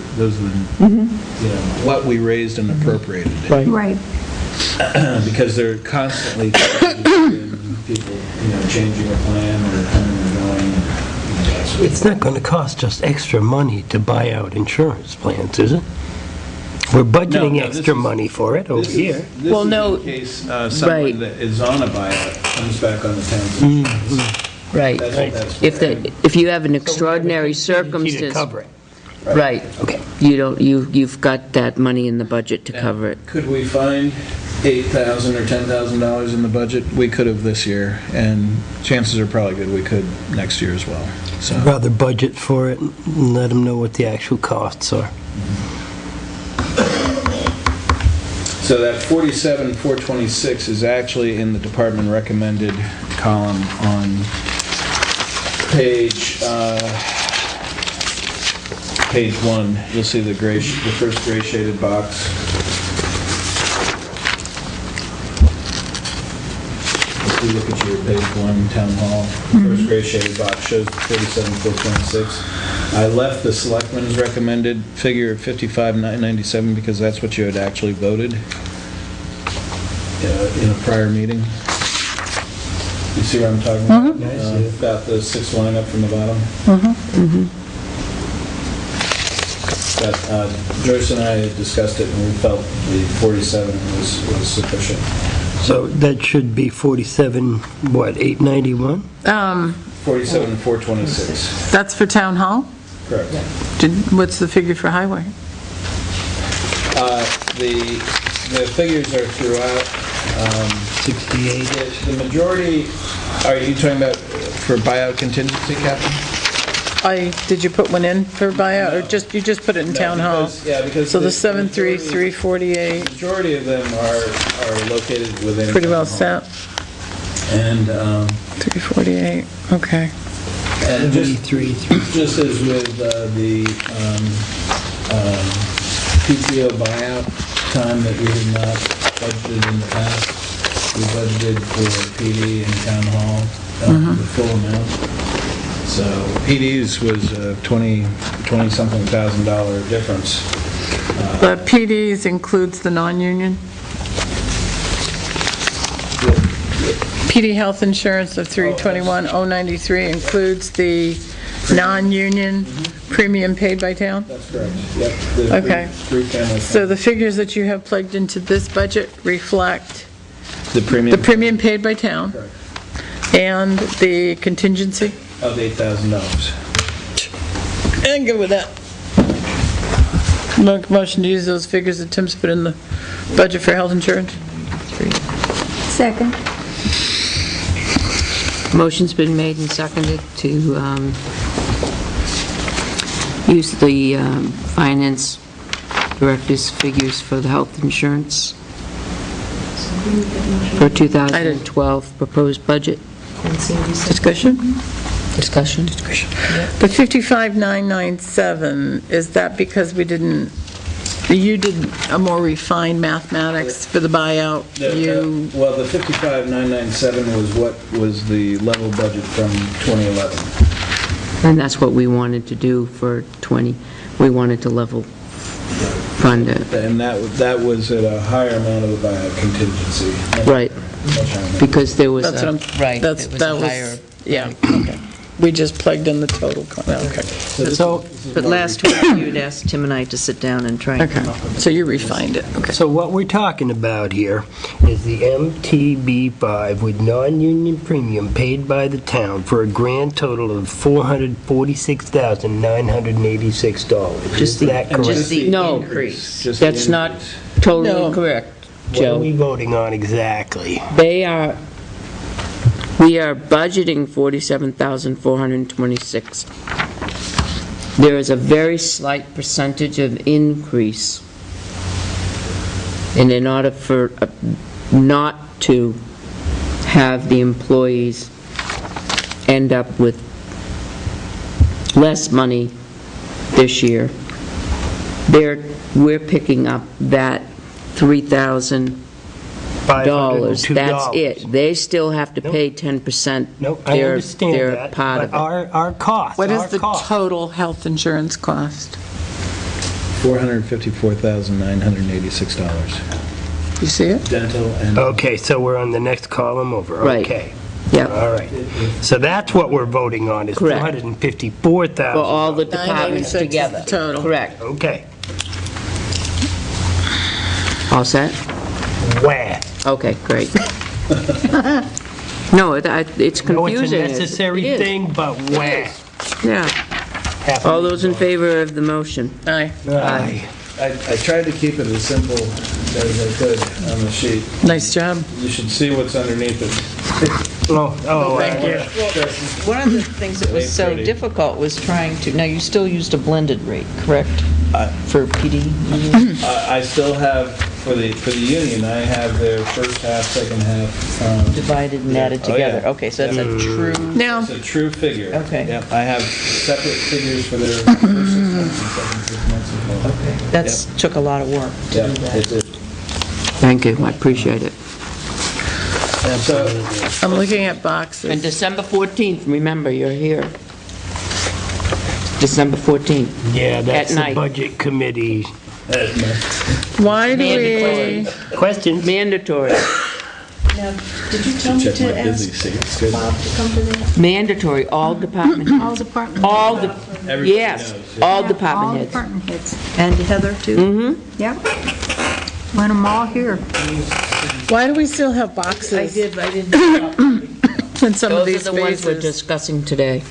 what we raised and appropriated. Right. Because they're constantly people, changing a plan or coming and going. It's not going to cost us extra money to buy out insurance plans, is it? We're budgeting No, this extra is- money for it over here. This Well, is no, in case right. someone that is on a buyout comes back on the town's insurance. Right. That's what that's for. If you have an extraordinary To circumstance, cover it. right, Okay. you've got that money in the budget to cover it. Could we find $8,000 or $10,000 in the budget? We could have this year, and chances are probably good we could next year as well. So, Rather budget for it and let them know what the actual costs are. so that 47,426 is actually in the department recommended column on page 1. You'll see the first gray shaded box. If you look at your page 1, Town Hall, the first gray shaded box shows 47,426. I left the selectmen's recommended figure of 55,997 because that's what you had actually voted in a prior meeting. You see what I'm talking about? About the sixth line up from the bottom? That, Joyce and I had discussed it, and we felt the 47 was sufficient. So that should be 891? 47,426, That's for town hall? correct. What's the figure for highway? The figures are throughout. 68. The majority, are you talking about for buyout contingency, Captain? Did you put one in for buyout, or you just put it in No, town hall? because So the the 73348, majority of them are located within. pretty well town hall. set, And 348, okay. And just 73. as with the PTO buyout time that we had not budgeted in the past, we budgeted for PD and town hall, the full amount. So PD's was a 20-something thousand dollar difference. The PDs includes the non-union? PD health insurance of 321,093 includes the non-union premium paid by town? That's correct. Yep. the Okay. Three family. So the figures that you have plugged into this budget reflect The premium. the premium paid by town Correct. and the contingency? Of $8,000. And good with that. Motion to use those figures that Tim's put in the budget for health insurance? Second. Motion's been made and seconded to use the finance director's figures for the health insurance for 2012 proposed budget. Discussion? Discussion? The 55,997, is that because you did a more refined mathematics for the buyout? Well, the 55,997 was what was the level budget from 2011. And that's what we wanted to do for 20. We wanted to level fund it. And that was at a higher amount of the buyout contingency. Right, Much higher amount. because there was That's what I'm, right, that's, it was that a higher. was, yeah, okay. We just plugged in the total, okay. So, But last week, you had asked Tim and I to sit down and try and Okay, come up with so you refined it, okay. so what we're talking about here is the MTB5 with non-union premium paid by the town for a grand total of $446,986. Just the- Is that correct? just the No. increase. Just the That's not increase. totally No. correct, What are we Joe. voting on exactly? We are budgeting 47,426. there is a very slight percentage of increase. And in order for, not to have the employees end up with less money this year, we're picking up that $3,000. $502. That's it. They still have to pay 10%. Nope, I understand They're that, part but of it. our costs, What is our the costs. total health insurance cost? $454,986. You see it? Dental and... Okay, so we're on the next column over, Right. okay. Yeah, All right. So that's what we're voting on, is Correct. $254,000. for all the departments 986 is the together. total. Correct. Okay. All set? Where? Okay, great. No, it's No, it's a confusing. necessary It is. thing, but where? Yeah. Half All of those in favor of the motion? Aye. Aye. I tried to keep it as simple as I could on the sheet. Nice job. You should see what's underneath it. Thank you. One of the things that was so Pretty. difficult was trying to, now you still used a blended rate, correct? For PD? I still have, for the union, I have their first half, second half. Divided and added Oh, yeah. together. Okay, so that's a true, Now, It's a true figure. Okay. Yep, I have separate figures for their first 6 months and second 6 months as well. that's, took a lot of work to Yeah, do that. it did. Thank you, I appreciate it. So, I'm looking at And boxes. December 14th, remember, you're here. December 14th. Yeah, that's At the night. budget committee. Why do we, Mandatory. Questions? Mandatory. Now, did you tell me check to my busy, ask see, it's good. Bob to come to that? Mandatory, all department heads. All department. All the, Everybody yes, knows, yeah. all All department heads. department heads. And Heather, too? Mm-hmm. Yep. Want them all here. why do we still have boxes I didn't. in some of Those these are the ones we're spaces? discussing today.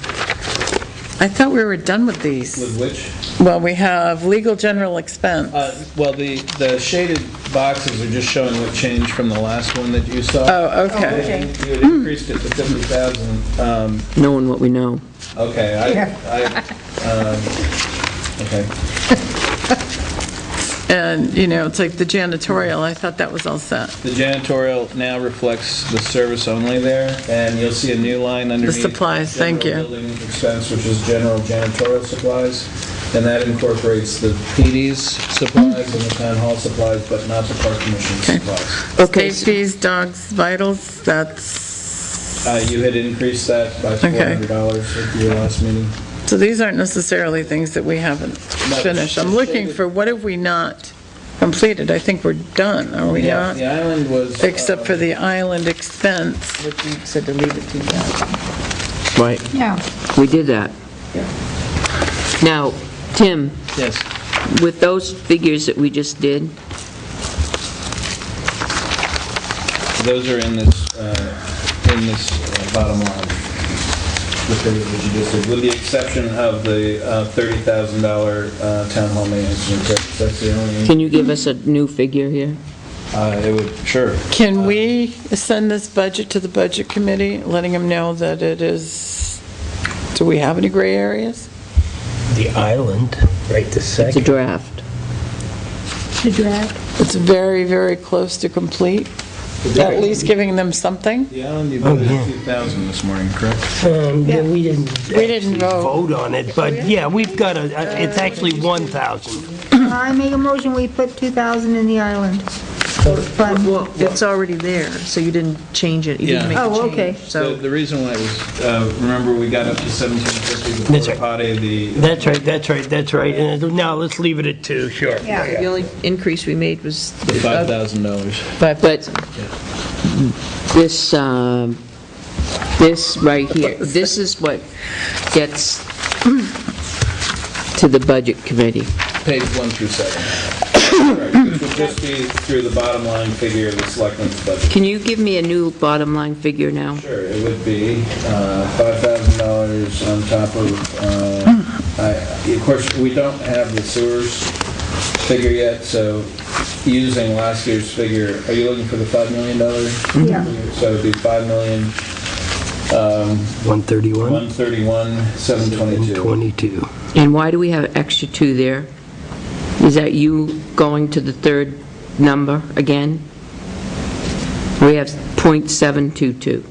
I thought we were done with these. With which? Well, we have legal general expense. Well, the shaded boxes are just showing what changed from the last one that you saw. Oh, okay. You had increased it to 50,000. Knowing what we know. Okay, okay. And, you know, it's like the janitorial, I thought that was all set. The janitorial now reflects the service only there, and you'll see a new line underneath. supplies, thank General you. building expense, which is general janitorial supplies, and that incorporates the PD's supplies and the town hall supplies, but not the park commission supplies. Okay, State fees, dogs, vitals, that's, You had increased that by Okay. $400 at your last meeting. so these aren't necessarily things that we haven't finished. I'm looking for what have we not completed? I think we're done, are we Yeah, not? the island was. Except for the island expense. Which you said to leave it 2,000. right, Yeah. we did that. Now, Tim, Yes. with those figures that we just did, Those are in this bottom line. The figures that you just did, with the exception of the $30,000 town hall maintenance and repairs. That's the only, can you give us a new figure here? it would, sure. Can we send this budget to the budget committee, letting them know that it is, do we have any gray areas? The island, right this It's a second. draft. The draft. It's very, very close to complete, at least giving them something. The island, you Oh, voted yeah. 2,000 this morning, correct? Yeah, we didn't didn't actually vote on it, but yeah, we've got it's actually 1,000. I make a motion, we put 2,000 in the island. Fund. Well, it's already there, so you didn't change it, you didn't make Yeah. a Oh, change. okay. So, The reason why was, remember, we got up to 1,750 That's before right. potty, That's right. And now let's leave it at 2, sure. Yeah. the only increase we made was the $5,000. But this, this right here, this is what gets to the budget committee. Page 1 through 7. Right, which would just be through the bottom line figure of the selectmen's budget. Can you give me a new bottom line figure now? Sure, it would be $5,000 on top of, of course, we don't have the sewers figure yet, so using last year's figure, are you looking for the $5 million? Yeah. So it'd be 131, 5,131,722. 22. And why do we have extra 2 there? Is that you going to the third number again? We have .722.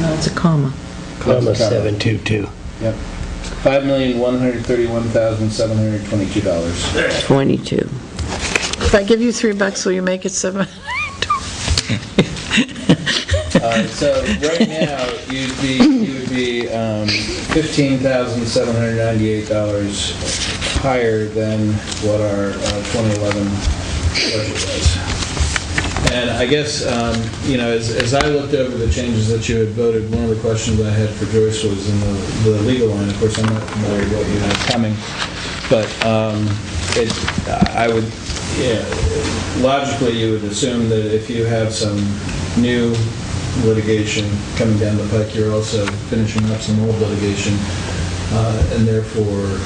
No, it's a comma. Comma 722. Yep. $5,131,722. 22. If I give you $3, will you make it 7? So right now, you would be $15,798 higher than what our 2011 budget was. And I guess, as I looked over the changes that you had voted, one of the questions I had for Joyce was in the legal line. Of course, I'm not familiar with what you have coming, but I would, logically, you would assume that if you have some new litigation coming down the pike, you're also finishing up some old litigation, and therefore,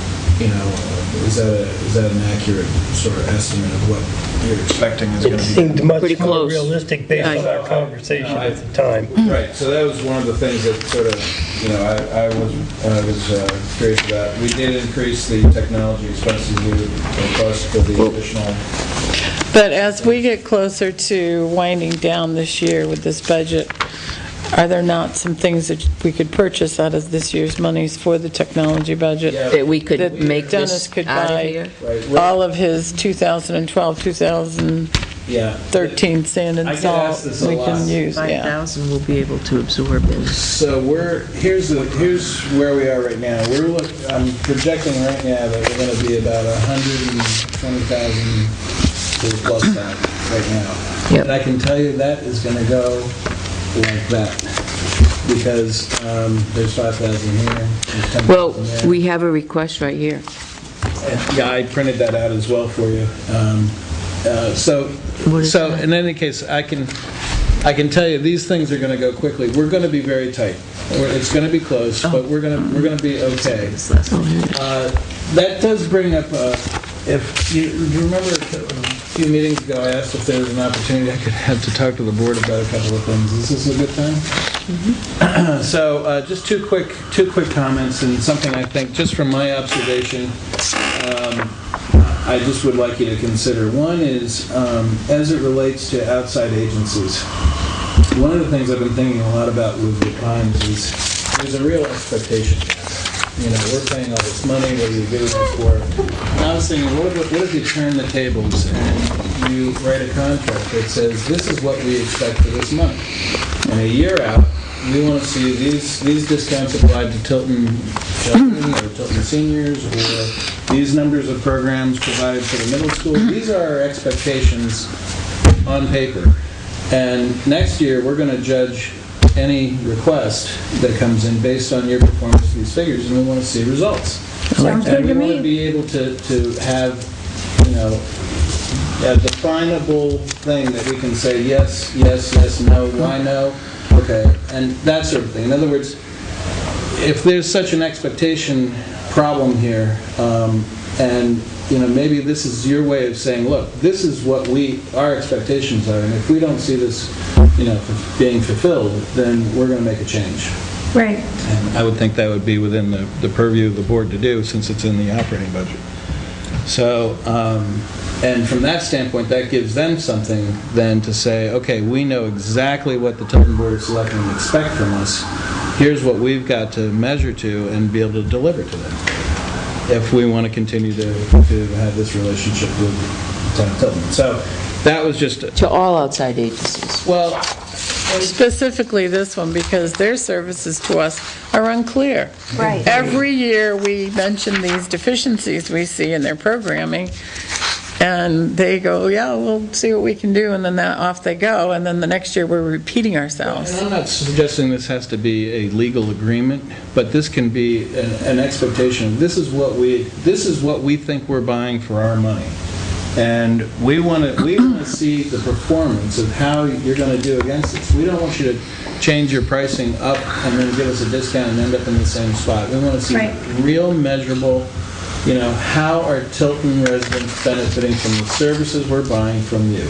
is that an accurate sort of estimate of what you're expecting is going It to be? seemed much Pretty more close. realistic based on our conversation at the time. Right, so that was one of the things that sort of, I was curious about. We did increase the technology expenses cost for the additional. But as we get closer to winding down this year with this budget, are there not some things that we could purchase out of this year's monies for the technology budget? Yeah. That we could That make Dennis this could out of buy here? Right. all of his 2012, 2013 Yeah. sand and I get salt asked this a we lot. can use, yeah. 5,000 will be able to absorb this. So here's where we are right now. I'm projecting right now that we're going to be about 120,000 plus that right now. Yep. And I can tell you that is going to go like that, because there's 5,000 here, there's 10,000 Well, there. we have a request right here. Yeah, I printed that out as well for you. So in any case, I can tell you these things are going to go quickly. We're going to be very tight. It's going to be close, but we're going to be okay. That does bring up. If you remember a few meetings ago, I asked if there was an opportunity I could have to talk to the board about a couple of things. Is this a good time? Mm-hmm. So just two quick comments, and something I think, just from my observation, I just would like you to consider. One is, as it relates to outside agencies, one of the things I've been thinking a lot about with the Pines is there's a real expectation. We're paying all this money, what are you giving us for? And I was thinking, what if you turn the tables and you write a contract that says, this is what we expect for this month. And a year out, we want to see these discounts applied to Tilton children or Tilton seniors, or these numbers of programs provided for the middle school. These are our expectations on paper. And next year, we're going to judge any request that comes in based on your performance of these figures, and we want to see results. Sounds good And we to want to me. be able to have, a definable thing that we can say, yes, yes, yes, no, why no, okay, and that sort of thing. In other words, if there's such an expectation problem here, and maybe this is your way of saying, look, this is what our expectations are, and if we don't see this, being fulfilled, then we're going to make a change. Right. And I would think that would be within the purview of the board to do, since it's in the operating budget. So, and from that standpoint, that gives them something then to say, okay, we know exactly what the Tilton Board of Selectmen expect from us. Here's what we've got to measure to and be able to deliver to them, if we want to continue to have this relationship with Town of Tilton. So that was just, To all outside agencies. well, Specifically this one, because their services to us are unclear. Right. Every year, we mention these deficiencies we see in their programming, and they go, yeah, we'll see what we can do, and then off they go, and then the next year, we're repeating ourselves. and I'm not suggesting this has to be a legal agreement, but this can be an expectation. This is what we think we're buying for our money. And we want to see the performance of how you're going to do against this. We don't want you to change your pricing up and then give us a discount and end up in the same spot. We want to see Right. real measurable, how are Tilton residents benefiting from the services we're buying from you?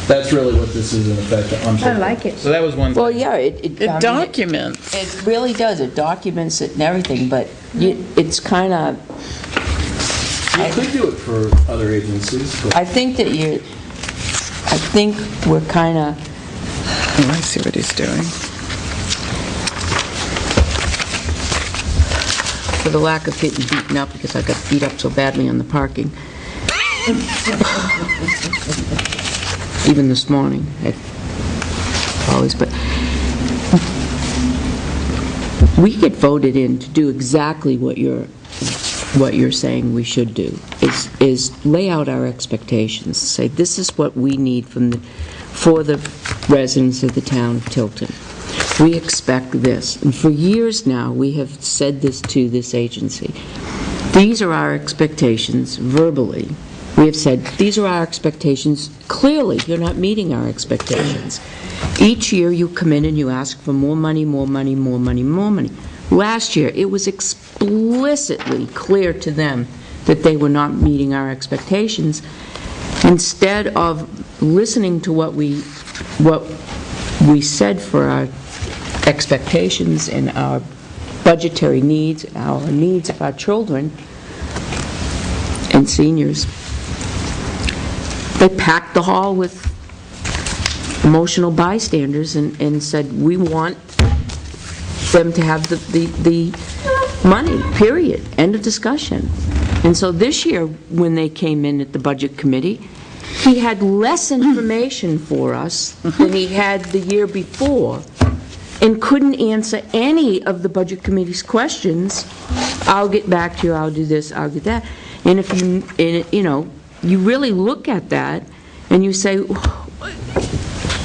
That's really what this is in effect on. I like it. So that was one thing. Well, yeah, I It mean, documents. It really does, it documents it and everything, but it's kind of, You could do it for other agencies, but I think we're kind of, Oh, I see what he's doing. for the lack of getting beaten up, because I got beat up so badly on the parking. Even this morning, always, but we get voted in to do exactly what you're saying we should do, is lay out our expectations, say this is what we need for the residents of the town of Tilton. We expect this, and for years now, we have said this to this agency. These are our expectations verbally. We have said, these are our expectations. Clearly, you're not meeting our expectations. Each year, you come in and you ask for more money, more money, more money, more money. Last year, it was explicitly clear to them that they were not meeting our expectations. Instead of listening to what we said for our expectations and our budgetary needs, our needs of our children and seniors, they packed the hall with emotional bystanders and said, we want them to have the money, period, end of discussion. And so this year, when they came in at the Budget Committee, he had less information for us than he had the year before, and couldn't answer any of the Budget Committee's questions. I'll get back to you, I'll do this, I'll do that. And if you really look at that and you say,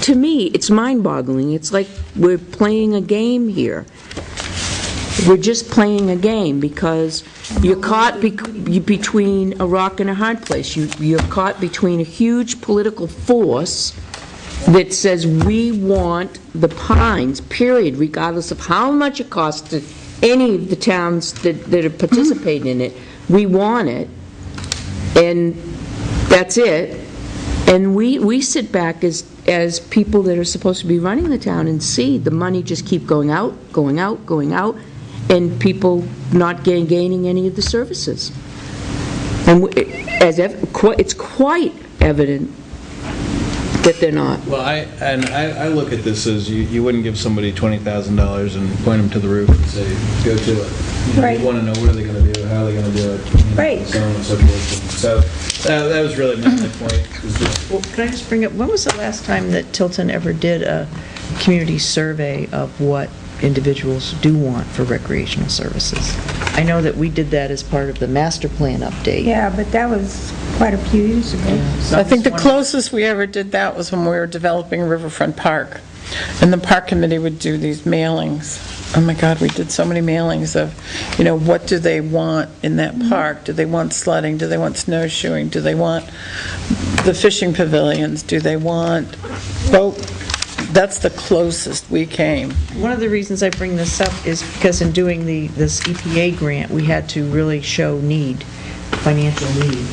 to me, it's mind-boggling. It's like we're playing a game here. We're just playing a game because you're caught between a rock and a hard place. You're caught between a huge political force that says we want the Pines, period, regardless of how much it costs to any of the towns that are participating in it. We want it, and that's it. And we sit back as people that are supposed to be running the town and see the money just keep going out, going out, going out, and people not gaining any of the services. And it's quite evident that they're not. Well, I look at this as you wouldn't give somebody $20,000 and point them to the roof and say, go to it. Right. You want to know what are they going to do, how are they going to do it, Right. so on and so forth. And so that was really my point. Was just, Well, can I just bring up, when was the last time that Tilton ever did a community survey of what individuals do want for recreational services? I know that we did that as part of the master plan update. Yeah, but that was quite a few years ago. So I think the I'm just wondering- closest we ever did that was when we were developing Riverfront Park. And the park committee would do these mailings. Oh my God, we did so many mailings of, what do they want in that park? Do they want sledding? Do they want snowshoeing? Do they want the fishing pavilions? Do they want boat? That's the closest we came. One of the reasons I bring this up is because in doing this EPA grant, we had to really show financial need,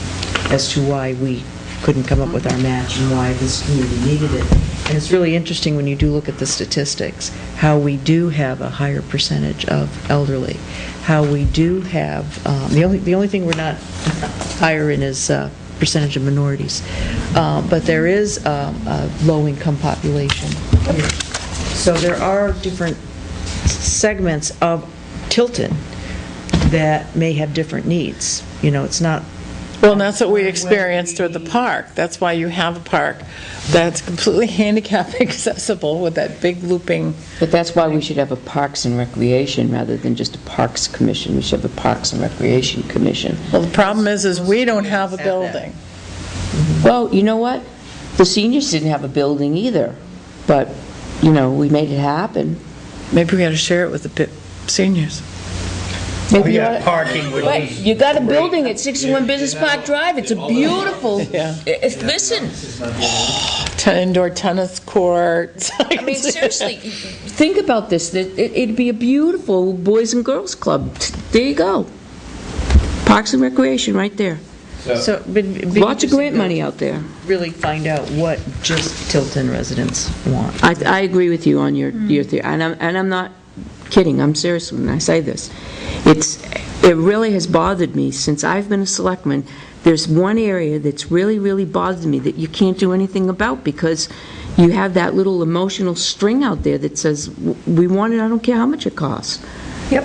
as to why we couldn't come up with our match and why this community needed it. And it's really interesting when you do look at the statistics, how we do have a higher percentage of elderly, how we do have, the only thing we're not higher in is percentage of minorities. But there is a low-income population here. So there are different segments of Tilton that may have different needs. It's not... Well, and that's what we experienced through the park. That's why you have a park that's completely handicap accessible with that big looping. But that's why we should have a Parks and Recreation rather than just a Parks Commission. We should have a Parks and Recreation Commission. Well, the problem is we don't have a building. Well, you know what? The seniors didn't have a building either, but, we made it happen. Maybe we got to share it with the seniors. Maybe Yeah, parking would Wait, be you got a building at 61 Business Park Drive. It's a beautiful, Yeah. listen, Indoor tennis courts. I mean, seriously, think about this. It'd be a beautiful Boys and Girls Club. There you go. Parks and Recreation right there. So, but Lots of grant money out there. really find out what just Tilton residents want. I agree with you on your theory, and I'm not kidding, I'm serious when I say this. It really has bothered me since I've been a selectman. There's one area that's really, really bothered me that you can't do anything about because you have that little emotional string out there that says, we want it, I don't care how much it costs. Yep.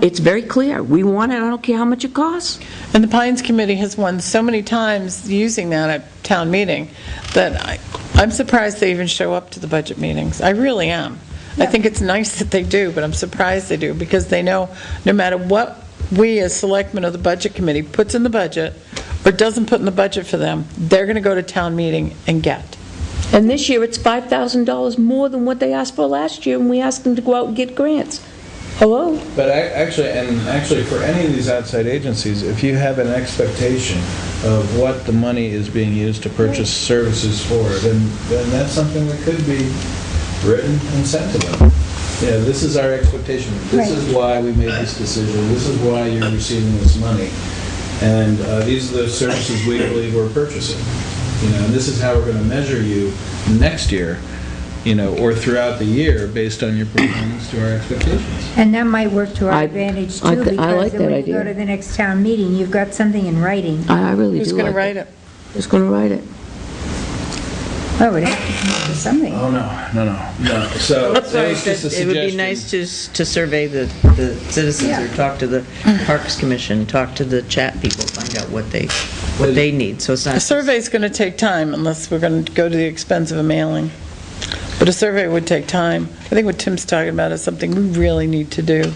It's very clear, we want it, I don't care how much it costs. And the Pines Committee has won so many times using that at town meeting that I'm surprised they even show up to the budget meetings. I really am. I think it's nice that they do, but I'm surprised they do, because they know no matter what we as selectmen or the budget committee puts in the budget or doesn't put in the budget for them, they're going to go to town meeting and get. And this year, it's $5,000 more than what they asked for last year, and we asked them to go out and get grants. Hello? But actually, for any of these outside agencies, if you have an expectation of what the money is being used to purchase services for, then that's something that could be written and sent to them. Yeah, this is our expectation. This is why we made this decision. This is why you're receiving this money. And these are the services we believe we're purchasing. And this is how we're going to measure you next year, or throughout the year based on your performance to our expectations. And that might work to our advantage too, I because like then that when you idea. go to the next town meeting, you've got something in writing. I really do Who's going to like write it? Who's going to write it? Well, we'd have to come up with something. Oh, no. So That's why it's just a it would be suggestion. nice to survey the citizens, or talk to the Parks Commission, talk to the chat people, find out what they need, so it's not. A survey's going to take time unless we're going to go to the expense of a mailing. But a survey would take time. I think what Tim's talking about is something we really need to do.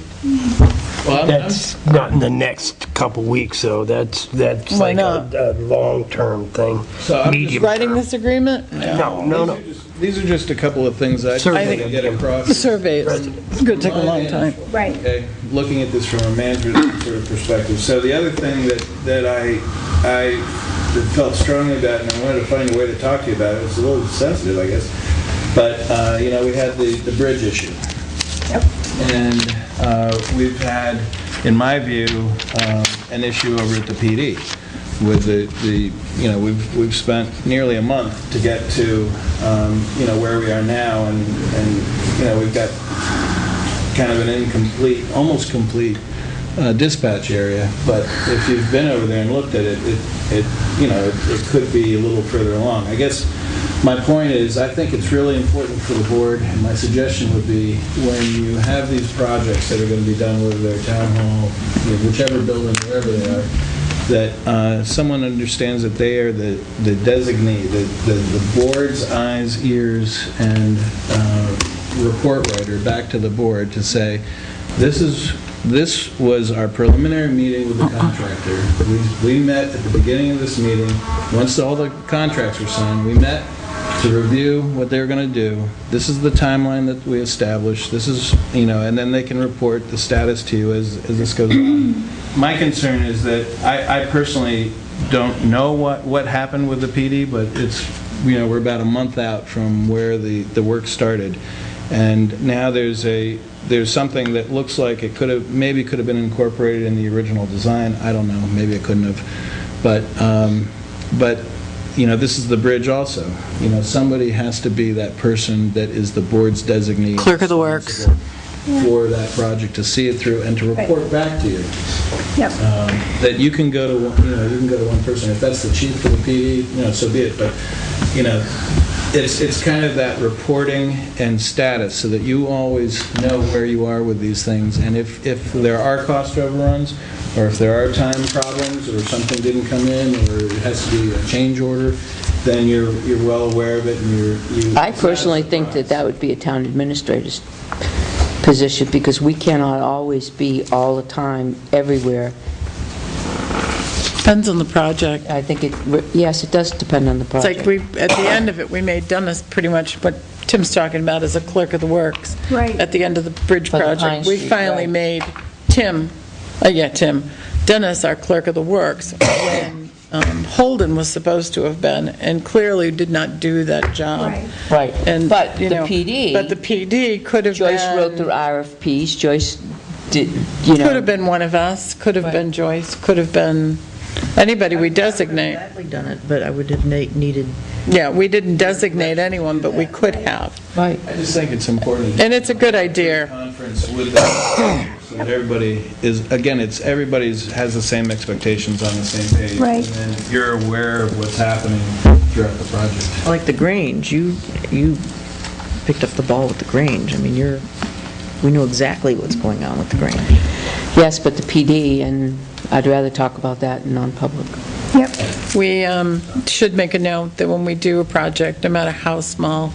Well, That's not in the next couple weeks, so that's Why like not? a long-term thing. So I'm just Medium Writing term. this agreement? No. These are just a couple of things I'd Survey. like to get across. The survey is going to take a long time. Right. Okay, looking at this from a management sort of perspective. So the other thing that I felt strongly about, and I wanted to find a way to talk to you about it, it's a little sensitive, I guess, but, we had the bridge issue. Yep. And we've had, in my view, an issue over at the PD with we've spent nearly a month to get to, where we are now, and we've got kind of an incomplete, almost complete dispatch area, but if you've been over there and looked at it, it could be a little further along. I guess my point is, I think it's really important for the board, and my suggestion would be, when you have these projects that are going to be done, whether they're town hall, whichever building, wherever they are, that someone understands that they are the designee, the board's eyes, ears, and report writer back to the board to say, this was our preliminary meeting with the contractor. We met at the beginning of this meeting. Once all the contracts were signed, we met to review what they were going to do. This is the timeline that we established. This is, and then they can report the status to you as this goes on. My concern is that I personally don't know what happened with the PD, but it's, we're about a month out from where the work started. And now there's something that looks like it maybe could have been incorporated in the original design. I don't know, maybe it couldn't have. But this is the bridge also. Somebody has to be that person that is the board's designee. Clerk of the works. For that project to see it through and to report back to you. Yep. That you can go to one person. If that's the chief of the PD, so be it. But, it's kind of that reporting and status so that you always know where you are with these things. And if there are cost overruns, or if there are time problems, or something didn't come in, or it has to be a change order, then you're well aware of it, and you. I personally think that would be a town administrator's position, because we cannot always be all the time, everywhere. Depends on the project. I think yes, it does depend on the It's project. like at the end of it, we made Dennis pretty much what Tim's talking about as a clerk of the works. Right. At the end of the bridge For the Pine project. We Street, finally right. made Tim, Dennis our clerk of the works, when Holden was supposed to have been, and clearly did not do that job. Right. Right. And, But you the know, PD, But the PD could have been... Joyce wrote the RFPs, Joyce did, Could have been one of us, could have Right. been Joyce, could have been Anybody we designate. Gladly done it, but I would have needed, Yeah, we didn't designate anyone, but we could have. Right. I just think it's important. And it's a good idea. Conference with that, so that everybody is, again, it's, everybody's has the same expectations on the same page. Right. And then you're aware of what's happening throughout the project. like the Grange, you picked up the ball with the Grange. I mean, we know exactly what's going on with the Grange. Yes, but the PD, and I'd rather talk about that in non-public. Yep. We should make a note that when we do a project, no matter how small,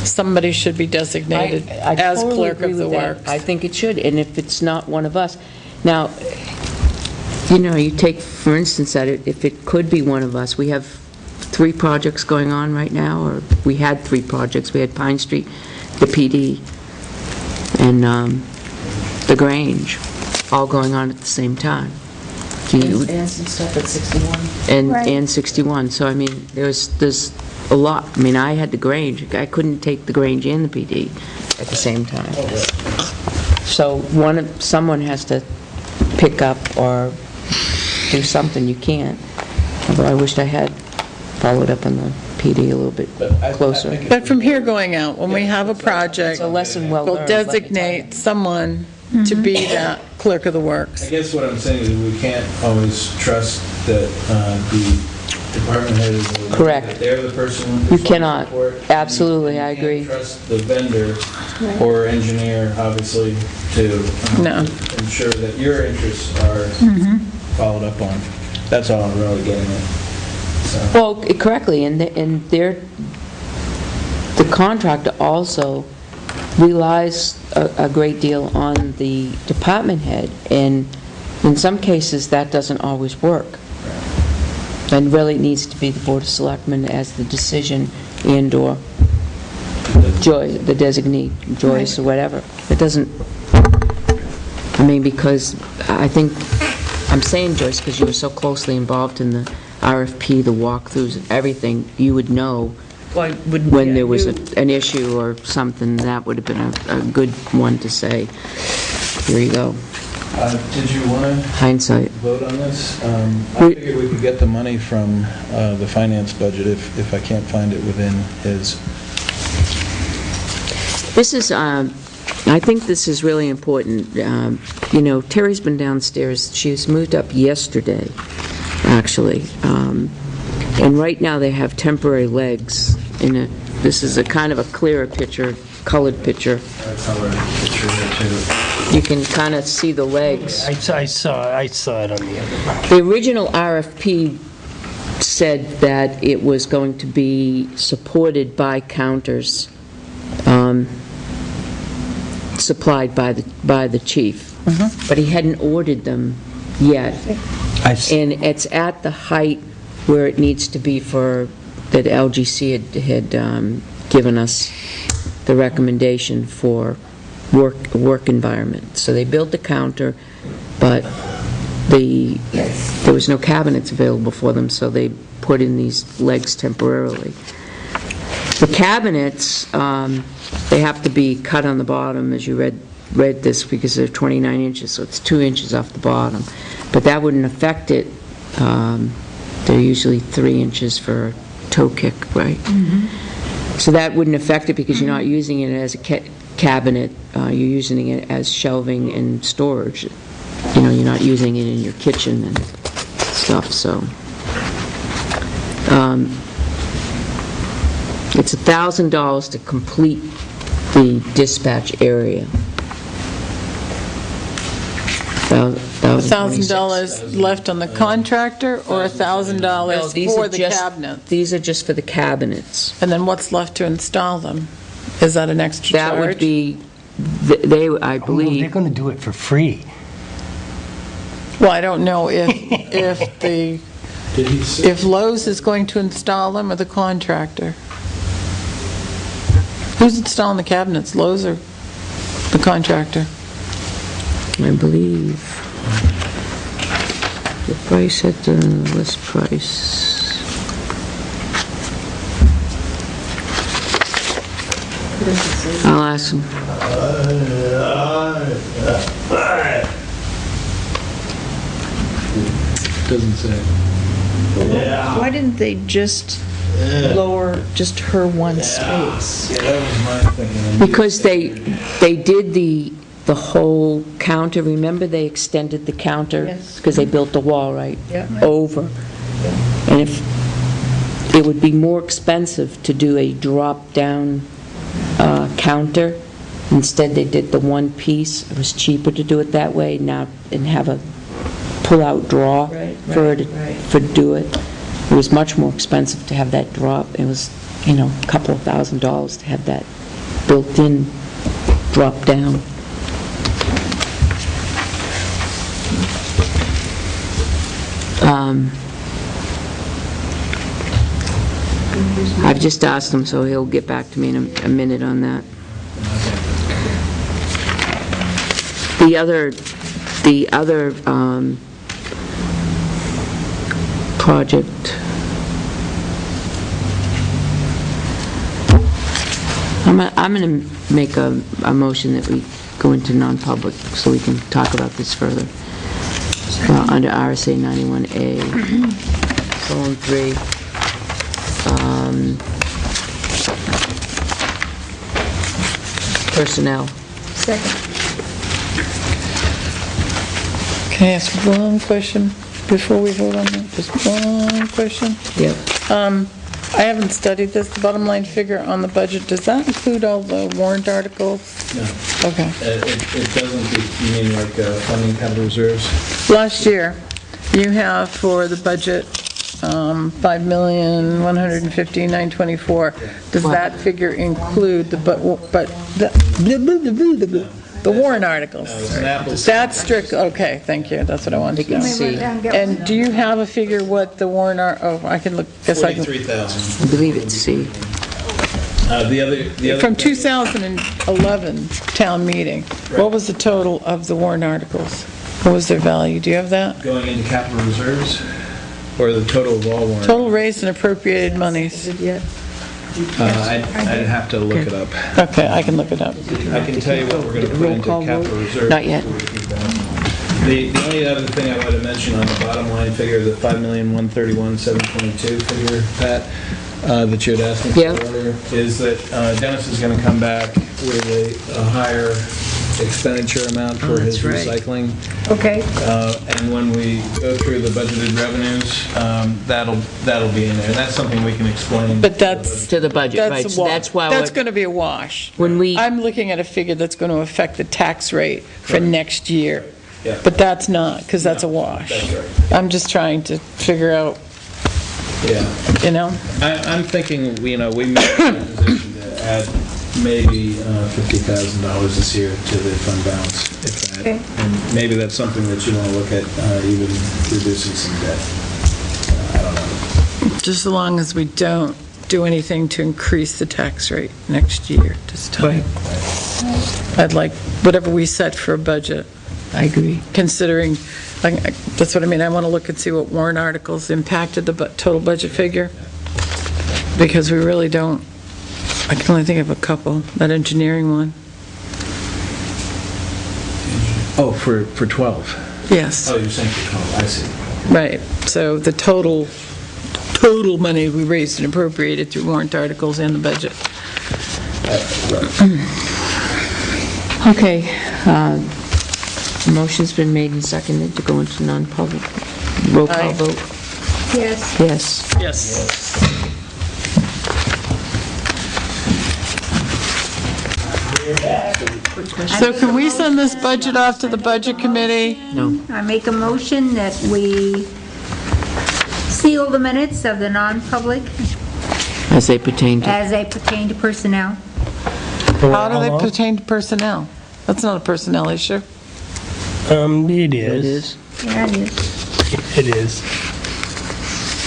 somebody should be designated I as totally clerk agree of the with that. works. I think it should, and if it's not one of us. Now, you take, for instance, that if it could be one of us, we have 3 projects going on right now, or we had 3 projects. We had Pine Street, the PD, and the Grange, all going on at the same time. And some stuff at 61. Right. And 61, so I mean, there's a lot. I mean, I had the Grange, I couldn't take the Grange and the PD at the same time. So someone has to pick up or do something, you can't. Although I wished I had followed up on the PD a little bit closer. But from here going out, when we have a project, It's a lesson well we'll learned, let me tell you. designate someone to be that clerk of the I works. guess what I'm saying is we can't always trust that the department head is the one, Correct. that they're the person You responsible cannot. for it. Absolutely, I You agree. can't trust the vendor or engineer, obviously, to No. ensure that your interests are followed up on. That's all I'm really getting at. So, Well, correctly, and the contractor also relies a great deal on the department head, and in some cases, that doesn't always work. And really it needs to be the Board of Selectmen as the decision and/or Joyce, the designee, Joyce or whatever. It doesn't, I mean, because I think, I'm saying Joyce because you were so closely involved in the RFP, the walkthroughs, everything, you would know when there was an issue or something. That would have been a good one to say, here you go, did you want to hindsight. vote on this? I figured we could get the money from the finance budget if I can't find it within his. This is, I think this is really important. Terry's been downstairs, she was moved up yesterday, actually. And right now, they have temporary legs this is a kind of a clearer picture, colored picture. Color picture there, too. You can kind of see the legs. I saw it on the other one. The original RFP said that it was going to be supported by counters supplied by the chief, but he hadn't ordered them yet. And it's at the height where it needs to be that LGC had given us the recommendation for work environment. So they built the counter, but there was no cabinets available for them, so they put in these legs temporarily. The cabinets, they have to be cut on the bottom, as you read this, because they're 29 inches, so it's 2 inches off the bottom. But that wouldn't affect it. They're usually 3 inches for a toe kick, right? So that wouldn't affect it because you're not using it as a cabinet, you're using it as shelving and storage. You're not using it in your kitchen and stuff, so. It's $1,000 to complete the dispatch area. $1,000 left on the contractor, or $1,000 for the cabinet? These are just for the cabinets. And then what's left to install them? Is that an extra charge? That would be, I They're believe, going to do it for free. Well, I don't know if Did he say? if Lowe's is going to install them or the contractor. Who's installing the cabinets, Lowe's or the contractor? I believe, the price at the list price. I'll ask him. Doesn't say. Why didn't they just lower just her one space? Yeah, that was my thinking. Because they did the whole counter, remember they extended the counter? Yes. Because they built the wall right Yeah. over. And if, it would be more expensive to do a drop-down counter. Instead, they did the one piece. It was cheaper to do it that way now and have a pull-out draw Right, for her right, right. for do it. It was much more expensive to have that drop. It was, a couple of $1,000s to have that built-in drop-down. I've just asked him, so he'll get back to me in a minute on that. The other project, I'm going to make a motion that we go into non-public so we can talk about this further. Under RSA 91A, colon 3. Personnel. Second. Can I ask one question before we vote on that? Just one question. Yep. I haven't studied this, the bottom line figure on the budget, does that include all the warrant articles? No. Okay. It doesn't, you mean like funding capital reserves? Last year, you have for the budget, $5,150,924. Does that figure include the warrant articles? It's an apples. That's strict, okay, thank you, that's what I wanted to know. See, And do you have a figure what the warrant I can look, guess I can. 43,000. I believe it's C. The other. From 2011 town meeting, what was the total of the warrant articles? What was their value? Do you have that? Going into capital reserves, or the total of all warrant? Total raised and appropriated monies. I'd have to look it up. Okay, I can look it up. I can tell you what we're going to put Roll into call capital vote? reserve. Not yet. The only other thing I wanted to mention on the bottom line figure, the $5,131,722 figure, Pat, that you had asked me Yeah. for earlier, is that Dennis is going to come back with a higher expenditure amount for his that's right. recycling. Okay. And when we go through the budgeted revenues, that'll be in there. And that's something we can explain. But that's, To the budget, right, that's a so wash. that's why That's going to be a wash. when we, I'm looking at a figure that's going to affect the tax rate for Right. next year. Yeah. But that's not, because that's a wash. That's right. I'm just trying to figure out, Yeah. I'm thinking, we may be in a position to add maybe $50,000 this year to the fund balance, if that. Okay. And maybe that's something that you want to look at, even reducing some debt. I don't know. just as long as we don't do anything to increase the tax rate next year this time. I'd like whatever we set for a budget, I agree. considering, that's what I mean, I want to look and see what warrant articles impacted the total budget figure, because we really don't, I can only think of a couple, that engineering one. Oh, for 12? Yes, Oh, you're saying for 12, I see. right, so the total money we raised and appropriated through warrant articles and the budget. Okay, motion's been made and seconded to go into non-public. Roll call Aye. vote? Yes. Yes. Yes. So can we send this budget off to the budget committee? No. I make a motion that we seal the minutes of the non-public As they pertain to, as they pertain to personnel. How do they pertain to personnel? That's not a personnel issue. It it is. is. Yeah, it is. It is.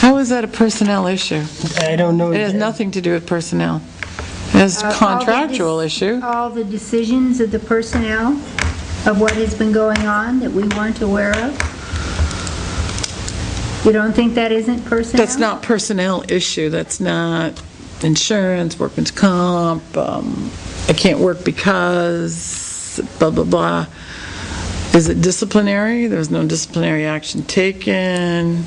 How is that a personnel issue? I don't know. It has nothing to do with personnel. It has a All the contractual dec- issue. All the decisions of the personnel of what has been going on that we weren't aware of. You don't think that isn't personnel? That's not personnel issue, that's not insurance, workman's comp, I can't work because, blah, blah, blah. Is it disciplinary? There was no disciplinary action taken.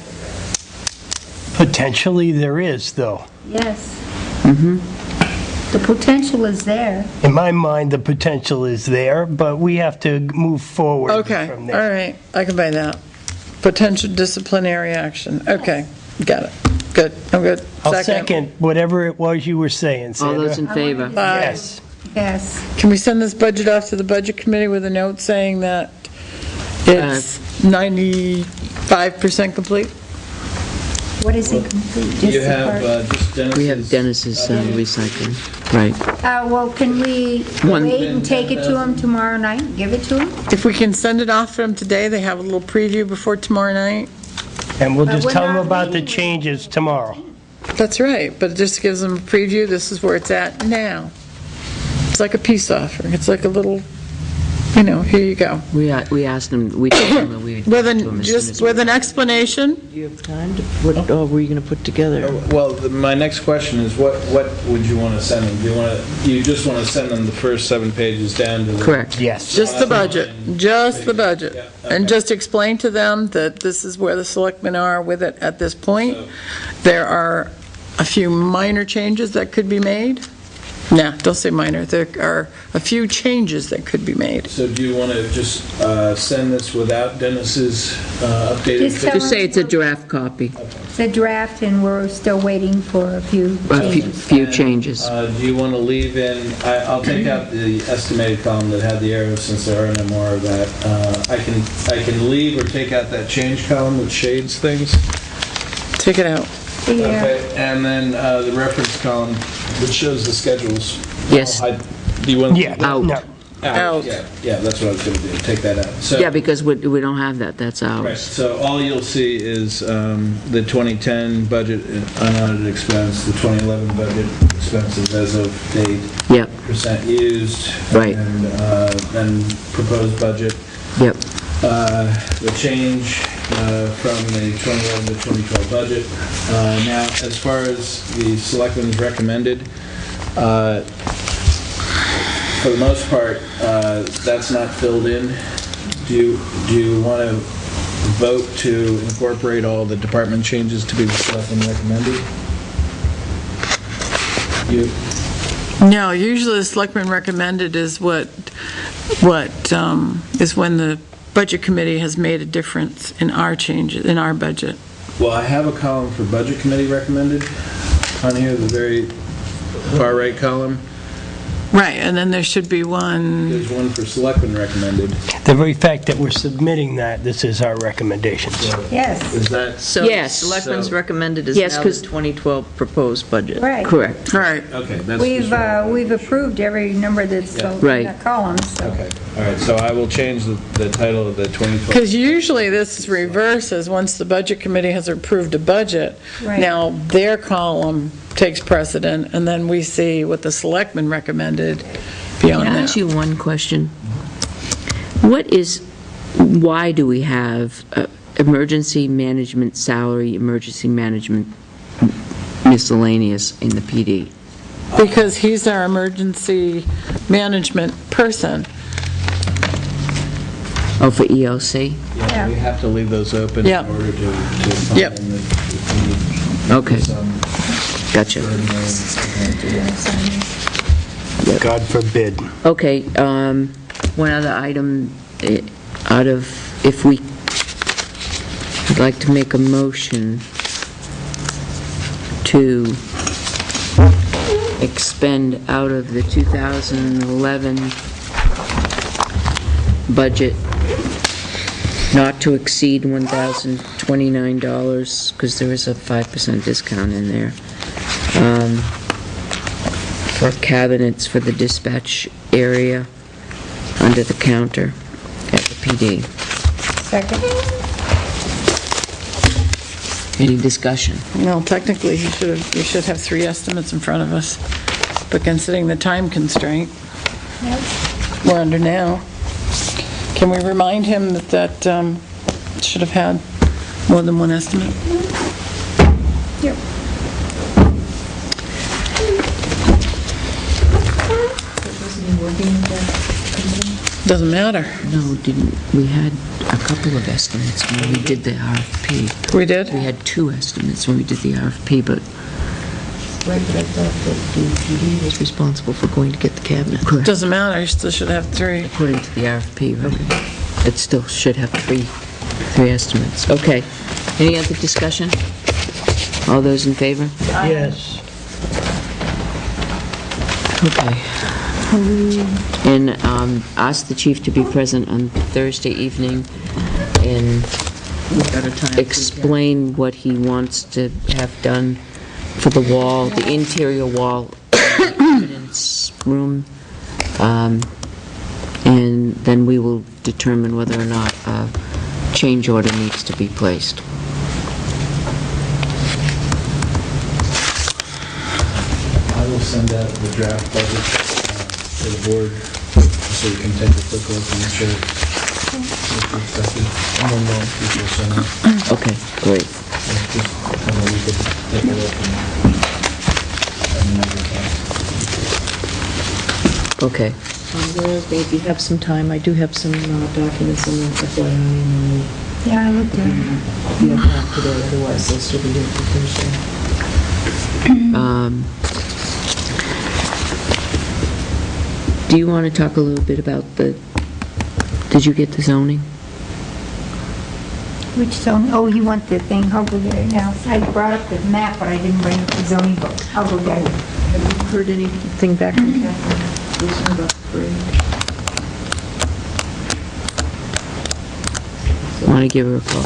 Potentially there is, though. Yes. The potential is there. In my mind, the potential is there, but we have to move forward Okay, from all there. right, I can buy that. Potential disciplinary action, okay, got it, good, I'm good. I'll second whatever it was you were saying, All Sandra. those in favor? Yes. Yes. Can we send this budget off to the budget committee with a note saying that it's 95% complete? What is incomplete? Just You the have part- just Dennis's... We have Dennis's recycling, right. Well, can we One- wait and take it to him tomorrow night? Give it to him? If we can send it off to them today, they have a little preview before tomorrow night. And we'll But just we're tell them not about the meeting with- changes tomorrow. That's right, but it just gives them a preview, this is where it's at now. It's like a peace offering, it's like a little, here you go. We asked them, we told them that we would With talk to them an, as soon just as with we- an explanation, Do you have time to, what all were you going to put together? Well, my next question is, what would you want to send them? You just want to send them the first 7 pages down to the... Correct. Yes. just the budget, just the budget. Yeah, And okay. just explain to them that this is where the selectmen are with it at this point. So- There are a few minor changes that could be made. No, don't say minor, there are a few changes that could be made. So do you want to just send this without Dennis's updated... Just tell Just say it's a draft copy, It's a draft, and we're still waiting for a few a changes. few changes. Do you want to leave in, I'll take out the estimated column that had the arrows since there are no more of that. I can leave or take out that change column that shades things. Take it out. Yeah. Okay, and then the reference column that shows the schedules. Yes. Do you want... Yeah, Out. no. Out. Yeah, that's what I was going to do, take that out. So- Yeah, because we don't have that, that's Right, ours. so all you'll see is the 2010 budget unaudited expense, the 2011 budget expenses as of date, Yep, percent used. Right. And then proposed budget. yep. The change from the 2011 to 2012 budget. Now, as far as the selectmen's recommended, for the most part, that's not filled in. Do you want to vote to incorporate all the department changes to be the selectmen recommended? No, usually the selectmen recommended is what is when the budget committee has made a difference in our changes, in our budget. Well, I have a column for budget committee recommended on here, the very far right column. Right, and then there should be one, There's one for selectmen recommended. The very fact that we're submitting that, this is our recommendations. Yes, Is that... So Yes. selectmen's recommended is Yes, now the 'cause- 2012 proposed budget. right. Correct. right. Okay, that's... We've approved every number that's Yeah. in Right. the column, so. Okay, all right, so I will change the title of the 2012... Because usually this reverses, once the budget committee has approved a budget, Right. now their column takes precedent, and then we see what the selectmen recommended beyond Can I ask that. you one question? Why do we have emergency management salary, emergency management miscellaneous in the PD? Because he's our emergency management person. Oh, for ELC? Yeah, we have to leave those open Yeah. in order to find Yep. them if we need Okay, some gotcha. ordinary... God forbid. Okay, one other item, if we, I'd like to make a motion to expend out of the 2011 budget not to exceed $1,029, because there is a 5% discount in there, for cabinets for the dispatch area under the counter at the PD. Second. Any discussion? Well, technically, we should have 3 estimates in front of us, but considering the time constraint we're under now, can we remind him that should have had more than 1 estimate? Yep. Doesn't matter. No, we had a couple of estimates when we did the RFP. We did? We had 2 estimates when we did the RFP, but Right, but I thought that DPD was responsible for going to get the cabinet. correct, Doesn't matter, you still should have 3. according to the RFP, right? It still should have 3 estimates. Okay. Any other discussion? All those in favor? Yes. Okay. And ask the chief to be present on Thursday evening and explain what he wants to have done for the wall, the interior wall, the evidence room. And then we will determine whether or not a change order needs to be placed. I will send out the draft budget to the board, so you can take a quick look and make sure it's accepted. And then people send it. Okay, great. Just kind of we could take a look and make it Okay. If you have some time, I do have some documents in the FYI, and Yeah, I looked at it. you have time today, otherwise they'll still be here for Thursday. Do you want to talk a little bit about did you get the zoning? Which zone? Oh, you want the thing, I'll go get it now. I brought up the map, but I didn't bring up the zoning book. I'll go get it. Have you heard anything back from Catherine Gleason about the parade? Want to give her a call?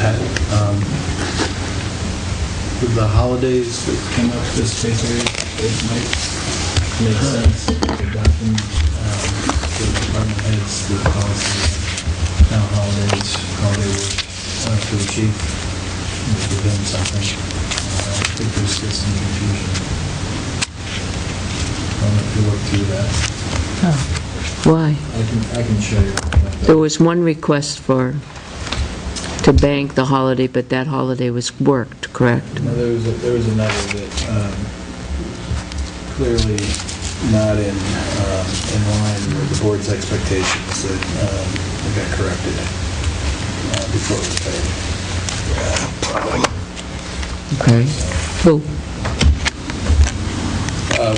Pat, with the holidays that came up this pay period, it might make sense to document the department heads, the policy, town holidays, holiday work, to the chief, give them something. I think there's some confusion. I'll have to look through that. Why? I can show you. There was one request to bank the holiday, but that holiday was worked, correct? No, there was another that clearly not in line with the board's expectations that got corrected before it was paid. Okay. Who?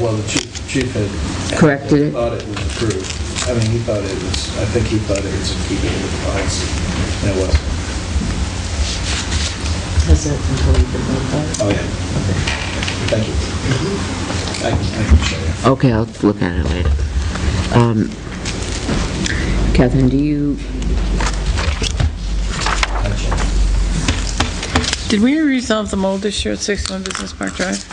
Well, the chief had Corrected it? thought it was approved. I mean, I think he thought it was in keeping with the policy, and it wasn't. Has that until you've been notified? Oh, yeah. Thank you. I can show you. Okay, I'll look at it later. Catherine, do you, Did we resolve the mold issue at 61 Business Park Drive?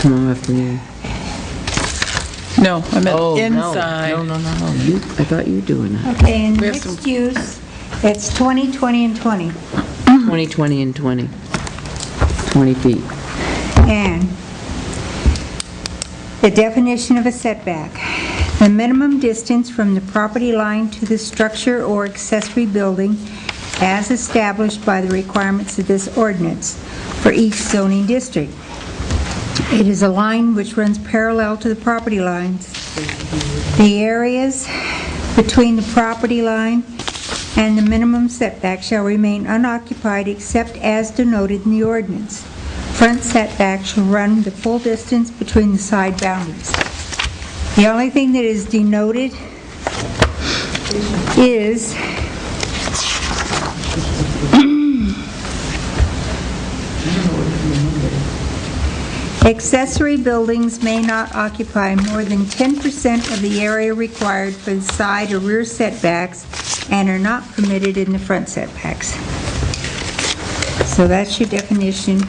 tomorrow afternoon? No, I meant Oh, no. inside. No. I thought you were doing that. Okay, and We have some- mixed use, it's 20, 20, and 20. 20, 20, and 20. 20 feet. And the definition of a setback. The minimum distance from the property line to the structure or accessory building as established by the requirements of this ordinance for each zoning district. It is a line which runs parallel to the property lines. The areas between the property line and the minimum setback shall remain unoccupied except as denoted in the ordinance. Front setback shall run the full distance between the side boundaries. The only thing that is denoted is accessory buildings may not occupy more than 10% of the area required for the side or rear setbacks and are not permitted in the front setbacks. So that's your definition,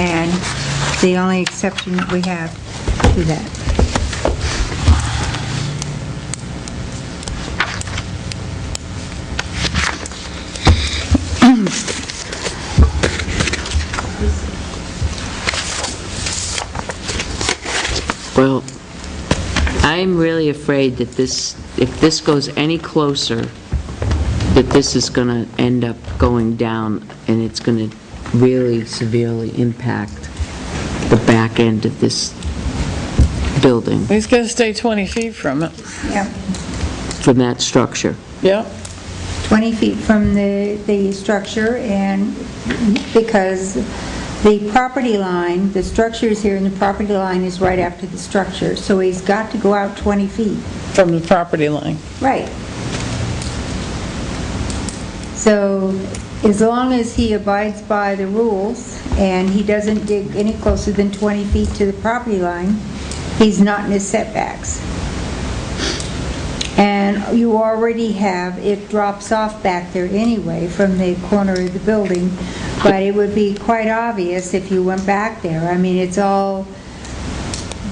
and the only exception that we have to that. Well, I'm really afraid that if this goes any closer that this is going to end up going down, and it's going to really severely impact the back end of this building He's got to stay 20 feet from it. Yeah, from that structure. Yeah. 20 feet from the structure, and because the property line, the structure is here and the property line is right after the structure, so he's got to go out 20 feet. From the property line. Right. So as long as he abides by the rules and he doesn't dig any closer than 20 feet to the property line, he's not in his setbacks. And you already have, it drops off back there anyway from the corner of the building, but it would be quite obvious if you went back there. I mean, it's all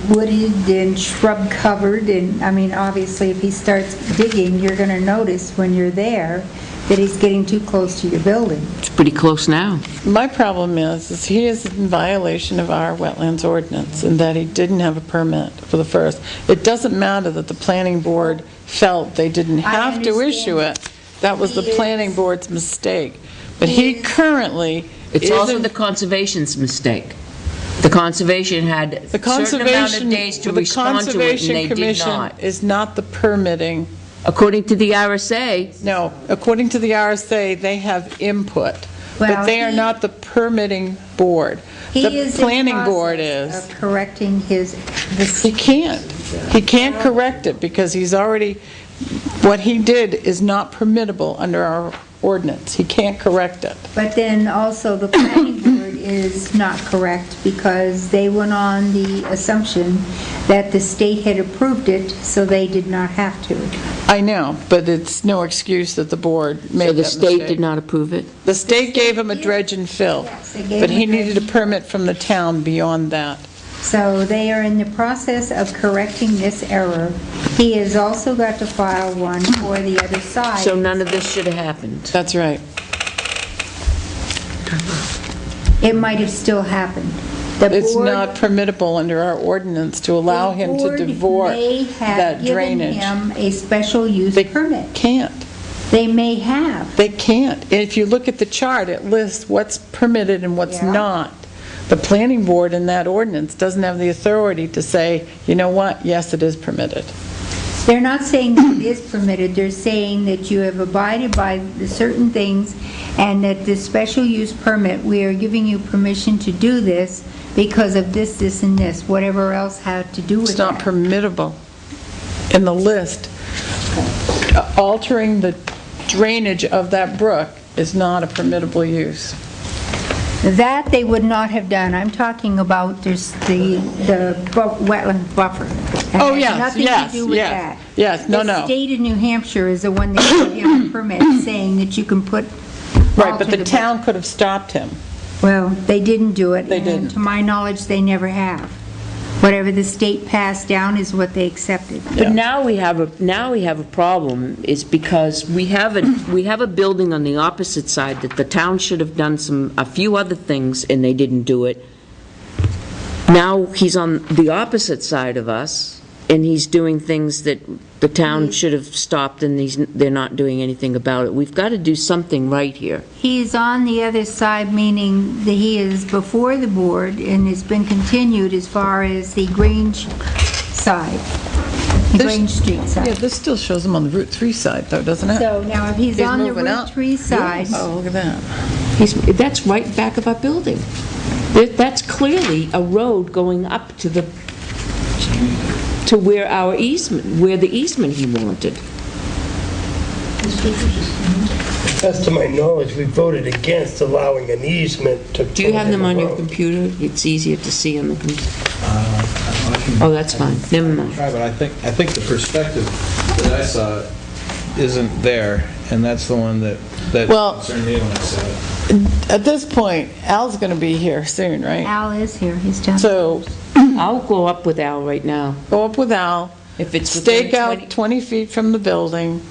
wooded and shrub covered, and I mean, obviously if he starts digging, you're going to notice when you're there that he's getting too close to your building. It's pretty close now. My problem is he is in violation of our wetlands ordinance in that he didn't have a permit for the first. It doesn't matter that the planning board felt they didn't have to issue it. That was the planning board's mistake. But he currently It's also isn't- the conservation's mistake. The conservation had a certain amount of days to respond to it, and they did The Conservation not. Commission is not the permitting. According to the RSA, No, according to the RSA, they have input, but Well, they are not the permitting board. He The is in planning board process is. of correcting his, He can't. He can't correct it because he's already, what he did is not permittable under our ordinance. He can't correct it. but then also the planning board is not correct because they went on the assumption that the state had approved it, so they did not have to. I know, but it's no excuse that the board made so that the state mistake. did not approve it? The state gave him a dredge and fill, Yes, they gave but him he a needed a dredge. permit from the town beyond that. So they are in the process of correcting this error. He has also got to file one for the other side. So none of this should have happened. That's right. It might have still happened. The It's board- not permittable under our ordinance to allow him to divorce The board may have that given drainage. him a special use They permit. can't. They may have. They can't. And if you look at the chart, it lists what's permitted and what's Yeah. not. The planning board in that ordinance doesn't have the authority to say, you know what, yes, it is permitted. They're not saying that it is permitted, they're saying that you have abided by the certain things, and that this special use permit, we are giving you permission to do this because of this, this, and this, whatever else had to do with It's not that. permittable in the list. Altering the drainage of that brook is not a permittable use. That they would not have done. I'm talking about just the wetland buffer. It Oh, has yes, nothing yes, to do with yes, that. yes, no, The no. state of New Hampshire is the one that gave him a permit saying that you can put. Right, but alter the town could have stopped him. Well, they didn't do it. They And didn't. to my knowledge, they never have. Whatever the state passed down is what they accepted. But now we have a problem, is because we have a building on the opposite side that the town should have done a few other things, and they didn't do it. Now he's on the opposite side of us, and he's doing things that the town should have stopped, and they're not doing anything about it. We've got to do something right here. He's on the other side, meaning that he is before the board, and it's been continued as far as the Grange side, the There's- Grange Street Yeah, side. this still shows him on the Route 3 side, though, doesn't it? So now, if he's He's on the moving Route up. 3 side, Oh, look at that. That's right back of our building. That's clearly a road going up to where our easement, where the easement he wanted. As to my knowledge, we voted against allowing an easement to. Do you have them on your road. computer? It's easier to see on the computer. Oh, that's fine. Never mind. Try, but I think the perspective that I saw isn't there, and that's the one that Well- concerned me when I saw it. At this point, Al's going to be here soon, right? Al is here, he's down. So I'll go up with Al right now. go up with Al, If it's within stake out 20 feet from the building,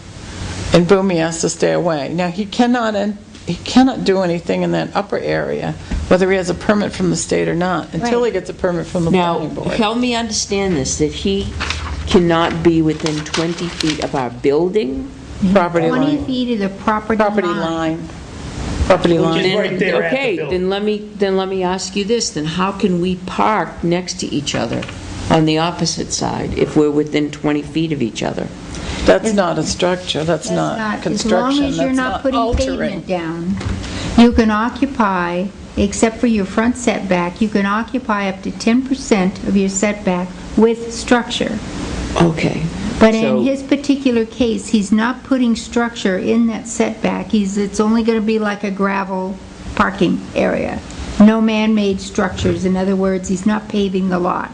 and boom, he has to stay away. Now, he cannot do anything in that upper area, whether he has a permit from the state or not, until he Right. gets a permit from the Now, planning board. help me understand this, that he cannot be within 20 feet of our building? Property 20 line. feet of the property Property line. line. Property Which line. is right there at the Okay, building. then let me ask you this, then how can we park next to each other on the opposite side if we're within 20 feet of each other? That's not a structure, that's That's not construction, As long as you're that's not not putting altering. pavement down, you can occupy, except for your front setback, you can occupy up to 10% of your setback with structure. Okay. But So- in his particular case, he's not putting structure in that setback. It's only going to be like a gravel parking area. No man-made structures. In other words, he's not paving the lot.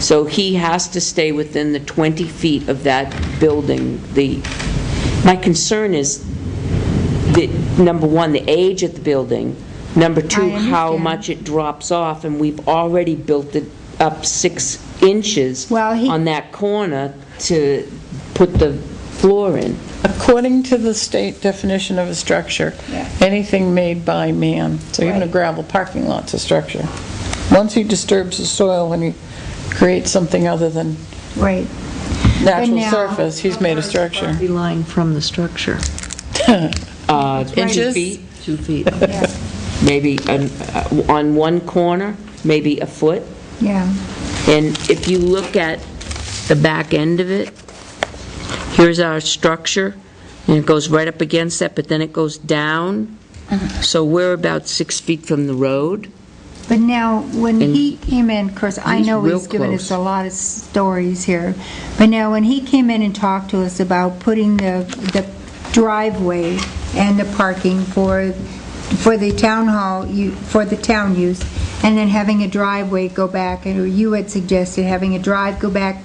So he has to stay within the 20 feet of that building. My concern is, number one, the age of the building, number two, I how understand. much it drops off, and we've already built it up 6 inches Well, on that corner to put the floor in. According to the state definition of a structure, anything made by man, so even a Right. gravel parking lot's a structure. Once he disturbs the soil and he creates something other than Right. natural now- surface, he's made a structure. Property line from the structure. 2 Inches? feet, 2 feet. Yeah. maybe on one corner, maybe a foot. Yeah. And if you look at the back end of it, here's our structure, and it goes right up against that, but then it goes down. So we're about 6 feet from the road. But now, when And he came in, of course, I he's know real he's given us close. a lot of stories here, but now, when he came in and talked to us about putting the driveway and the parking for the town hall, for the town use, and then having a driveway go back, and you had suggested having a drive go back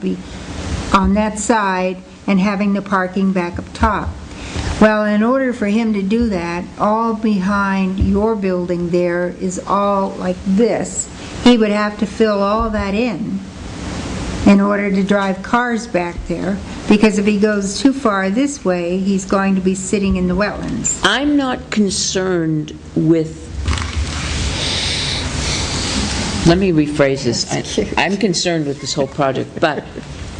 on that side and having the parking back up top. Well, in order for him to do that, all behind your building there is all like this. He would have to fill all that in order to drive cars back there, because if he goes too far this way, he's going to be sitting in the wetlands. I'm not concerned with, let me rephrase this. I'm concerned with this whole project, but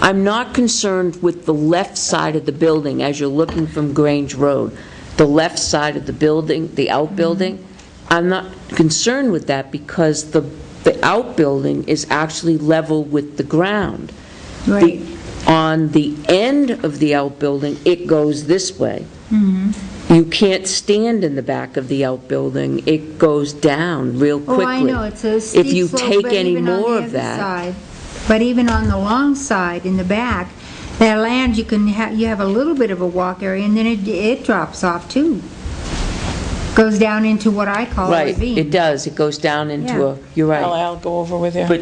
I'm not concerned with the left side of the building as you're looking from Grange Road. The left side of the building, the outbuilding, I'm not concerned with that because the outbuilding is actually level with the ground. Right. On the end of the outbuilding, it goes this way. Mm-hmm. You can't stand in the back of the outbuilding. It goes down real quickly. Oh, I know, it's a steep If you slope, take but any even on more the of other that, side- But even on the long side, in the back, that land, you have a little bit of a walk area, and then it drops off too. Goes down into what I call a right, ravine. it does. It goes down into Yeah. you're right. I'll go over with you. But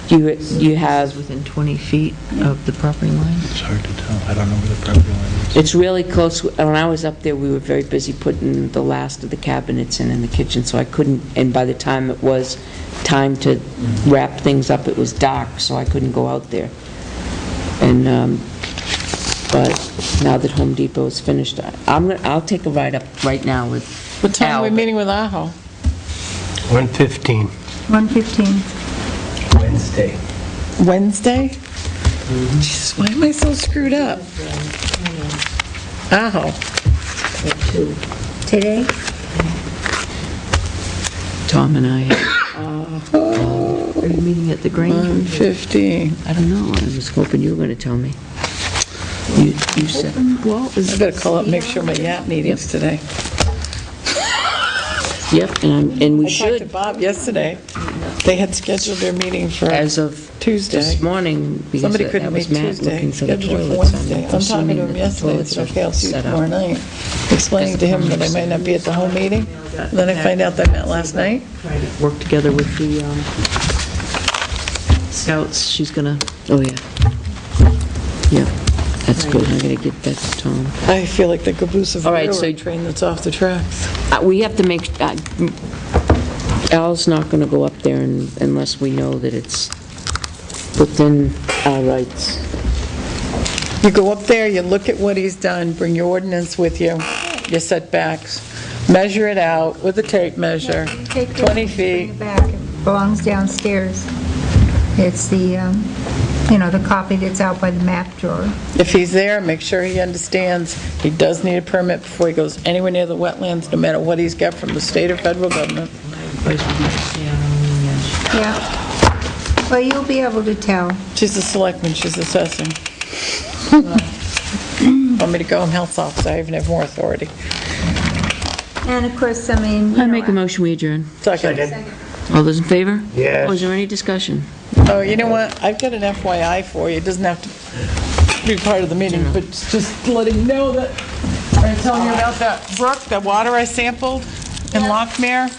you have, Within 20 feet of the property line? It's hard to tell. I don't know where the property line is. it's really close. When I was up there, we were very busy putting the last of the cabinets in the kitchen, so I couldn't, and by the time it was time to wrap things up, it was dark, so I couldn't go out there. And, but now that Home Depot is finished, I'll take a ride up right now with What time are we Al. meeting with Aho? 1:15, 115. Wednesday. Wednesday? Jesus, why am I so screwed up? Aho. Today? Tom and I, Are you meeting at the Grange? 1:15. I don't know, I was hoping you were going to tell me. You said, Well, I better call up, and make sure my YAP meeting's today. yep, and we I talked to should, Bob yesterday. They had scheduled their meeting for as of Tuesday. this morning, because Somebody that couldn't was make Matt Tuesday, looking for the scheduled it for toilets. Wednesday. I'm talking assuming to him that the yesterday, I toilets said, are okay, I'll see you set up. tomorrow night. Explaining to him that I might not be at the whole meeting. Then I find out that I met last night. work together with the scouts. She's gonna, Oh, yeah. Yeah, that's good, I'm going to get that to Tom. I feel like the caboose of a All right, so- railroad train that's off the tracks. We have to make, Al's not going to go up there unless we know that it's within our rights. You go up there, you look at what he's done, bring your ordinance with you, your setbacks, measure it out with a tape measure, Take this 20 and bring feet. it back. It belongs downstairs. It's the the copy that's out by the map drawer. If he's there, make sure he understands he does need a permit before he goes anywhere near the wetlands, no matter what he's got from the state or federal government. Yeah. Well, you'll be able to tell. She's a selectman, she's assessing. Want me to go? I'm health officer, I even have more authority. And of course, I mean, I make a motion, we adjourn. Second. All those in favor? Yes. Oh, is there any discussion? Oh, you know what? I've got an FYI for you. It doesn't have to be part of the meeting, but just letting you know that I'm telling you about that brook, that water I sampled in Lockmere.